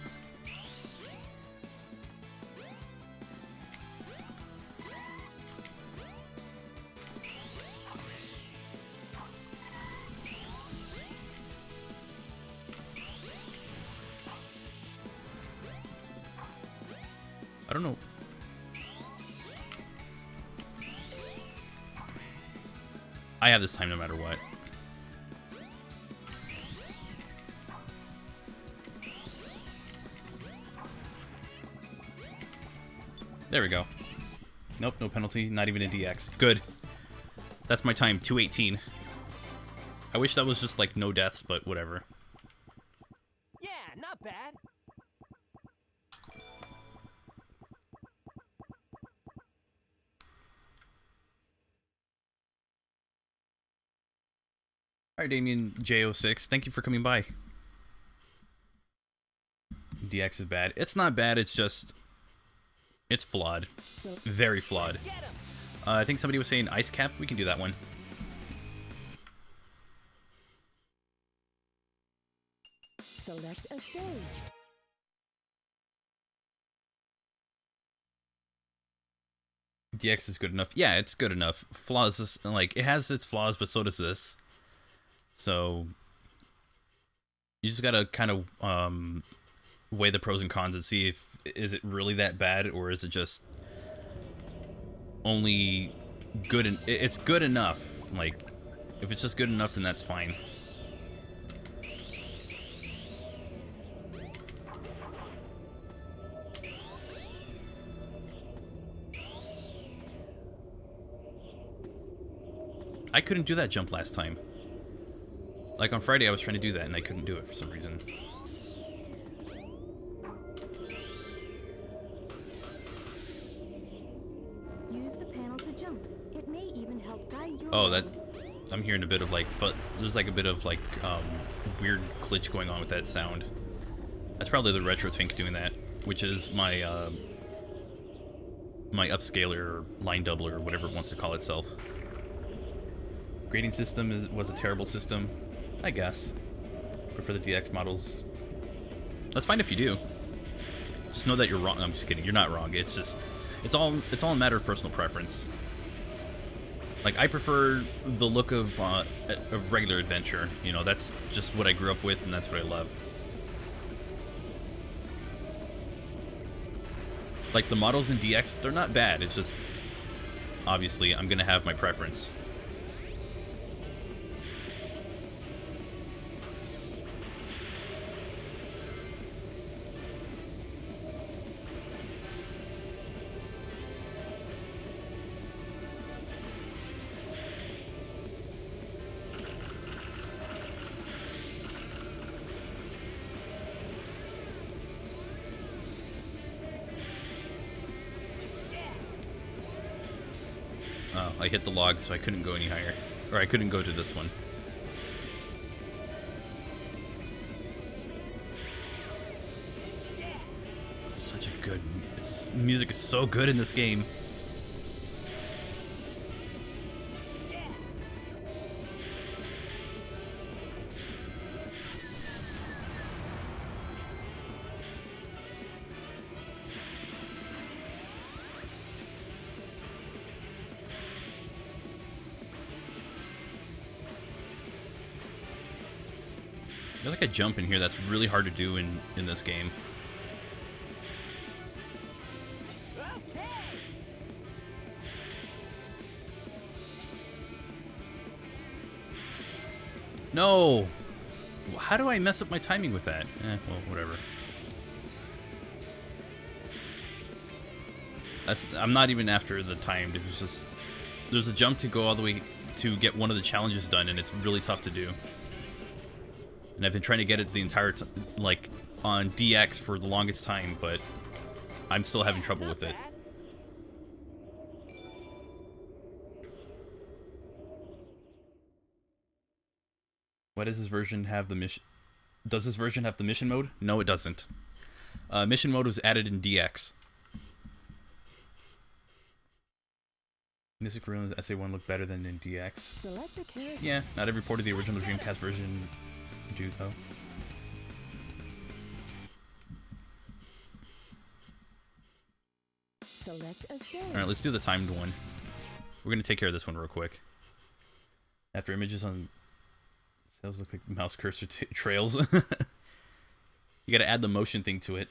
I don't know. I have this time no matter what. There we go. Nope, no penalty. Not even a DX. Good. That's my time, 2:18. I wish that was just like no deaths, but whatever. Yeah, not bad. Alright, Damien J06, thank you for coming by. DX is bad. It's not bad, it's just... it's flawed. Very flawed. I think somebody was saying Ice Cap. We can do that one. Select a stage. DX is good enough. Yeah, it's good enough. Flaws, like, it has its flaws, but so does this. So, you just gotta kind of weigh the pros and cons and see if is it really that bad, or is it just only good and it's good enough. Like, if it's just good enough, then that's fine. I couldn't do that jump last time. Like on Friday I was trying to do that and I couldn't do it for some reason. Oh, that... I'm hearing a bit of like... There's like a bit of like weird glitch going on with that sound. That's probably the Retro Twink doing that, which is my my upscaler or line doubler or whatever it wants to call itself. Grading system was a terrible system, I guess. Prefer the DX models. That's fine if you do. Just know that you're wrong. I'm just kidding. You're not wrong. It's just it's all a matter of personal preference. Like, I prefer the look of regular Adventure. You know, that's just what I grew up with, and that's what I love. Like, the models in DX, they're not bad. It's just, obviously, I'm gonna have my preference. Oh, I hit the log, so I couldn't go any higher. Or I couldn't go to this one. It's such a good... the music is so good in this game. There's like a jump in here that's really hard to do in this game. No! How do I mess up my timing with that? Well, whatever. I'm not even after the timed. It was just... There's a jump to go all the way to get one of the challenges done, and it's really tough to do. And I've been trying to get it the entire time, like, on DX for the longest time, but I'm still having trouble with it. Why does this version have the mission? Does this version have the mission mode? No, it doesn't. Mission mode was added in DX. Mystic Ruins SA1 look better than in DX. Yeah, not every port of the original Dreamcast version do though. Alright, let's do the timed one. We're gonna take care of this one real quick. After images on sales look like mouse cursor trails. You gotta add the motion thing to it.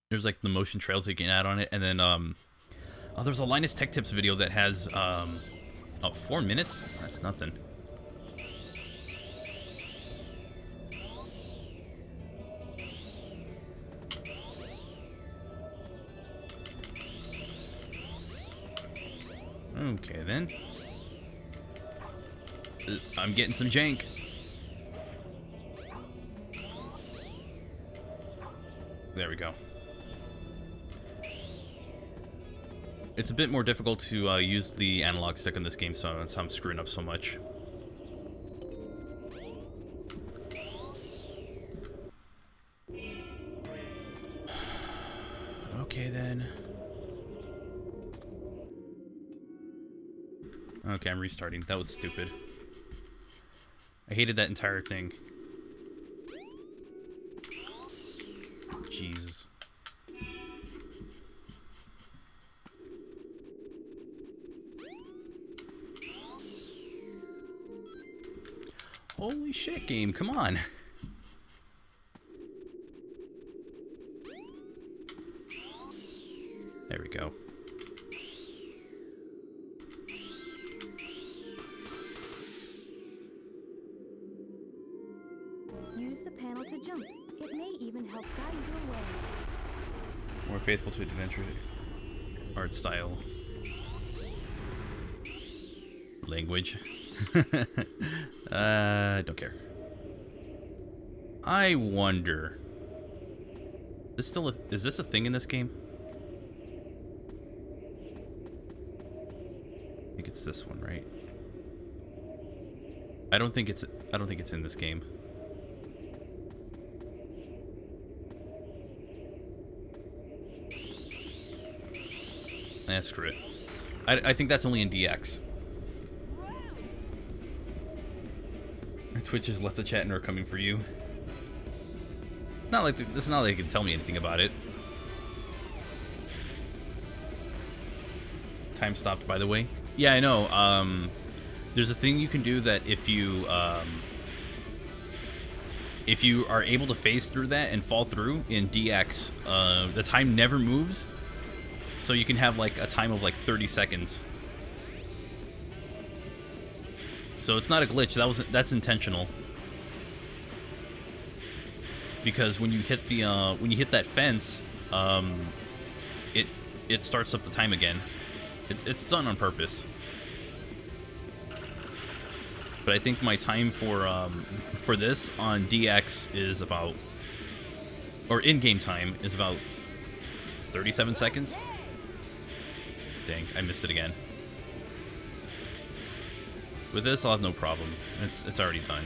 There's like the motion trails that you can add on it, and then oh, there's a Linus Tech Tips video that has 4 minutes? That's nothing. Okay then. I'm getting some jank. There we go. It's a bit more difficult to use the analog stick on this game, so that's how I'm screwing up so much. Okay then. Okay, I'm restarting. That was stupid. I hated that entire thing. Jesus. Holy shit, game, come on. There we go. Use the panel to jump. It may even help guide your way. More faithful to adventure art style. Language. Don't care. I wonder. Is this a thing in this game? I think it's this one, right? I don't think it's in this game. Screw it. I think that's only in DX. Twitch has left the chat and are coming for you. It's not like they can tell me anything about it. Time stopped, by the way. Yeah, I know. There's a thing you can do that if you are able to phase through that and fall through in DX, the time never moves. So you can have like a time of like 30 seconds. So it's not a glitch. That's intentional. Because when you hit that fence, it starts up the time again. It's done on purpose. But I think my time for this on DX is about, or in-game time is about 37 seconds. Dang, I missed it again. With this, I'll have no problem. It's already done.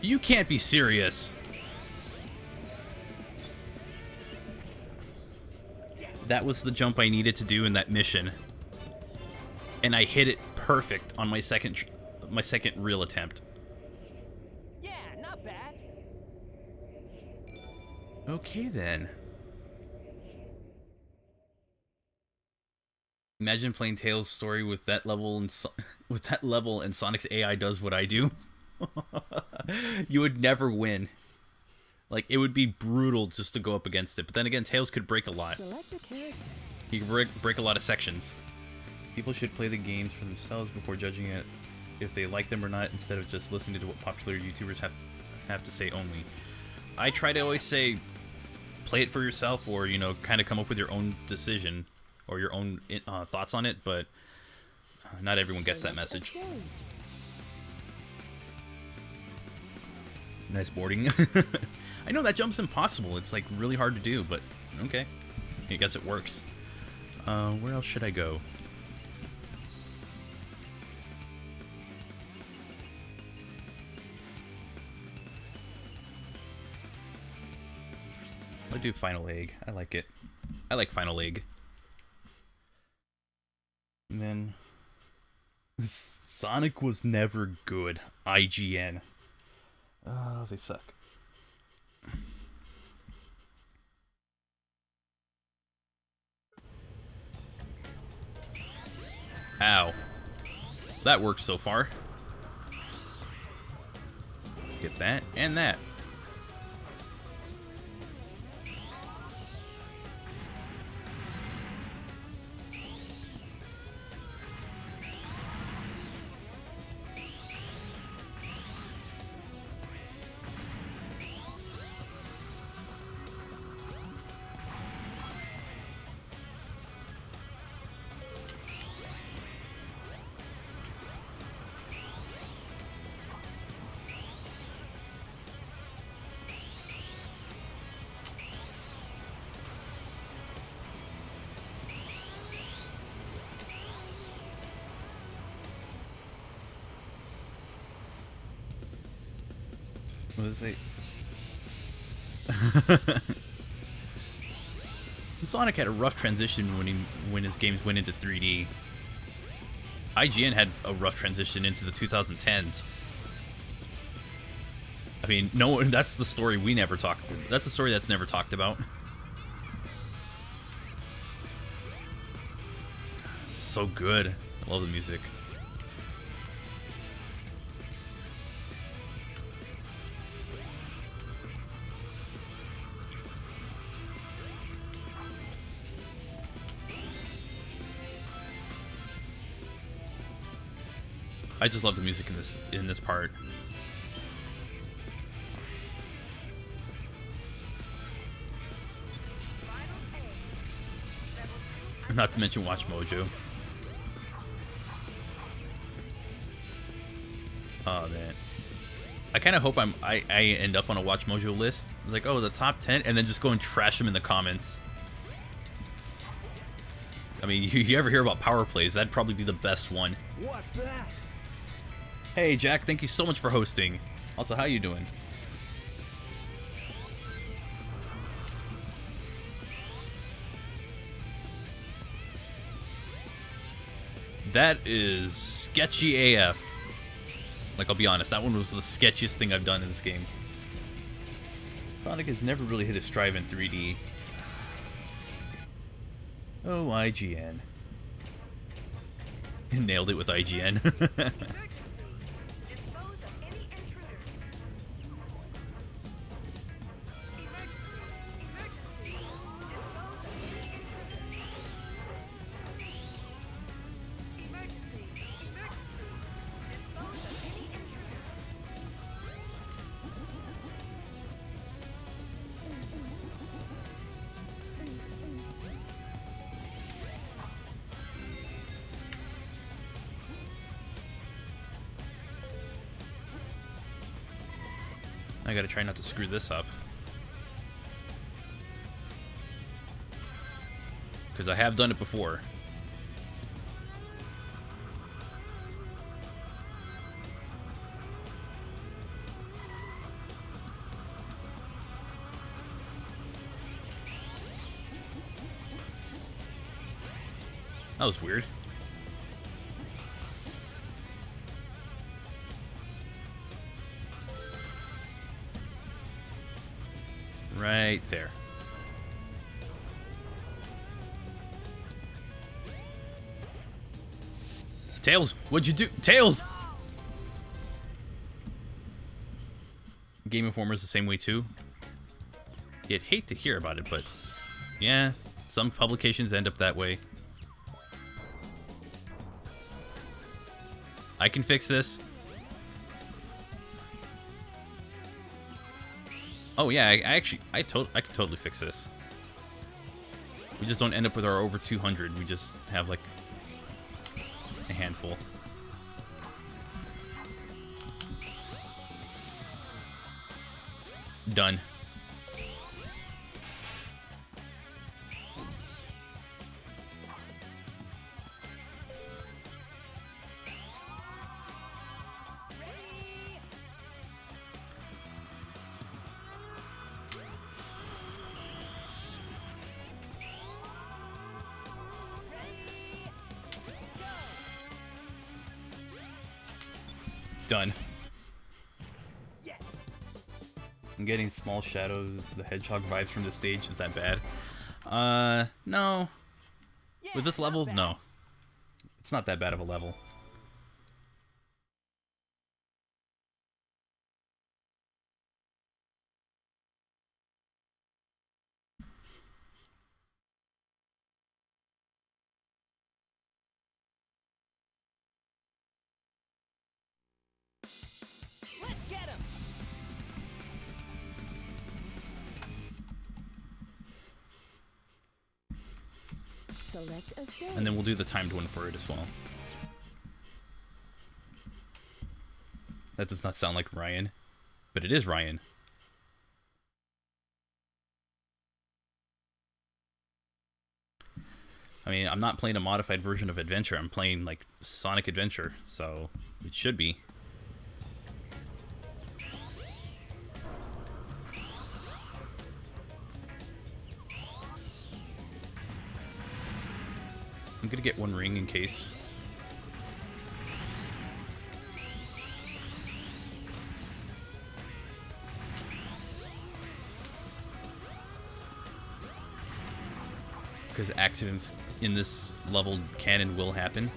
You can't be serious. That was the jump I needed to do in that mission. And I hit it perfect on my second real attempt. Yeah, not bad. Okay then. Imagine playing Tails' story with that level and Sonic's AI does what I do. You would never win. Like, it would be brutal just to go up against it. But then again, Tails could break a lot. He could break a lot of sections. People should play the games for themselves before judging it if they like them or not, instead of just listening to what popular YouTubers have to say only. I try to always say, play it for yourself, or, you know, kind of come up with your own decision or your own thoughts on it, but not everyone gets that message. Nice boarding. I know that jump's impossible. It's like really hard to do, but okay. I guess it works. Where else should I go? I'll do Final Egg. I like it. I like Final Egg. And then Sonic was never good. IGN. Oh, they suck. Ow. That works so far. Get that and that. What does it say? Sonic had a rough transition when his games went into 3D. IGN had a rough transition into the 2010s. I mean, no, that's the story we never talked. That's the story that's never talked about. so good. I love the music. I just love the music in this part. Not to mention Watch Mojo. Oh man, I kind of hope I end up on a Watch Mojo list. It's like, oh, the top 10, and then just go and trash them in the comments. I mean, you ever hear about power plays? That'd probably be the best one. What's that? Hey Jack, thank you so much for hosting. Also, how you doing? That is sketchy AF. Like, I'll be honest, that one was the sketchiest thing I've done in this game. Sonic has never really hit a stride in 3D. Oh, IGN. Nailed it with IGN. I gotta try not to screw this up. Because I have done it before. That was weird. Right there. Tails, what'd you do? Tails! Game Informer's the same way too. You'd hate to hear about it, but yeah, some publications end up that way. I can fix this. Oh yeah, I can totally fix this. We just don't end up with our over 200. We just have like a handful. Done. Done. Yes. I'm getting Small Shadows the Hedgehog vibes from the stage. Is that bad? No. Yeah, With this not level, bad. no. It's not that bad of a level. Let's get him! Select a stage. And then we'll do the timed one for it as well. That does not sound like Ryan, but it is Ryan. I mean, I'm not playing a modified version of Adventure. I'm playing, like, Sonic Adventure, so it should be. I'm gonna get one ring in case. Because accidents in this level can and will happen.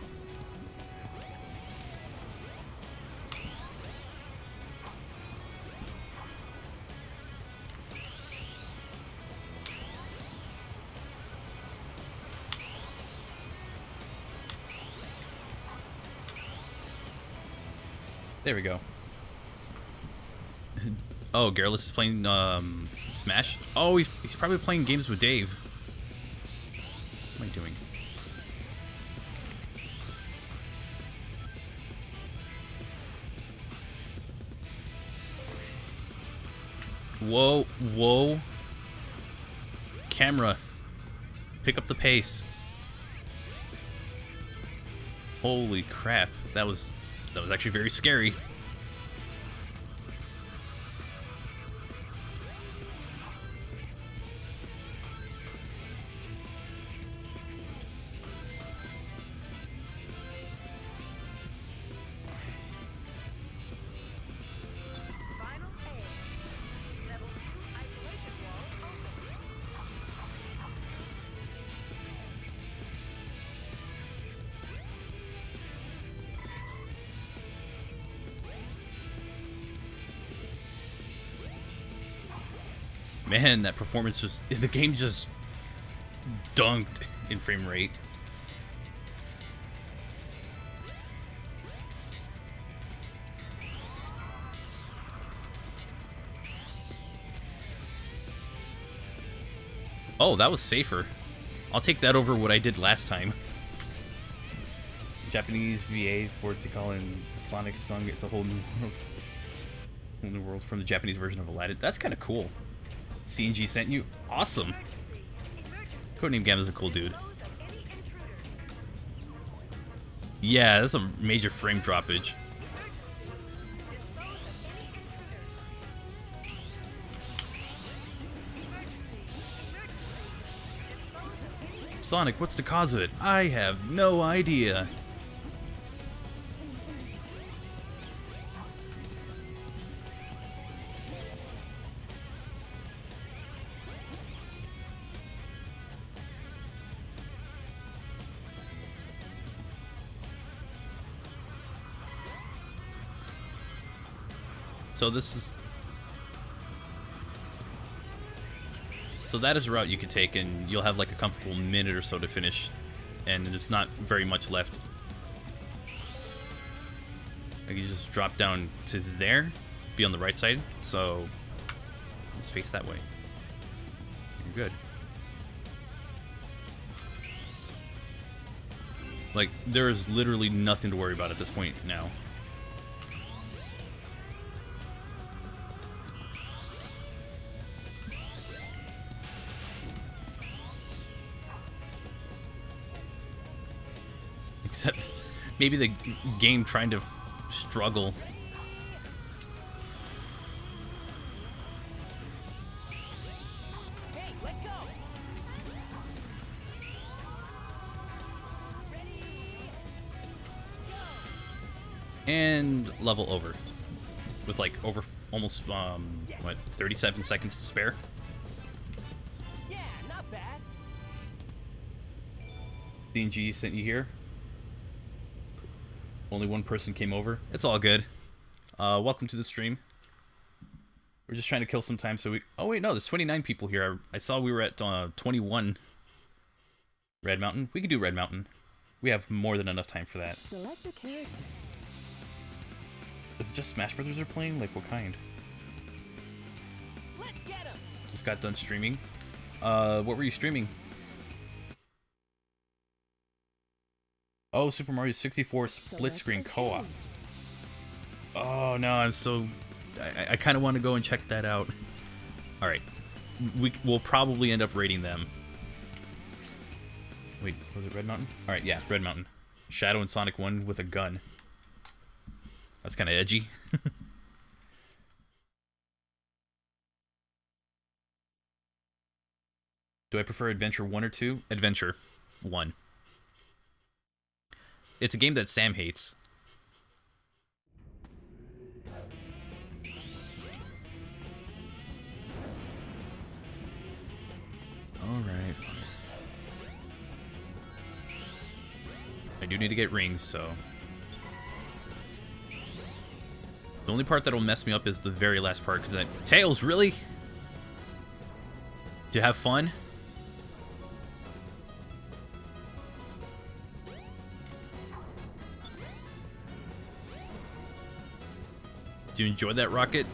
There we go. Oh, Garrulous is playing Smash? Oh, he's probably playing games with Dave. What am I doing? Whoa, whoa. Camera. Pick up the pace. Holy crap. That was actually very scary. Man, that performance just... the game just dunked in frame rate. Oh, that was safer. I'll take that over what I did last time. Japanese VA for Tikal and Sonic sung It's a Whole New World from the Japanese version of Aladdin. That's kind of cool. CNG sent you? Awesome. Codename Gamma's a cool dude. Yeah, that's a major frame droppage. Sonic, what's the cause of it? I have no idea. So this is... so that is a route you could take, and you'll have like a comfortable minute or so to finish, and there's not very much left. Like you just drop down to there, be on the right side, so just face that way. You're good. Like, there is literally nothing to worry about at this point now. Except maybe the game trying to struggle. Hey, let go. And level over. With like over almost, what, 37 seconds to spare? Yeah, not bad. DNG sent you here. Only one person came over. It's all good. Welcome to the stream. We're just trying to kill some time so we... oh wait, no, there's 29 people here. I saw we were at 21. Red Mountain. We could do Red Mountain. We have more than enough time for that. Select a character. Is it just Smash Brothers are playing? Like, what kind? Let's get him. Just got done streaming. What were you streaming? Oh, Super Mario 64 split screen co-op. Oh no, I'm so... I kind of want to go and check that out. Alright. We'll probably end up raiding them. Wait, was it Red Mountain? Alright, yeah, Red Mountain. Shadow and Sonic 1 with a gun. That's kind of edgy. Do I prefer Adventure 1 or 2? Adventure 1. It's a game that Sam hates. Alright. do need to get rings, so... The only part that'll mess me up is the very last part, because Tails, really? Do you have fun? Do you enjoy that rocket?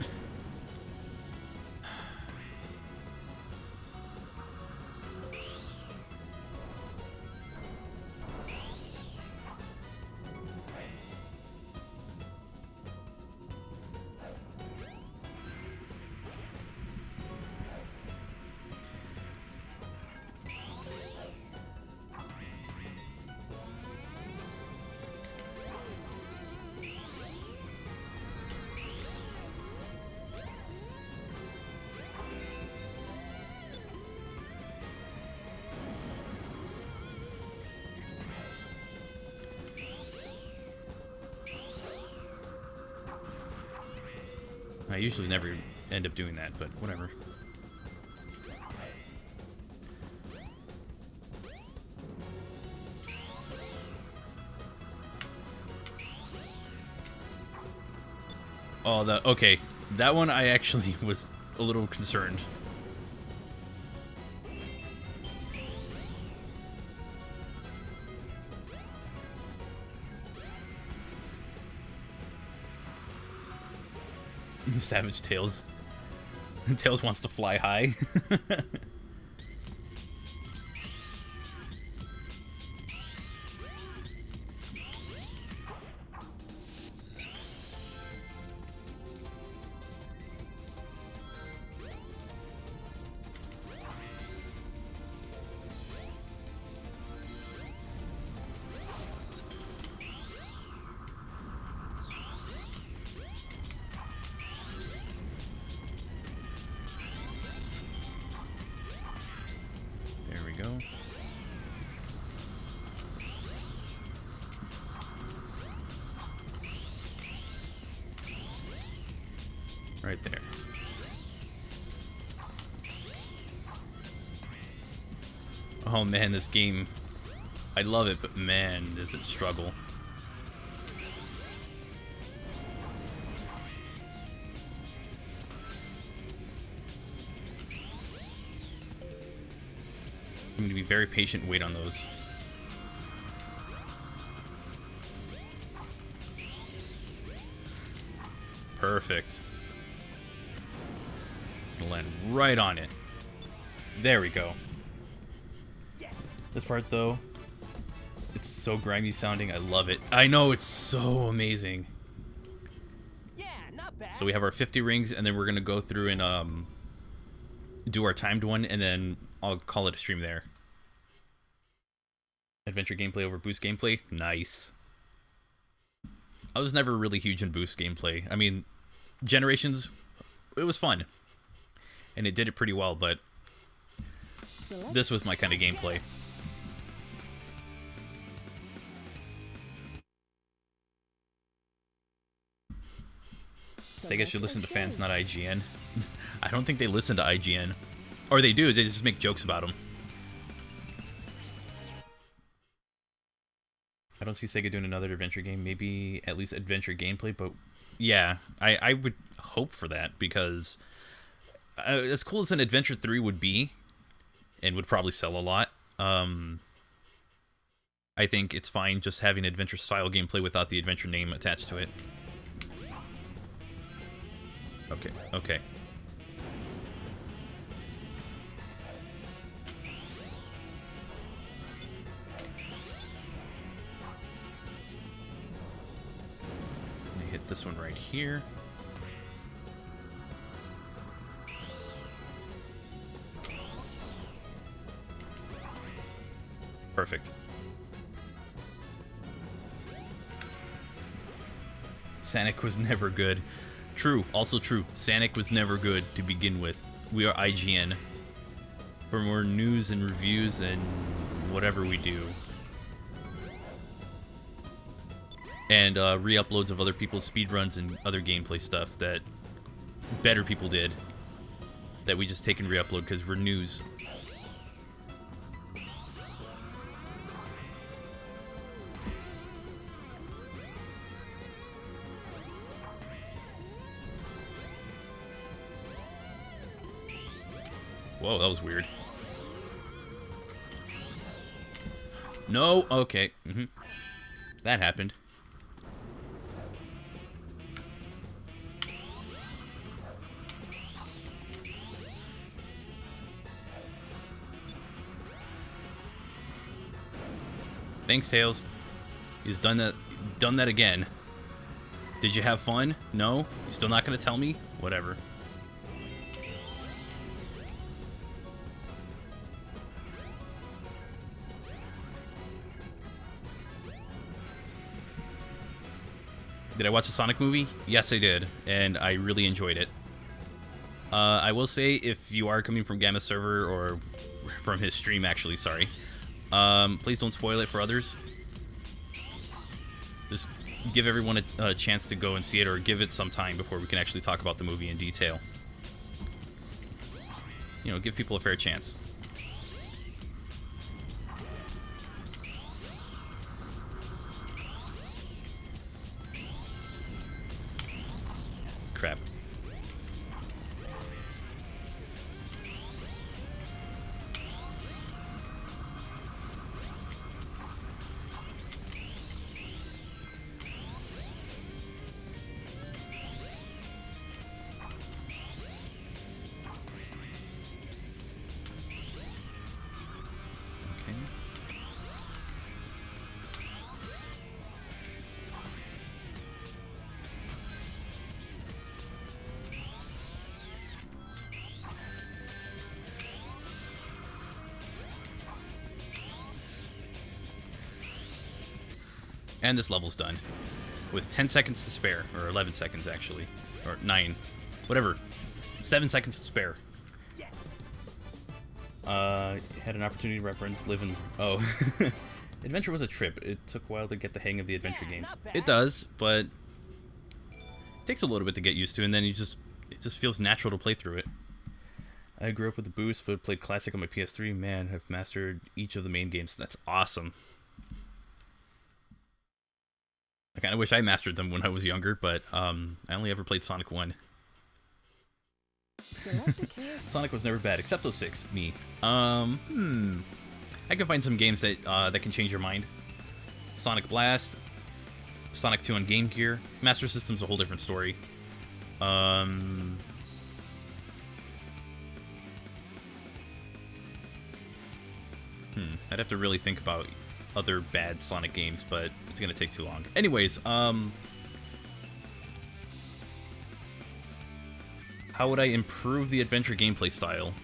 I usually never end up doing that, but whatever. Oh, okay. That one I actually was a little concerned. Savage Tails. Tails wants to fly high. Go. Right there. Oh man, this game, I love it, but man, does it struggle. I'm going to be very patient and wait on those. Perfect. Gonna land right on it. There we go. This part, though, it's so grimy sounding. I love it. I know, it's so amazing. Yeah, not bad. So we have our 50 rings, and then we're going to go through and do our timed one, and then I'll call it a stream there. Adventure gameplay over boost gameplay? Nice. I was never really huge in boost gameplay. I mean, Generations, it was fun. And it did it pretty well, but this was my kind of gameplay. Sega should listen to fans, not IGN. I don't think they listen to IGN. Or they do, they just make jokes about them. I don't see Sega doing another adventure game. Maybe at least adventure gameplay, but yeah, I would hope for that, because as cool as an Adventure 3 would be, and would probably sell a lot, I think it's fine just having adventure-style gameplay without the adventure name attached to it. Okay, okay. Let me hit this one right here. Perfect. Sonic was never good. True, also true. Sonic was never good to begin with. We are IGN. For more news and reviews and whatever we do. And re-uploads of other people's speedruns and other gameplay stuff that better people did. That we just take and re-upload because we're news. Whoa, that was weird. No, okay. That happened. Thanks, Tails. He's done that again. Did you have fun? No? You still not gonna tell me? Whatever. Did I watch the Sonic movie? Yes, I did, and I really enjoyed it. I will say, if you are coming from Gamma server or from his stream, actually, sorry, please don't spoil it for others. Just give everyone a chance to go and see it, or give it some time before we can actually talk about the movie in detail. You know, give people a fair chance. Crap. And this level's done. With 10 seconds to spare. Or 11 seconds, actually. Or 9. Whatever. 7 seconds to spare. Had an opportunity to reference Live and... Oh. Adventure was a trip. It took a while to get the hang of the adventure games. It does, but... It takes a little bit to get used to, and then it just feels natural to play through it. I grew up with the Boost, but played Classic on my PS3. Man, I've mastered each of the main games. That's awesome. I kind of wish I mastered them when I was younger, but I only ever played Sonic 1. Sonic was never bad, except 06, me. I can find some games that that can change your mind. Sonic Blast, Sonic 2 on Game Gear. Master System's a whole different story. I'd have to really think about other bad Sonic games, but it's gonna take too long. Anyways, how would I improve the adventure gameplay style?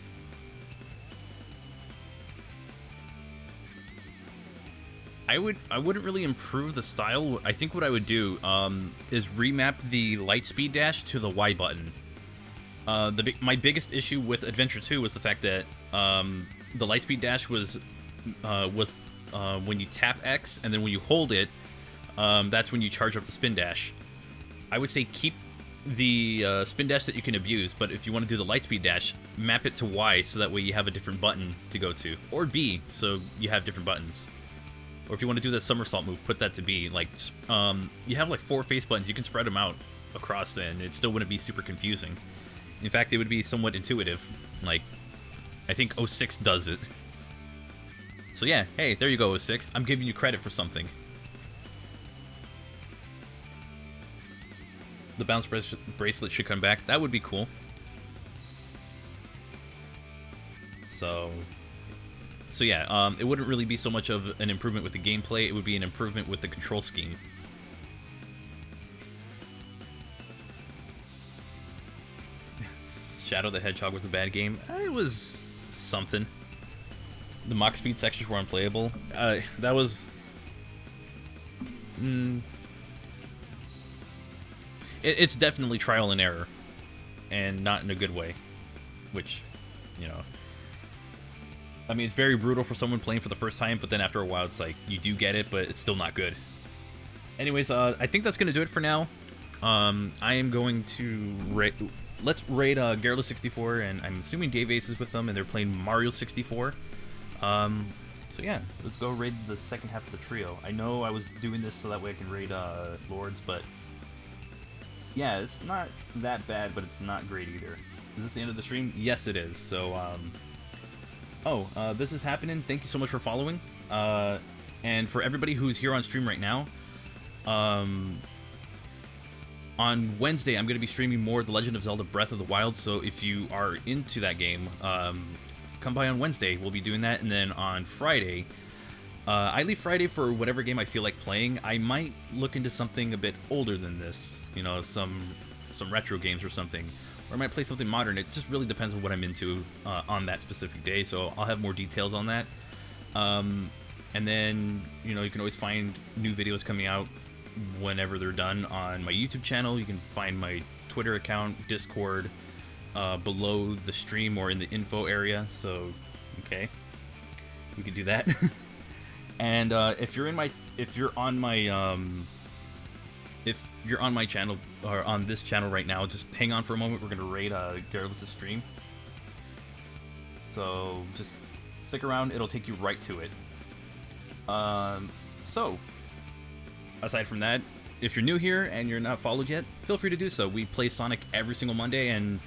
I wouldn't really improve the style. I think what I would do is remap the Lightspeed dash to the Y button. My biggest issue with Adventure 2 was the fact that the Lightspeed dash was when you tap X, and then when you hold it, that's when you charge up the spin dash. I would say keep the spin dash that you can abuse, but if you want to do the Lightspeed dash, map it to Y so that way you have a different button to go to. Or B, so you have different buttons. Or if you want to do that somersault move, put that to B. Like, you have like 4 face buttons, you can spread them out across, and it still wouldn't be super confusing. In fact, it would be somewhat intuitive. Like, I think 06 does it. So yeah, hey, there you go, 06. I'm giving you credit for something. The bounce bracelet should come back. That would be cool. So yeah, it wouldn't really be so much of an improvement with the gameplay. It would be an improvement with the control scheme. Shadow the Hedgehog was a bad game. It was something. The Mach Speed sections were unplayable. That was... It's definitely trial and error. And not in a good way. Which, you know... I mean, it's very brutal for someone playing for the first time, but then after a while it's like, you do get it, but it's still not good. Anyways, I think that's going to do it for now. I am going to... Let's raid Garrula 64, and I'm assuming Dave Ace is with them, and they're playing Mario 64. So yeah, let's go raid the second half of the trio. I know I was doing this so that way I can raid Lords, but yeah, it's not that bad, but it's not great either. Is this the end of the stream? Yes, it is. So This is happening. Thank you so much for following. And for everybody who's here on stream right now, on Wednesday, I'm going to be streaming more The Legend of Zelda Breath of the Wild, so if you are into that game, come by on Wednesday. We'll be doing that, and then on Friday, I leave Friday for whatever game I feel like playing. I might look into something a bit older than this, you know, some retro games or something, or I might play something modern. It just really depends on what I'm into on that specific day, so I'll have more details on that. And then, you know, you can always find new videos coming out whenever they're done on my YouTube channel. You can find my Twitter account, Discord, below the stream or in the info area. So, okay, we can do that. And if you're on my channel or on this channel right now, just hang on for a moment. We're gonna raid Garrulous' stream. So just stick around. It'll take you right to it. So, aside from that, if you're new here and you're not followed yet, feel free to do so. We play Sonic every single Monday, and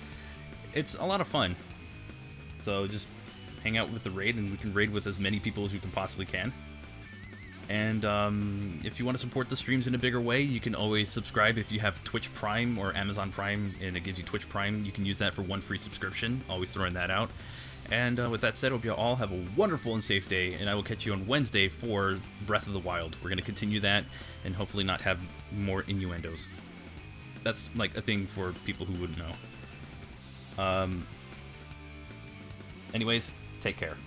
it's a lot of fun. So just hang out with the raid, and we can raid with as many people as we can possibly can. And if you want to support the streams in a bigger way, you can always subscribe. If you have Twitch Prime or Amazon Prime, and it gives you Twitch Prime, you can use that for one free subscription. Always throwing that out. And with that said, I hope you all have a wonderful and safe day, and I will catch you on Wednesday for Breath of the Wild. We're going to continue that, and hopefully not have more innuendos. That's like a thing for people who wouldn't know. Anyways, take care.